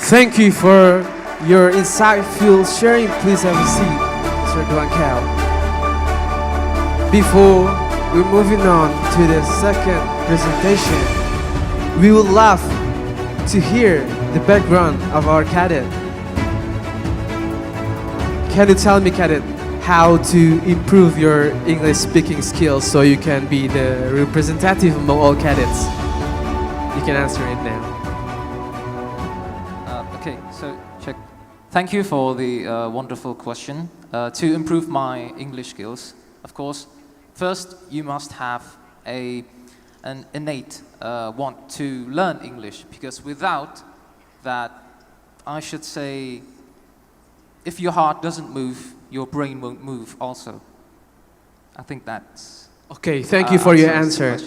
Thank you for your insightful sharing. Please have a seat, Mr. Drumcorps. Before we're moving on to the second presentation, we would love to hear the background of our cadet. Can you tell me, cadet, how to improve your English speaking skills so you can be the representative among all cadets? You can answer it now. Okay, so check. Thank you for the wonderful question. To improve my English skills, of course, first you must have a an innate want to learn English, because without that, I should say, if your heart doesn't move, your brain won't move also. I think that's... Okay, thank you for your answer.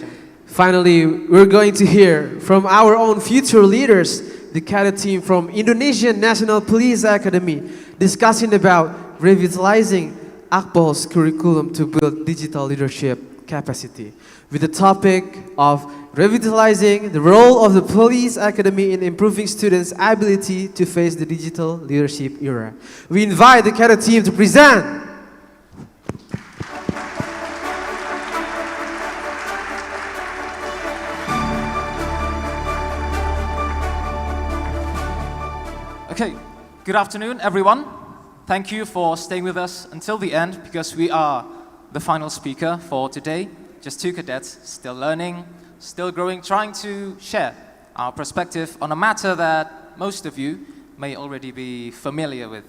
Finally, we're going to hear from our own future leaders, the Cadet team from Indonesian National Police Academy, discussing about revitalizing akpol's curriculum to build digital leadership capacity, with the topic of revitalizing the role of the police academy in improving students' ability to face the digital leadership era. We invite the Cadet team to present. Okay, good afternoon, everyone. Thank you for staying with us until the end, because we are the final speaker for today. Just two cadets, still learning, still growing, trying to share our perspective on a matter that most of you may already be familiar with.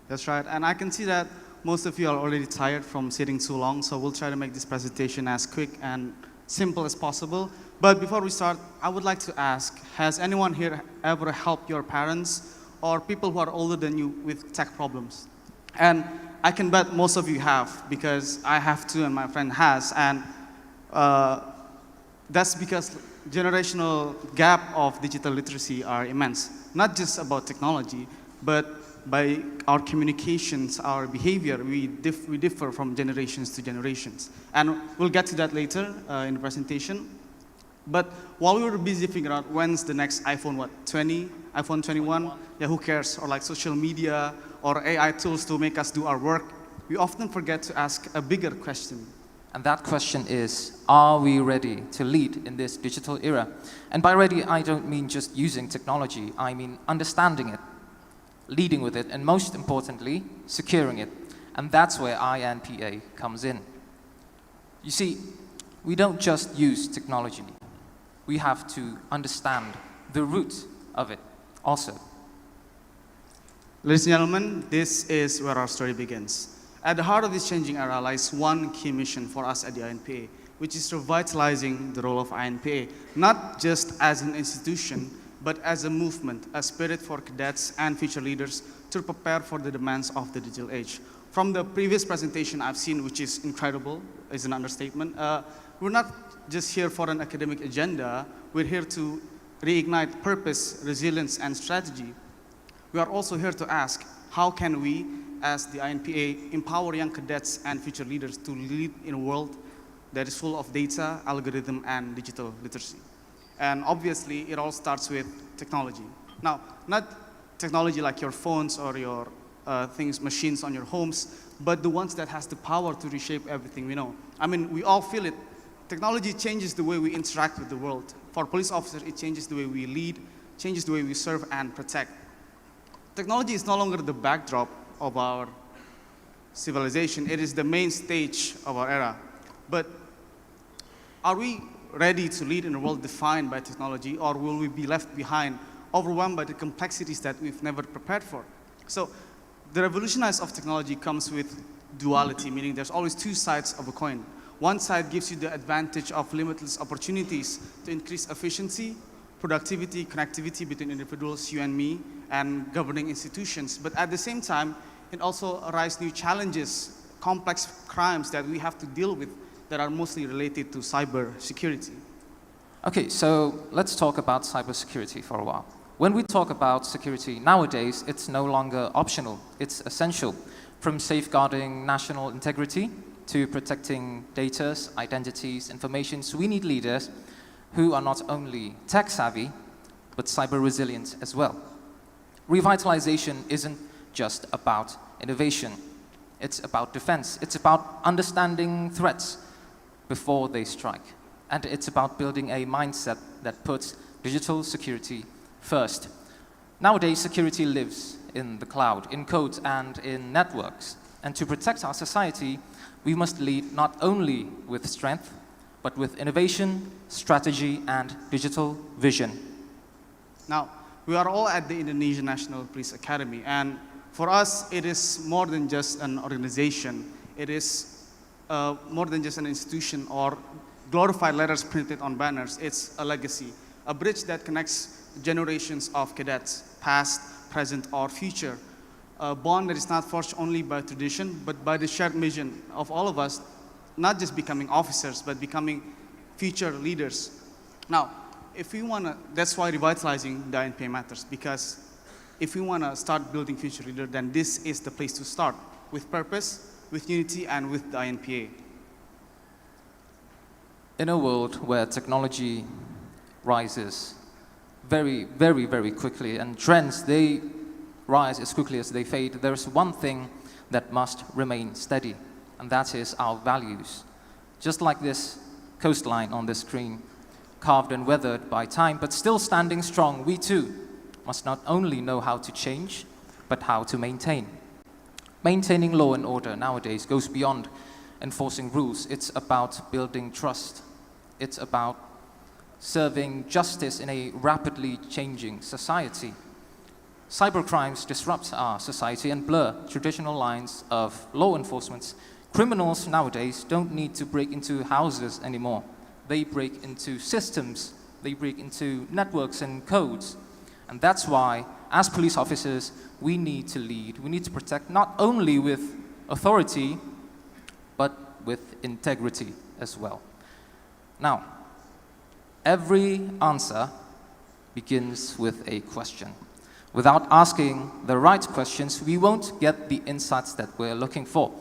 That's right, and I can see that most of you are already tired from sitting too long, so we'll try to make this presentation as quick and simple as possible. But before we start, I would like to ask, has anyone here ever helped your parents or people who are older than you with tech problems? And I can bet most of you have, because I have too and my friend has, and that's because generational gap of digital literacy are immense. Not just about technology, but by our communications, our behavior, we differ from generations to generations. And we'll get to that later in the presentation. But while we were busy figuring out when's the next iPhone, 20, iPhone 21, yeah, who cares, or like social media, or AI tools to make us do our work, we often forget to ask a bigger question. And that question is, are we ready to lead in this digital era? And by ready, I don't mean just using technology, I mean understanding it, leading with it, and most importantly, securing it. And that's where INPA comes in. You see, we don't just use technology. We have to understand the root of it also. Ladies and gentlemen, this is where our story begins. At the heart of this changing era lies one key mission for us at the INPA, which is revitalizing the role of INPA, not just as an institution, but as a movement, a spirit for cadets and future leaders to prepare for the demands of the digital age. From the previous presentation I've seen, which is incredible, is an understatement, we're not just here for an academic agenda, we're here to reignite purpose, resilience, and strategy. We are also here to ask, how can we, as the INPA, empower young cadets and future leaders to lead in a world that is full of data, algorithm, and digital literacy? And obviously, it all starts with technology. Now, not technology like your phones or your machines on your homes, but the ones that has the power to reshape everything we know. I mean, we all feel it. Technology changes the way we interact with the world. For police officers, it changes the way we lead, changes the way we serve and protect. Technology is no longer the backdrop of our civilization. It is the main stage of our era. But are we ready to lead in a world defined by technology, or will we be left behind, overwhelmed by the complexities that we've never prepared for? So the revolutionize of technology comes with duality, meaning there's always two sides of a coin. One side gives you the advantage of limitless opportunities to increase efficiency, productivity, connectivity between individuals, you and me, and governing institutions. But at the same time, it also arises new challenges, complex crimes that we have to deal with that are mostly related to cyber security. Okay, so let's talk about cybersecurity for a while. When we talk about security nowadays, it's no longer optional, it's essential. From safeguarding national integrity to protecting data, identities, informations, we need leaders who are not only tech savvy, but cyber resilient as well. Revitalization isn't just about innovation. It's about defense. It's about understanding threats before they strike. And it's about building a mindset that puts digital security first. Nowadays, security lives in the cloud, in code, and in networks. And to protect our society, we must lead not only with strength, but with innovation, strategy, and digital vision. Now, we are all at the Indonesian National Police Academy, and for us, it is more than just an organization. It is more than just an institution or glorified letters printed on banners. It's a legacy, a bridge that connects generations of cadets, past, present, or future. A bond that is not forged only by tradition, but by the shared mission of all of us, not just becoming officers, but becoming future leaders. Now, if we want to, that's why revitalizing the INPA matters, because if we want to start building future leaders, then this is the place to start, with purpose, with unity, and with the INPA. In a world where technology rises very, very, very quickly, and trends, they rise as quickly as they fade, there's one thing that must remain steady, and that is our values. Just like this coastline on the screen, carved and weathered by time, but still standing strong, we too must not only know how to change, but how to maintain. Maintaining law and order nowadays goes beyond enforcing rules. It's about building trust. It's about serving justice in a rapidly changing society. Cybercrimes disrupt our society and blur traditional lines of law enforcement. Criminals nowadays don't need to break into houses anymore. They break into systems, they break into networks and codes. And that's why, as police officers, we need to lead. We need to protect not only with authority, but with integrity as well. Now, every answer begins with a question. Without asking the right questions, we won't get the insights that we're looking for.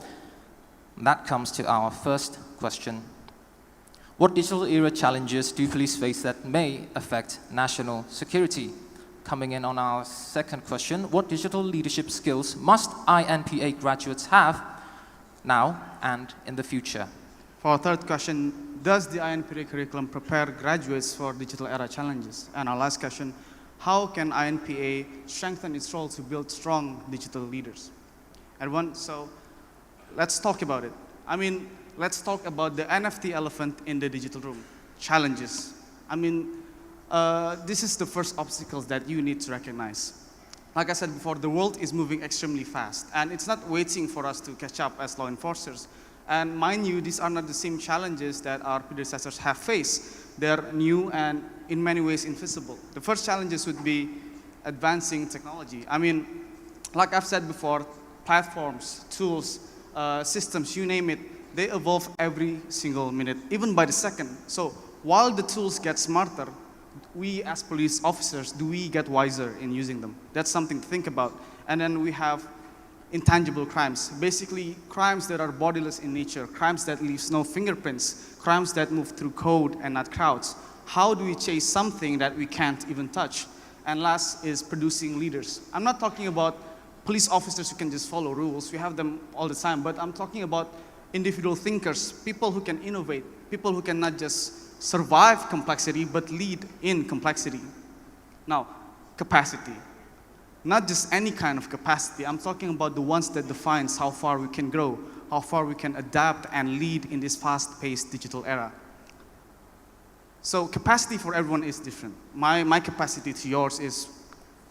That comes to our first question. What digital era challenges do police face that may affect national security? Coming in on our second question, what digital leadership skills must INPA graduates have now and in the future? For our third question, does the INPA curriculum prepare graduates for digital era challenges? And our last question, how can INPA strengthen its role to build strong digital leaders? So let's talk about it. Let's talk about the NFT elephant in the digital room, challenges. This is the first obstacles that you need to recognize. Like I said before, the world is moving extremely fast, and it's not waiting for us to catch up as law enforcers. And mind you, these are not the same challenges that our predecessors have faced. They're new and in many ways invisible. The first challenges would be advancing technology. Like I've said before, platforms, tools, systems, you name it, they evolve every single minute, even by the second. So while the tools get smarter, we as police officers, do we get wiser in using them? That's something to think about. And then we have intangible crimes, basically crimes that are bodiless in nature, crimes that leave no fingerprints, crimes that move through code and not crowds. How do we chase something that we can't even touch? And last is producing leaders. I'm not talking about police officers who can just follow rules, we have them all the time, but I'm talking about individual thinkers, people who can innovate, people who can not just survive complexity, but lead in complexity. Now, capacity. Not just any kind of capacity, I'm talking about the ones that defines how far we can grow, how far we can adapt and lead in this fast-paced digital era. So capacity for everyone is different. My capacity to yours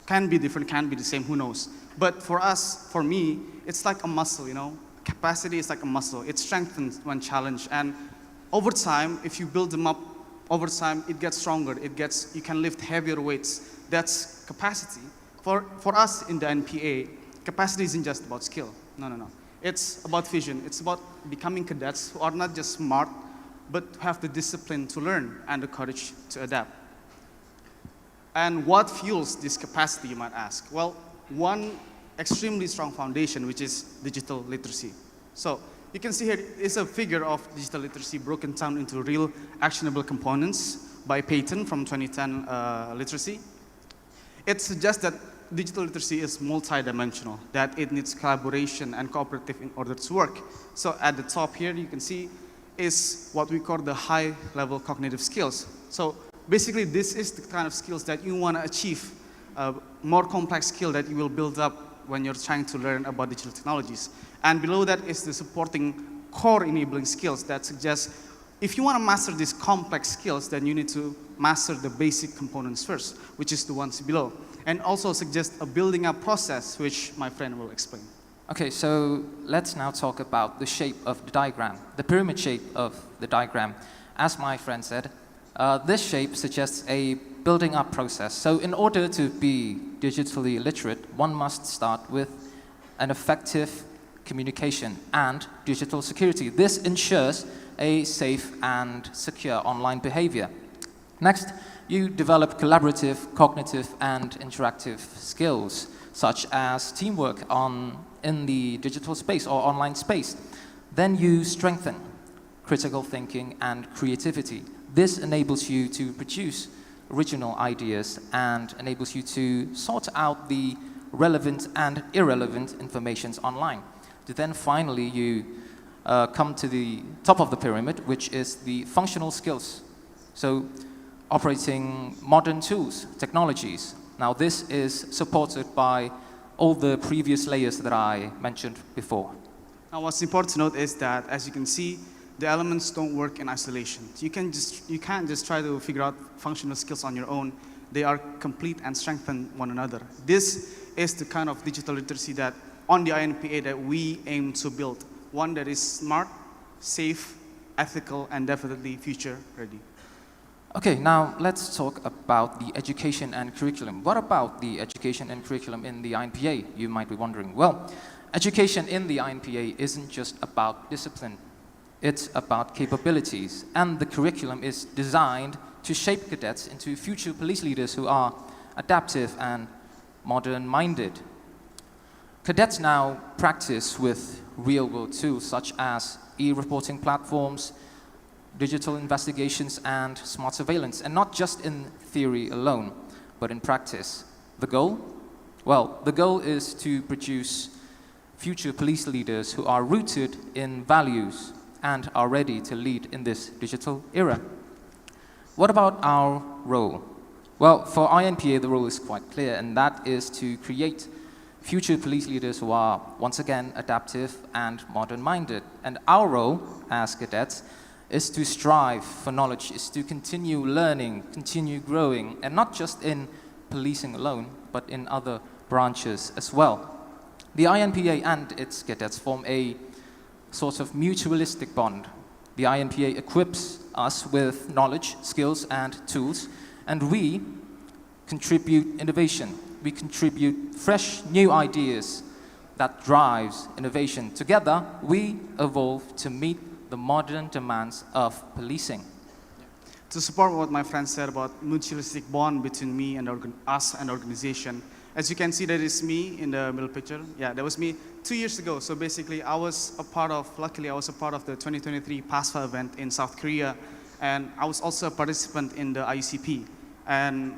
can be different, can be the same, who knows. But for us, for me, it's like a muscle, you know? Capacity is like a muscle. It strengthens when challenged. And over time, if you build them up, over time, it gets stronger. You can lift heavier weights. That's capacity. For us in the NPA, capacity isn't just about skill. No. It's about vision. It's about becoming cadets who are not just smart, but have the discipline to learn and the courage to adapt. And what fuels this capacity, you might ask? Well, one extremely strong foundation, which is digital literacy. So you can see here is a figure of digital literacy broken down into real actionable components by Payton from 2010 literacy. It suggests that digital literacy is multidimensional, that it needs collaboration and cooperative in order to work. So at the top here, you can see is what we call the high-level cognitive skills. So basically, this is the kind of skills that you want to achieve, more complex skill that you will build up when you're trying to learn about digital technologies. And below that is the supporting core enabling skills that suggest if you want to master these complex skills, then you need to master the basic components first, which is the ones below. And also suggest a building up process, which my friend will explain. Okay, so let's now talk about the shape of the diagram, the pyramid shape of the diagram. as my friend said, this shape suggests a building up process. So in order to be digitally literate, one must start with an effective communication and digital security. This ensures a safe and secure online behavior. Next, you develop collaborative, cognitive, and interactive skills, such as teamwork in the digital space or online space. Then you strengthen critical thinking and creativity. This enables you to produce original ideas and enables you to sort out the relevant and irrelevant informations online. Then finally, you come to the top of the pyramid, which is the functional skills. So operating modern tools, technologies. Now this is supported by all the previous layers that I mentioned before. Now what's important to note is that, as you can see, the elements don't work in isolation. You can't just try to figure out functional skills on your own. They are complete and strengthen one another. This is the kind of digital literacy that on the INPA that we aim to build. One that is smart, safe, ethical, and definitely future ready. Okay, now let's talk about the education and curriculum. What about the education and curriculum in the INPA, you might be wondering? Well, education in the INPA isn't just about discipline. It's about capabilities, and the curriculum is designed to shape cadets into future police leaders who are adaptive and modern-minded. Cadets now practice with real-world tools such as e-reporting platforms, digital investigations, and smart surveillance, and not just in theory alone, but in practice. The goal? Well, the goal is to produce future police leaders who are rooted in values and are ready to lead in this digital era. What about our role? Well, for INPA, the role is quite clear, and that is to create future police leaders who are, once again, adaptive and modern-minded. And our role as cadets is to strive for knowledge, is to continue learning, continue growing, and not just in policing alone, but in other branches as well. The INPA and its cadets form a sort of mutualistic bond. The INPA equips us with knowledge, skills, and tools, and we contribute innovation. We contribute fresh, new ideas that drives innovation. Together, we evolve to meet the modern demands of policing. To support what my friend said about mutualistic bond between me and us and organization, as you can see, that is me in the middle picture. Yeah, that was me 2 years ago. So basically, luckily I was a part of the 2023 PASFA event in South Korea, and I was also a participant in the IUCP. And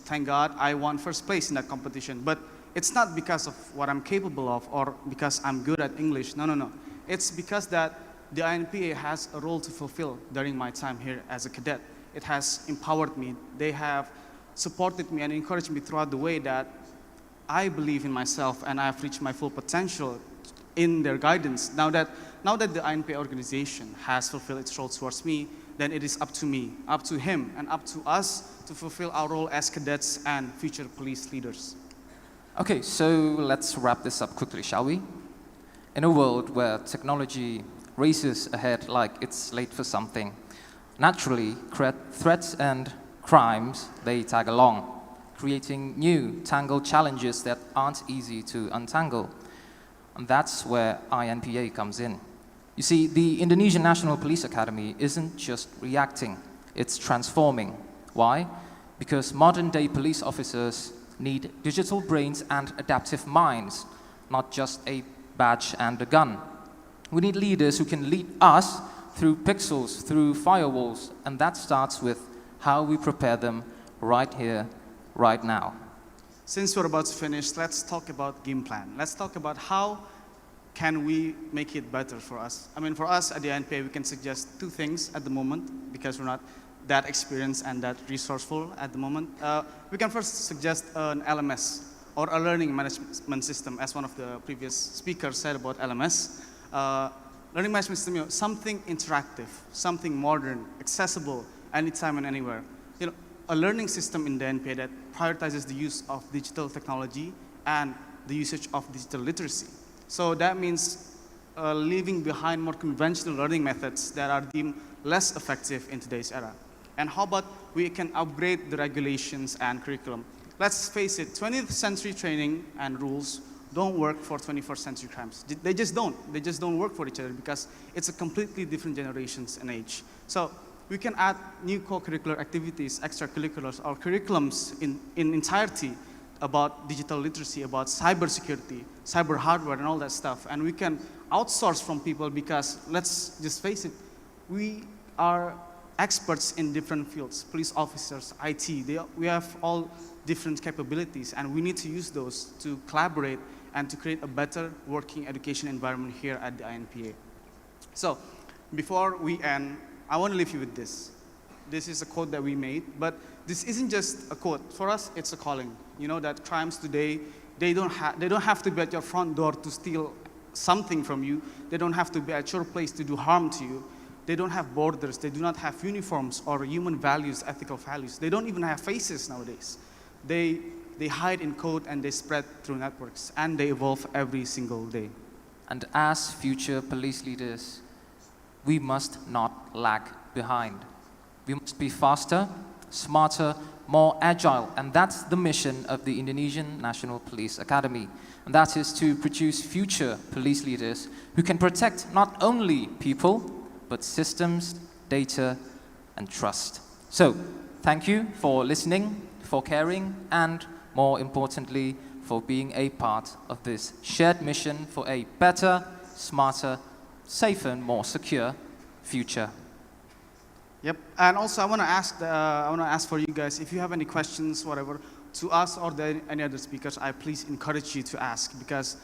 thank God I won first place in that competition. But it's not because of what I'm capable of or because I'm good at English. No, no, no. It's because that the INPA has a role to fulfill during my time here as a cadet. It has empowered me. They have supported me and encouraged me throughout the way that I believe in myself and I've reached my full potential in their guidance. Now that the INPA organization has fulfilled its role towards me, then it is up to me, up to him, and up to us to fulfill our role as cadets and future police leaders. Okay, so let's wrap this up quickly, shall we? In a world where technology races ahead like it's late for something, naturally, threats and crimes, they tag along, creating new tangled challenges that aren't easy to untangle. And that's where INPA comes in. You see, the Indonesian National Police Academy isn't just reacting, it's transforming. Why? Because modern-day police officers need digital brains and adaptive minds, not just a badge and a gun. We need leaders who can lead us through pixels, through firewalls, and that starts with how we prepare them right here, right now. Since we're about to finish, let's talk about game plan. Let's talk about how can we make it better for us. I mean, for us at the INPA, we can suggest two things at the moment because we're not that experienced and that resourceful at the moment. We can first suggest an LMS or a learning management system, as one of the previous speakers said about LMS. Learning management system, something interactive, something modern, accessible, anytime and anywhere. A learning system in the INPA that prioritizes the use of digital technology and the usage of digital literacy. So that means leaving behind more conventional learning methods that are deemed less effective in today's era? And how about we can upgrade the regulations and curriculum? Let's face it, 20th century training and rules don't work for 21st century crimes. They just don't. They just don't work for each other because it's a completely different generations and age. So we can add new co-curricular activities, extracurriculars, or curriculums in entirety about digital literacy, about cybersecurity, cyber hardware, and all that stuff. And we can outsource from people because, let's just face it, we are experts in different fields, police officers, IT, we have all different capabilities, and we need to use those to collaborate and to create a better working education environment here at the INPA. So, before we end, I want to leave you with this. This is a quote that we made, but this isn't just a quote. For us, it's a calling. You know that crimes today, they don't have to be at your front door to steal something from you. They don't have to be at your place to do harm to you. They don't have borders. They do not have uniforms or human values, ethical values. They don't even have faces nowadays. They hide in code and they spread through networks, and they evolve every single day. And as future police leaders, we must not lag behind. We must be faster, smarter, more agile, and that's the mission of the Indonesian National Police Academy. And that is to produce future police leaders who can protect not only people, but systems, data, and trust. So, thank you for listening, for caring, and more importantly, for being a part of this shared mission for a better, smarter, safer, and more secure future. Yep, and also I want to ask for you guys, if you have any questions, whatever, to us or any other speakers, I please encourage you to ask, because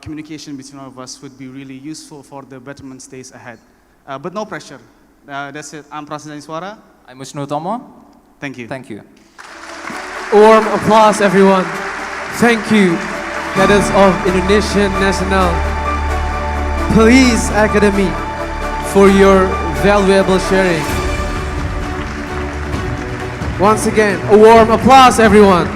communication between all of us would be really useful for the betterment days ahead. But no pressure. That's it. I'm Prasidhan Iswara. I'm Wisnu Tomo. Thank you. Thank you. Warm applause, everyone. Thank you, cadets of Indonesian National Police Academy, for your valuable sharing. Once again, a warm applause, everyone.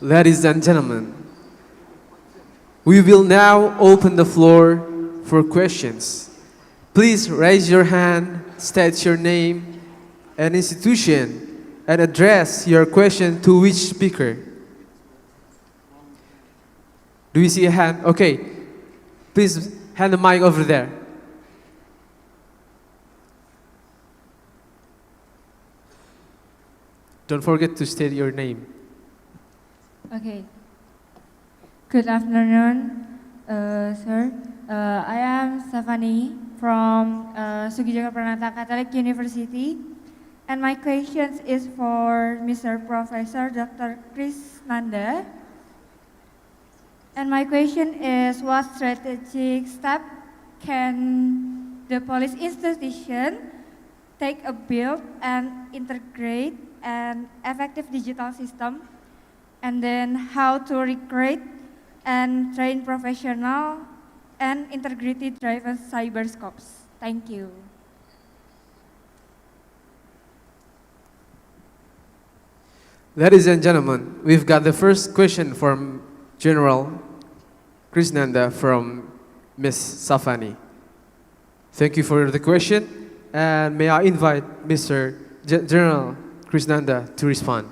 Ladies and gentlemen, we will now open the floor for questions. Please raise your hand, state your name and institution, and address your question to which speaker. Do you see a hand? Okay. Please hand the mic over there. Don't forget to state your name. Okay. Good afternoon, sir. I am Savani from Sugijaka Pranata Catholic University. And my question is for Mr. Professor Dr. Chris Nanda. And my question is, what strategic step can the police institution take to build and integrate an effective digital system? And then how to recruit and train professional and integrity-driven cyber scopes? Thank you. Ladies and gentlemen, we've got the first question from General Krisnanda from Ms. Safani. Thank you for the question, and may I invite Mr. General Krisnanda to respond.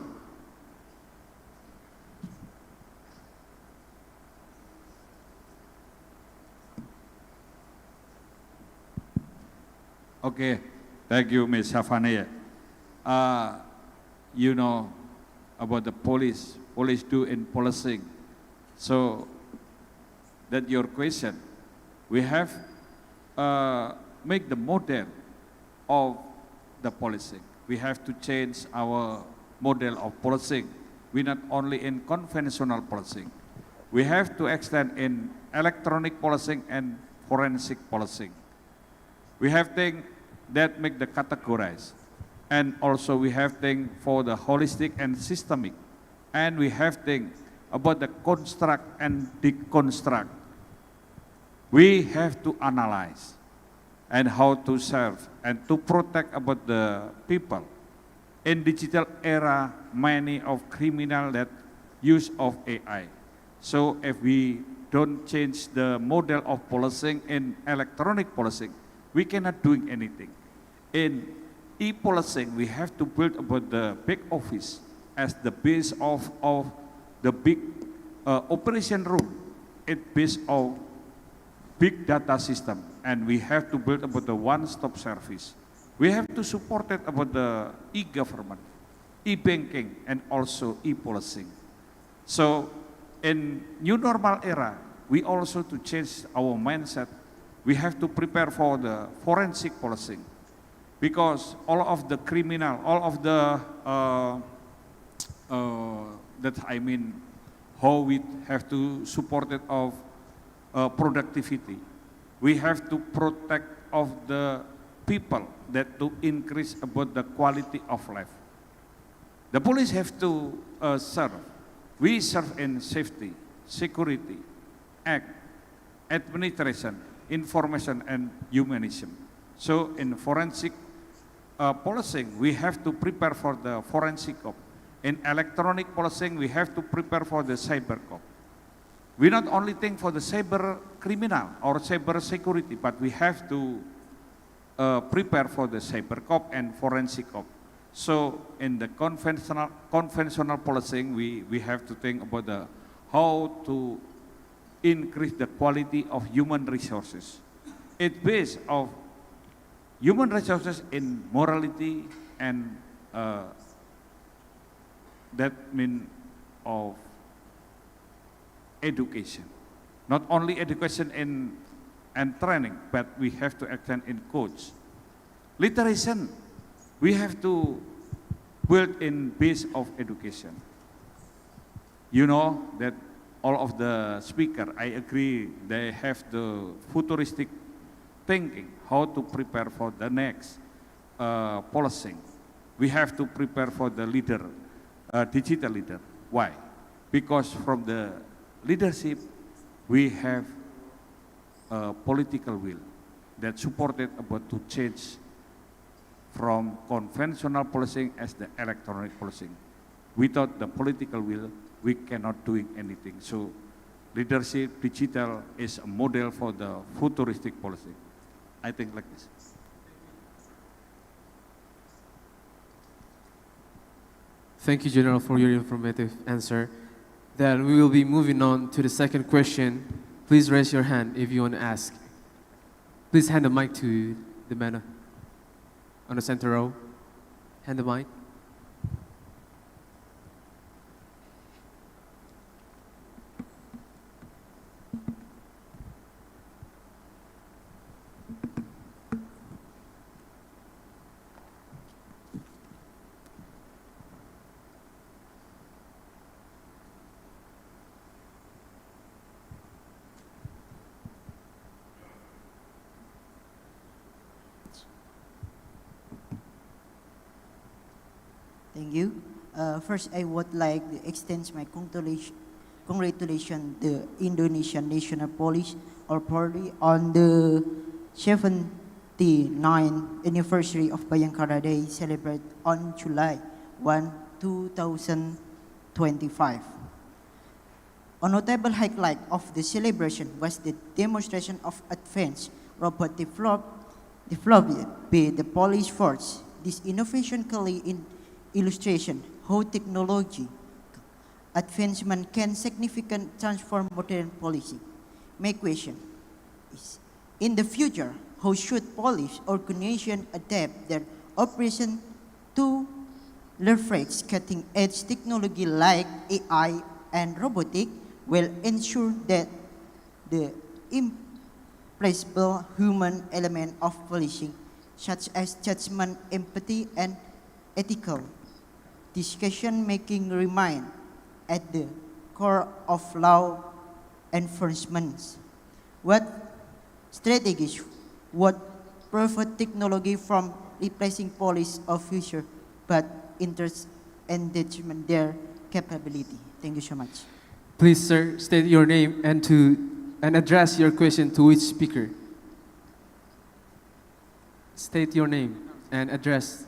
Okay, thank you, Ms. Safani. You know about the police do in policing. So that your question, we have make the model of the policing. We have to change our model of policing. We not only in conventional policing. We have to extend in electronic policing and forensic policing. We have things that make the categorize. And also we have things for the holistic and systemic. And we have things about the construct and deconstruct. We have to analyze and how to serve and to protect about the people. In digital era, many of criminal that use of AI. So if we don't change the model of policing in electronic policing, we cannot doing anything. In e-policing, we have to build about the big office as the base of the big operation room. It based on big data system, and we have to build about the one-stop service. We have to support it about the e-government, e-banking, and also e-policing. So in new normal era, we also to change our mindset. We have to prepare for the forensic policing, because all of the criminal, all of the how we have to support it of productivity. We have to protect of the people that to increase about the quality of life. The police have to serve. We serve in safety, security, act, administration, information, and humanism. So in forensic policing, we have to prepare for the forensic cop. In electronic policing, we have to prepare for the cyber cop. We not only think for the cyber criminal or cyber security, but we have to prepare for the cyber cop and forensic cop. So in the conventional policing, we have to think about the how to increase the quality of human resources. It's based of human resources in morality and that mean of education. Not only education and training, but we have to extend in coach. Literacy, we have to build in base of education. You know that all of the speaker, I agree, they have the futuristic thinking, how to prepare for the next policing. We have to prepare for the leader, digital leader. Why? Because from the leadership, we have a political will that supported about to change from conventional policing as the electronic policing. Without the political will, we cannot doing anything. So leadership digital is a model for the futuristic policing. I think like this. Thank you, General, for your informative answer. Then we will be moving on to the second question. Please raise your hand if you want to ask. Please hand the mic to the man on the center row. Hand the mic. Thank you. First, I would like to extend my congratulations to the Indonesian National Police Authority on the 79th anniversary of Bayangkara Day, celebrated on July 1, 2025. A notable highlight of the celebration was the demonstration of advanced robot developed by the police force. This innovation clearly illustration how technology advancement can significantly transform modern policing. My question is, in the future, how should police organizations adapt their operation to leverage cutting-edge technology like AI and robotics will ensure that the impressible human element of policing, such as judgment, empathy, and ethical decision-making, remain at the core of law enforcement? What strategies would prevent technology from replacing police officers, but engagement their capability? Thank you so much. Please, sir, state your name and address your question to each speaker. State your name and address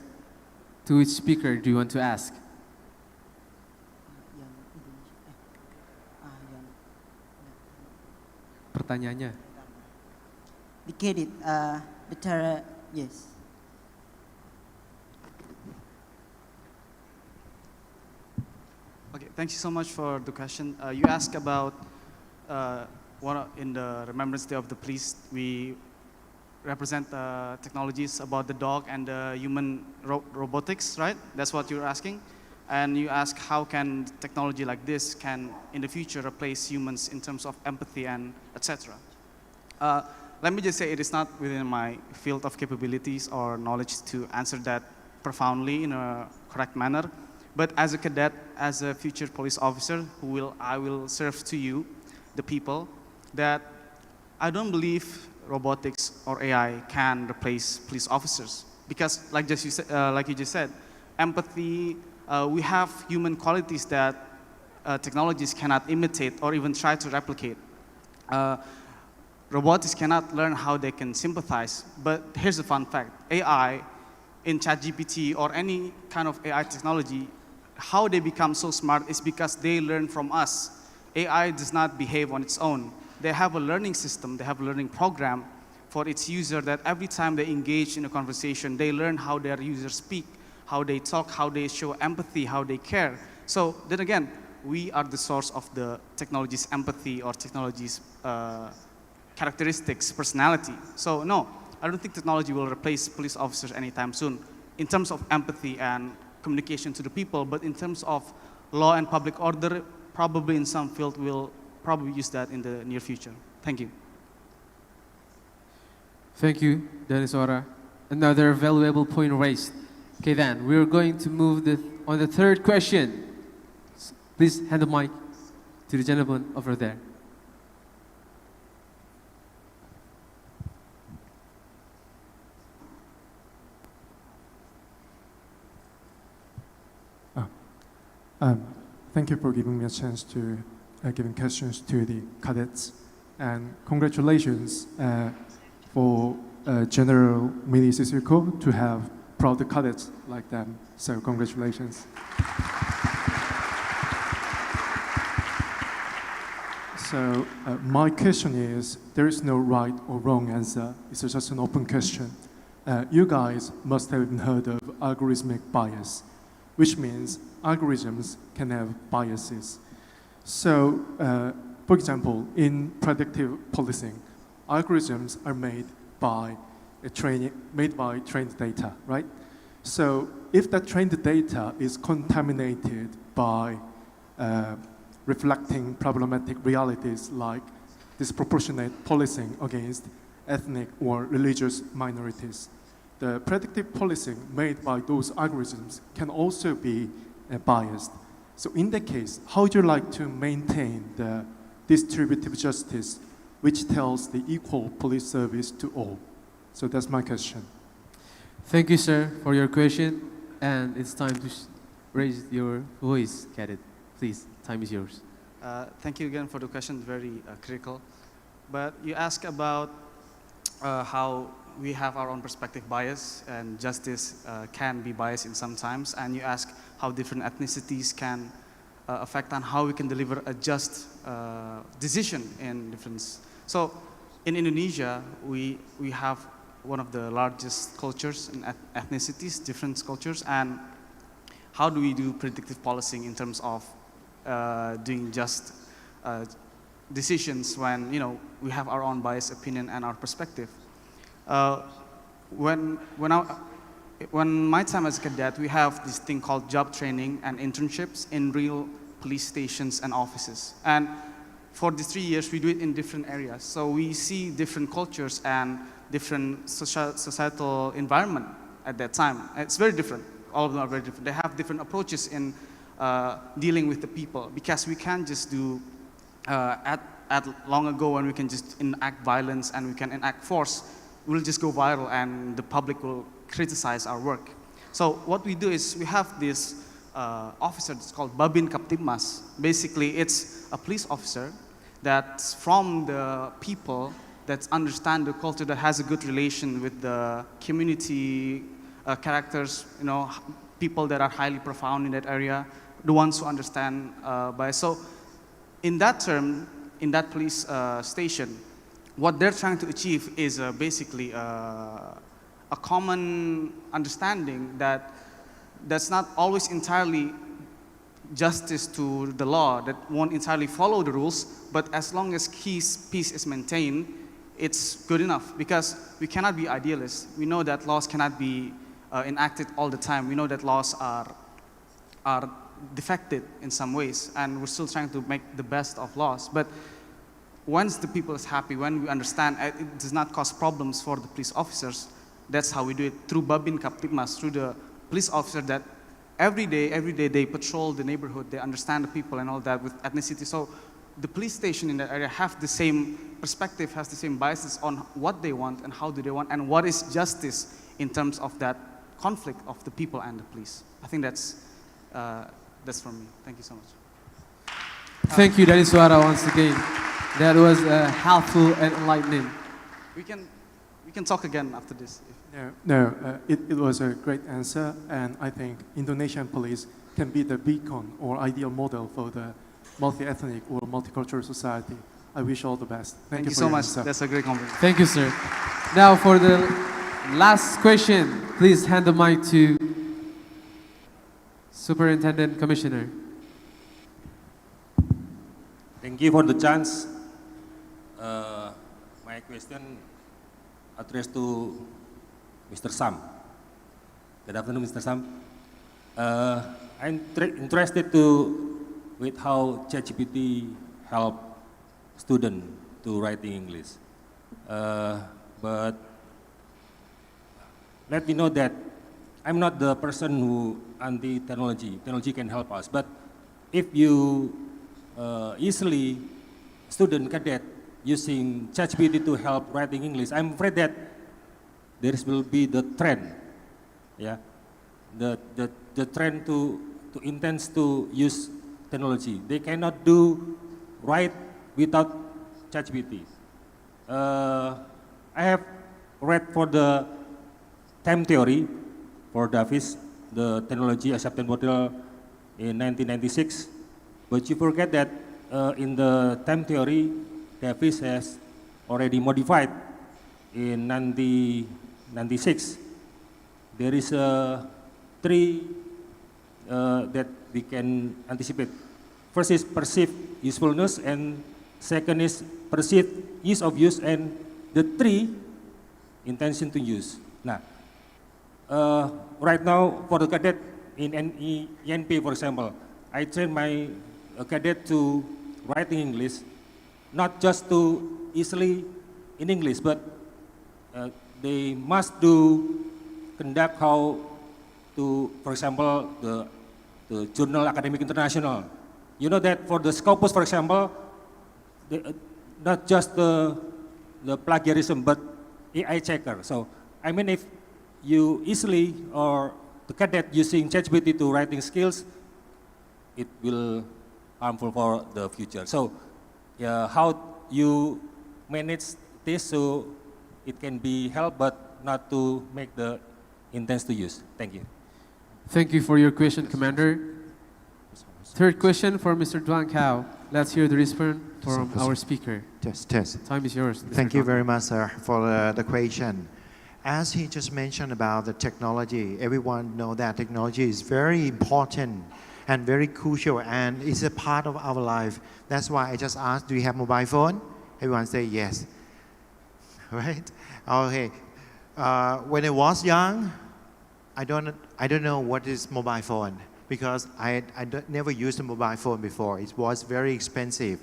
To which speaker do you want to ask? Pertanyaannya. The Cadet, yes. Okay, thank you so much for the question. You asked about in the Remembrance Day of the Police, we represent technologies about the dog and the human robotics, right? That's what you're asking. And you ask how can technology like this can in the future replace humans in terms of empathy and etc. Let me just say it is not within my field of capabilities or knowledge to answer that profoundly in a correct manner. But as a cadet, as a future police officer, I will serve to you, the people, that I don't believe robotics or AI can replace police officers. Because like you just said, empathy, we have human qualities that technologies cannot imitate or even try to replicate. Robotics cannot learn how they can sympathize. But here's a fun fact. AI in ChatGPT or any kind of AI technology, how they become so smart is because they learn from us. AI does not behave on its own. They have a learning system, they have a learning program for its user that every time they engage in a conversation, they learn how their users speak, how they talk, how they show empathy, how they care. So then again, we are the source of the technology's empathy or technology's characteristics, personality. So no, I don't think technology will replace police officers anytime soon in terms of empathy and communication to the people, but in terms of law and public order, probably in some field we'll probably use that in the near future. Thank you. Thank you, Daniswara. Another valuable point raised. Okay then, we're going to move on the third question. Please hand the mic to the gentleman over there. Thank you for giving me a chance to giving questions to the cadets, and congratulations for General Mini Sisiko to have proud cadets like them. So congratulations. So my question is, there is no right or wrong answer. It's just an open question. You guys must have heard of algorithmic bias, which means algorithms can have biases. So, for example, in predictive policing, algorithms are made by trained data, right? So, if that trained data is contaminated by reflecting problematic realities like disproportionate policing against ethnic or religious minorities, the predictive policing made by those algorithms can also be biased. So in that case, how would you like to maintain the distributive justice which tells the equal police service to all? So that's my question. Thank you, sir, for your question. And it's time to raise your voice, Cadet. Please, time is yours. Thank you again for the question, very critical. But you ask about how we have our own perspective bias and justice can be biased in some times, and you ask how different ethnicities can affect on how we can deliver a just decision in difference. So in Indonesia, we have one of the largest cultures and ethnicities, different cultures, and how do we do predictive policing in terms of doing just decisions when we have our own biased opinion and our perspective. When my time as a cadet, we have this thing called job training and internships in real police stations and offices. And for these 3 years, we do it in different areas. So we see different cultures and different societal environment at that time. It's very different. All of them are very different. They have different approaches in dealing with the people, because we can't just do at long ago when we can just enact violence and we can enact force. We'll just go viral and the public will criticize our work. So what we do is we have this officer that's called Babin Kaptipmas. Basically, it's a police officer that's from the people that understand the culture, that has a good relation with the community characters, people that are highly profound in that area, the ones who understand bias. So in that term, in that police station, what they're trying to achieve is basically a common understanding that that's not always entirely justice to the law, that won't entirely follow the rules, but as long as peace is maintained, it's good enough, because we cannot be idealists. We know that laws cannot be enacted all the time. We know that laws are defective in some ways, and we're still trying to make the best of laws. But once the people is happy, when we understand it does not cause problems for the police officers, that's how we do it, through Babin Kaptipmas, through the police officer that every day they patrol the neighborhood, they understand the people and all that with ethnicity. So the police station in that area have the same perspective, has the same biases on what they want and how do they want, and what is justice in terms of that conflict of the people and the police. I think that's from me. Thank you so much. Thank you, Dari Suara, once again. That was helpful and enlightening. We can talk again after this. It was a great answer, and I think Indonesian police can be the beacon or ideal model for the multi-ethnic or multicultural society. I wish all the best. Thank you for so your much. answer. That's a great compliment. Thank you, sir. Now for the last question, please hand the mic to Superintendent Commissioner. Thank you for the chance. My question addressed to Mr. Sam. Good afternoon, Mr. Sam. I'm interested with how ChatGPT help student to write in English. But let me know that I'm not the person who anti-technology. Technology can help us. But if you easily student cadet using ChatGPT to help writing English, I'm afraid that there will be the trend, yeah, the trend to intend to use technology. They cannot write without ChatGPT. I have read for the time theory for Davis, the technology acceptance model in 1996, but you forget that in the time theory, Davis has already modified in 1996. There is three that we can anticipate. First is perceived usefulness, and second is perceived ease of use, and the three, intention to use. Now, right now for the cadet in ENP, for example, I train my cadet to write in English, not just to easily in English, but they must conduct how to, for example, the journal Academic International. You know that for the Scopus, for example, not just the plagiarism, but AI checker. So, I mean, if you easily, or the cadet using ChatGPT to writing skills, it will harmful for the future. So, how you manage this so it can be helped, but not to make the intents to use. Thank you. Thank you for your question, Commander. Third question for Mr. Duan Cao. Let's hear the response from our speaker. Test. Time is yours. Thank you very much, sir, for the question. As he just mentioned about the technology, everyone knows that technology is very important and very crucial, and it's a part of our life. That's why I just asked, do you have mobile phone? Everyone say yes. Right? Okay. When I was young, I don't know what is mobile phone, because I never used a mobile phone before. It was very expensive,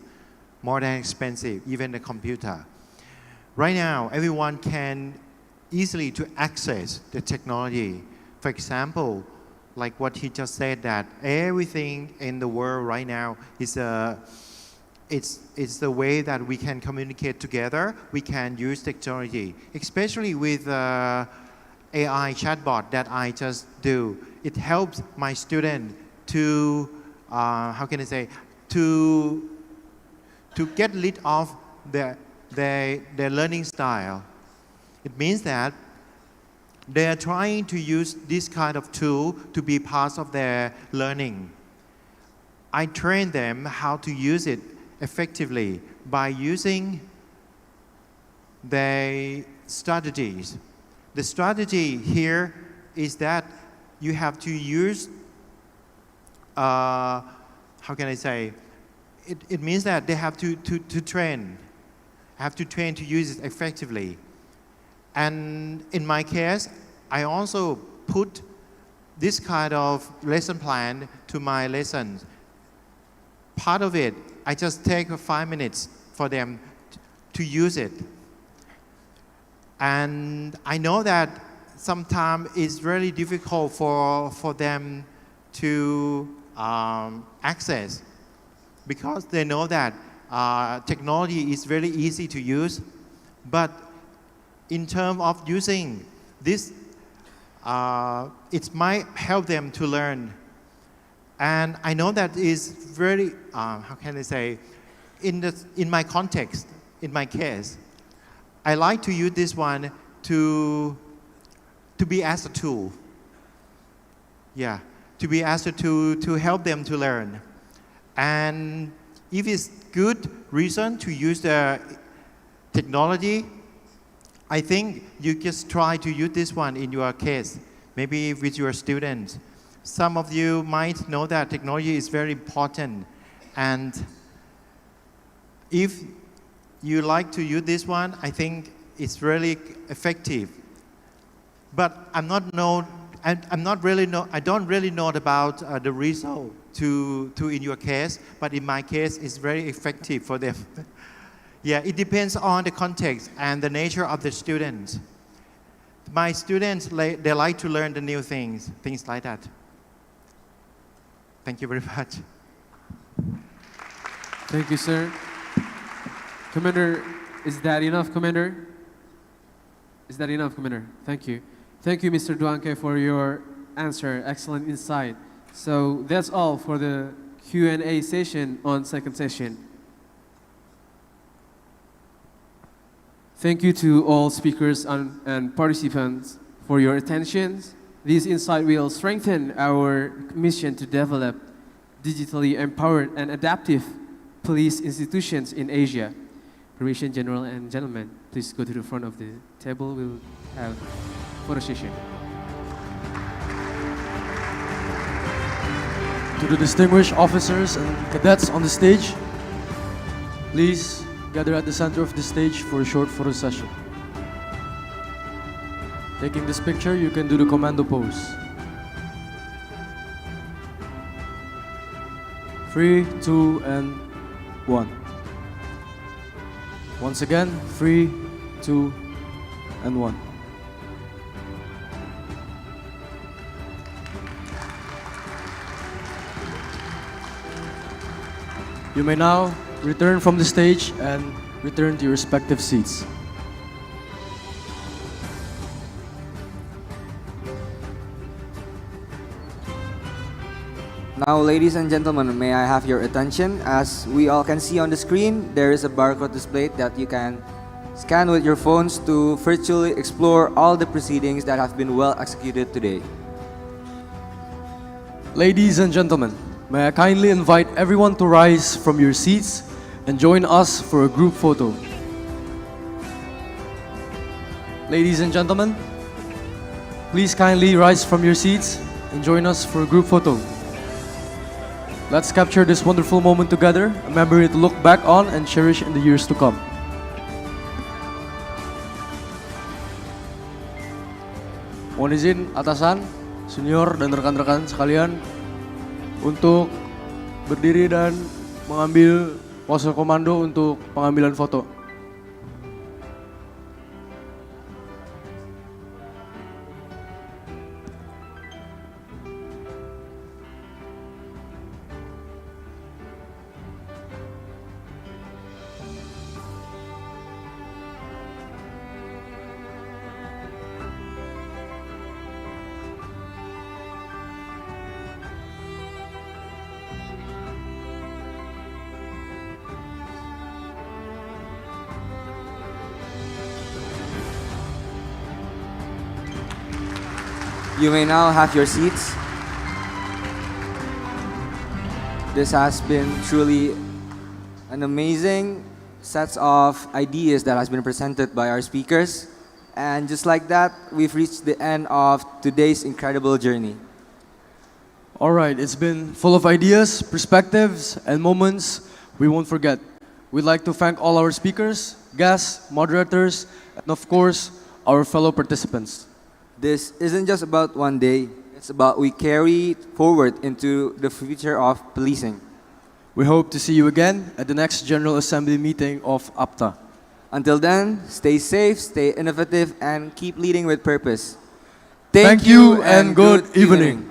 more than expensive, even the computer. Right now, everyone can easily to access the technology. For example, like what he just said, that everything in the world right now is it's the way that we can communicate together. We can use technology, especially with AI chatbot that I just do. It helps my student to, how can I say, to get rid of their learning style. It means that They are trying to use this kind of tool to be part of their learning. I train them how to use it effectively by using their strategies. The strategy here is that you have to use, how can I say, it means that they have to train, to use it effectively. And in my case, I also put this kind of lesson plan to my lessons. Part of it, I just take 5 minutes for them to use it. And I know that sometimes it's really difficult for them to access, because they know that technology is very easy to use. But in terms of using this, it might help them to learn. And I know that is very, how can I say, in my context, in my case, I like to use this one to be as a tool. Yeah, to be as a tool to help them to learn. And if it's good reason to use the technology, I think you just try to use this one in your case, maybe with your students. Some of you might know that technology is very important, and if you like to use this one, I think it's really effective. But I don't really know about the result to in your case, but in my case, it's very effective for them. Yeah, it depends on the context and the nature of the student. My students, they like to learn the new things like that. Thank you very much. Thank you, sir. Commander, is that enough, Commander? Is that enough, Commander? Thank you. Thank you, Mr. Duanke, for your answer. Excellent insight. So that's all for the Q&A session on second session. Thank you to all speakers and participants for your attention. This insight will strengthen our mission to develop digitally empowered and adaptive police institutions in Asia. Permission, General and gentlemen, please go to the front of the table. We'll have photo session. To the distinguished officers and cadets on the stage, please gather at the center of the stage for a short photo session. Taking this picture, you can do the commando pose. 3, 2, and 1. Once again, 3, 2, and 1. You may now return from the stage and return to your respective seats. Now, ladies and gentlemen, may I have your attention? As we all can see on the screen, there is a barcode display that you can scan with your phones to virtually explore all the proceedings that have been well executed today. Ladies and gentlemen, may I kindly invite everyone to rise from your seats and join us for a group photo. Ladies and gentlemen, please kindly rise from your seats and join us for a group photo. Let's capture this wonderful moment together, a memory to look back on and cherish in the years to come. Mohon izin atasan, senior dan rekan-rekan sekalian untuk berdiri dan mengambil pose komando untuk pengambilan foto. You may now have your seats. This has been truly an amazing set of ideas that has been presented by our speakers. And just like that, we've reached the end of today's incredible journey. All right, it's been full of ideas, perspectives, and moments we won't forget. We'd like to thank all our speakers, guests, moderators, and of course, our fellow participants. This isn't just about one day. It's about we carry forward into the future of policing. We hope to see you again at the next General Assembly meeting of APTA. Until then, stay safe, stay innovative, and keep leading with purpose. Thank you and good evening.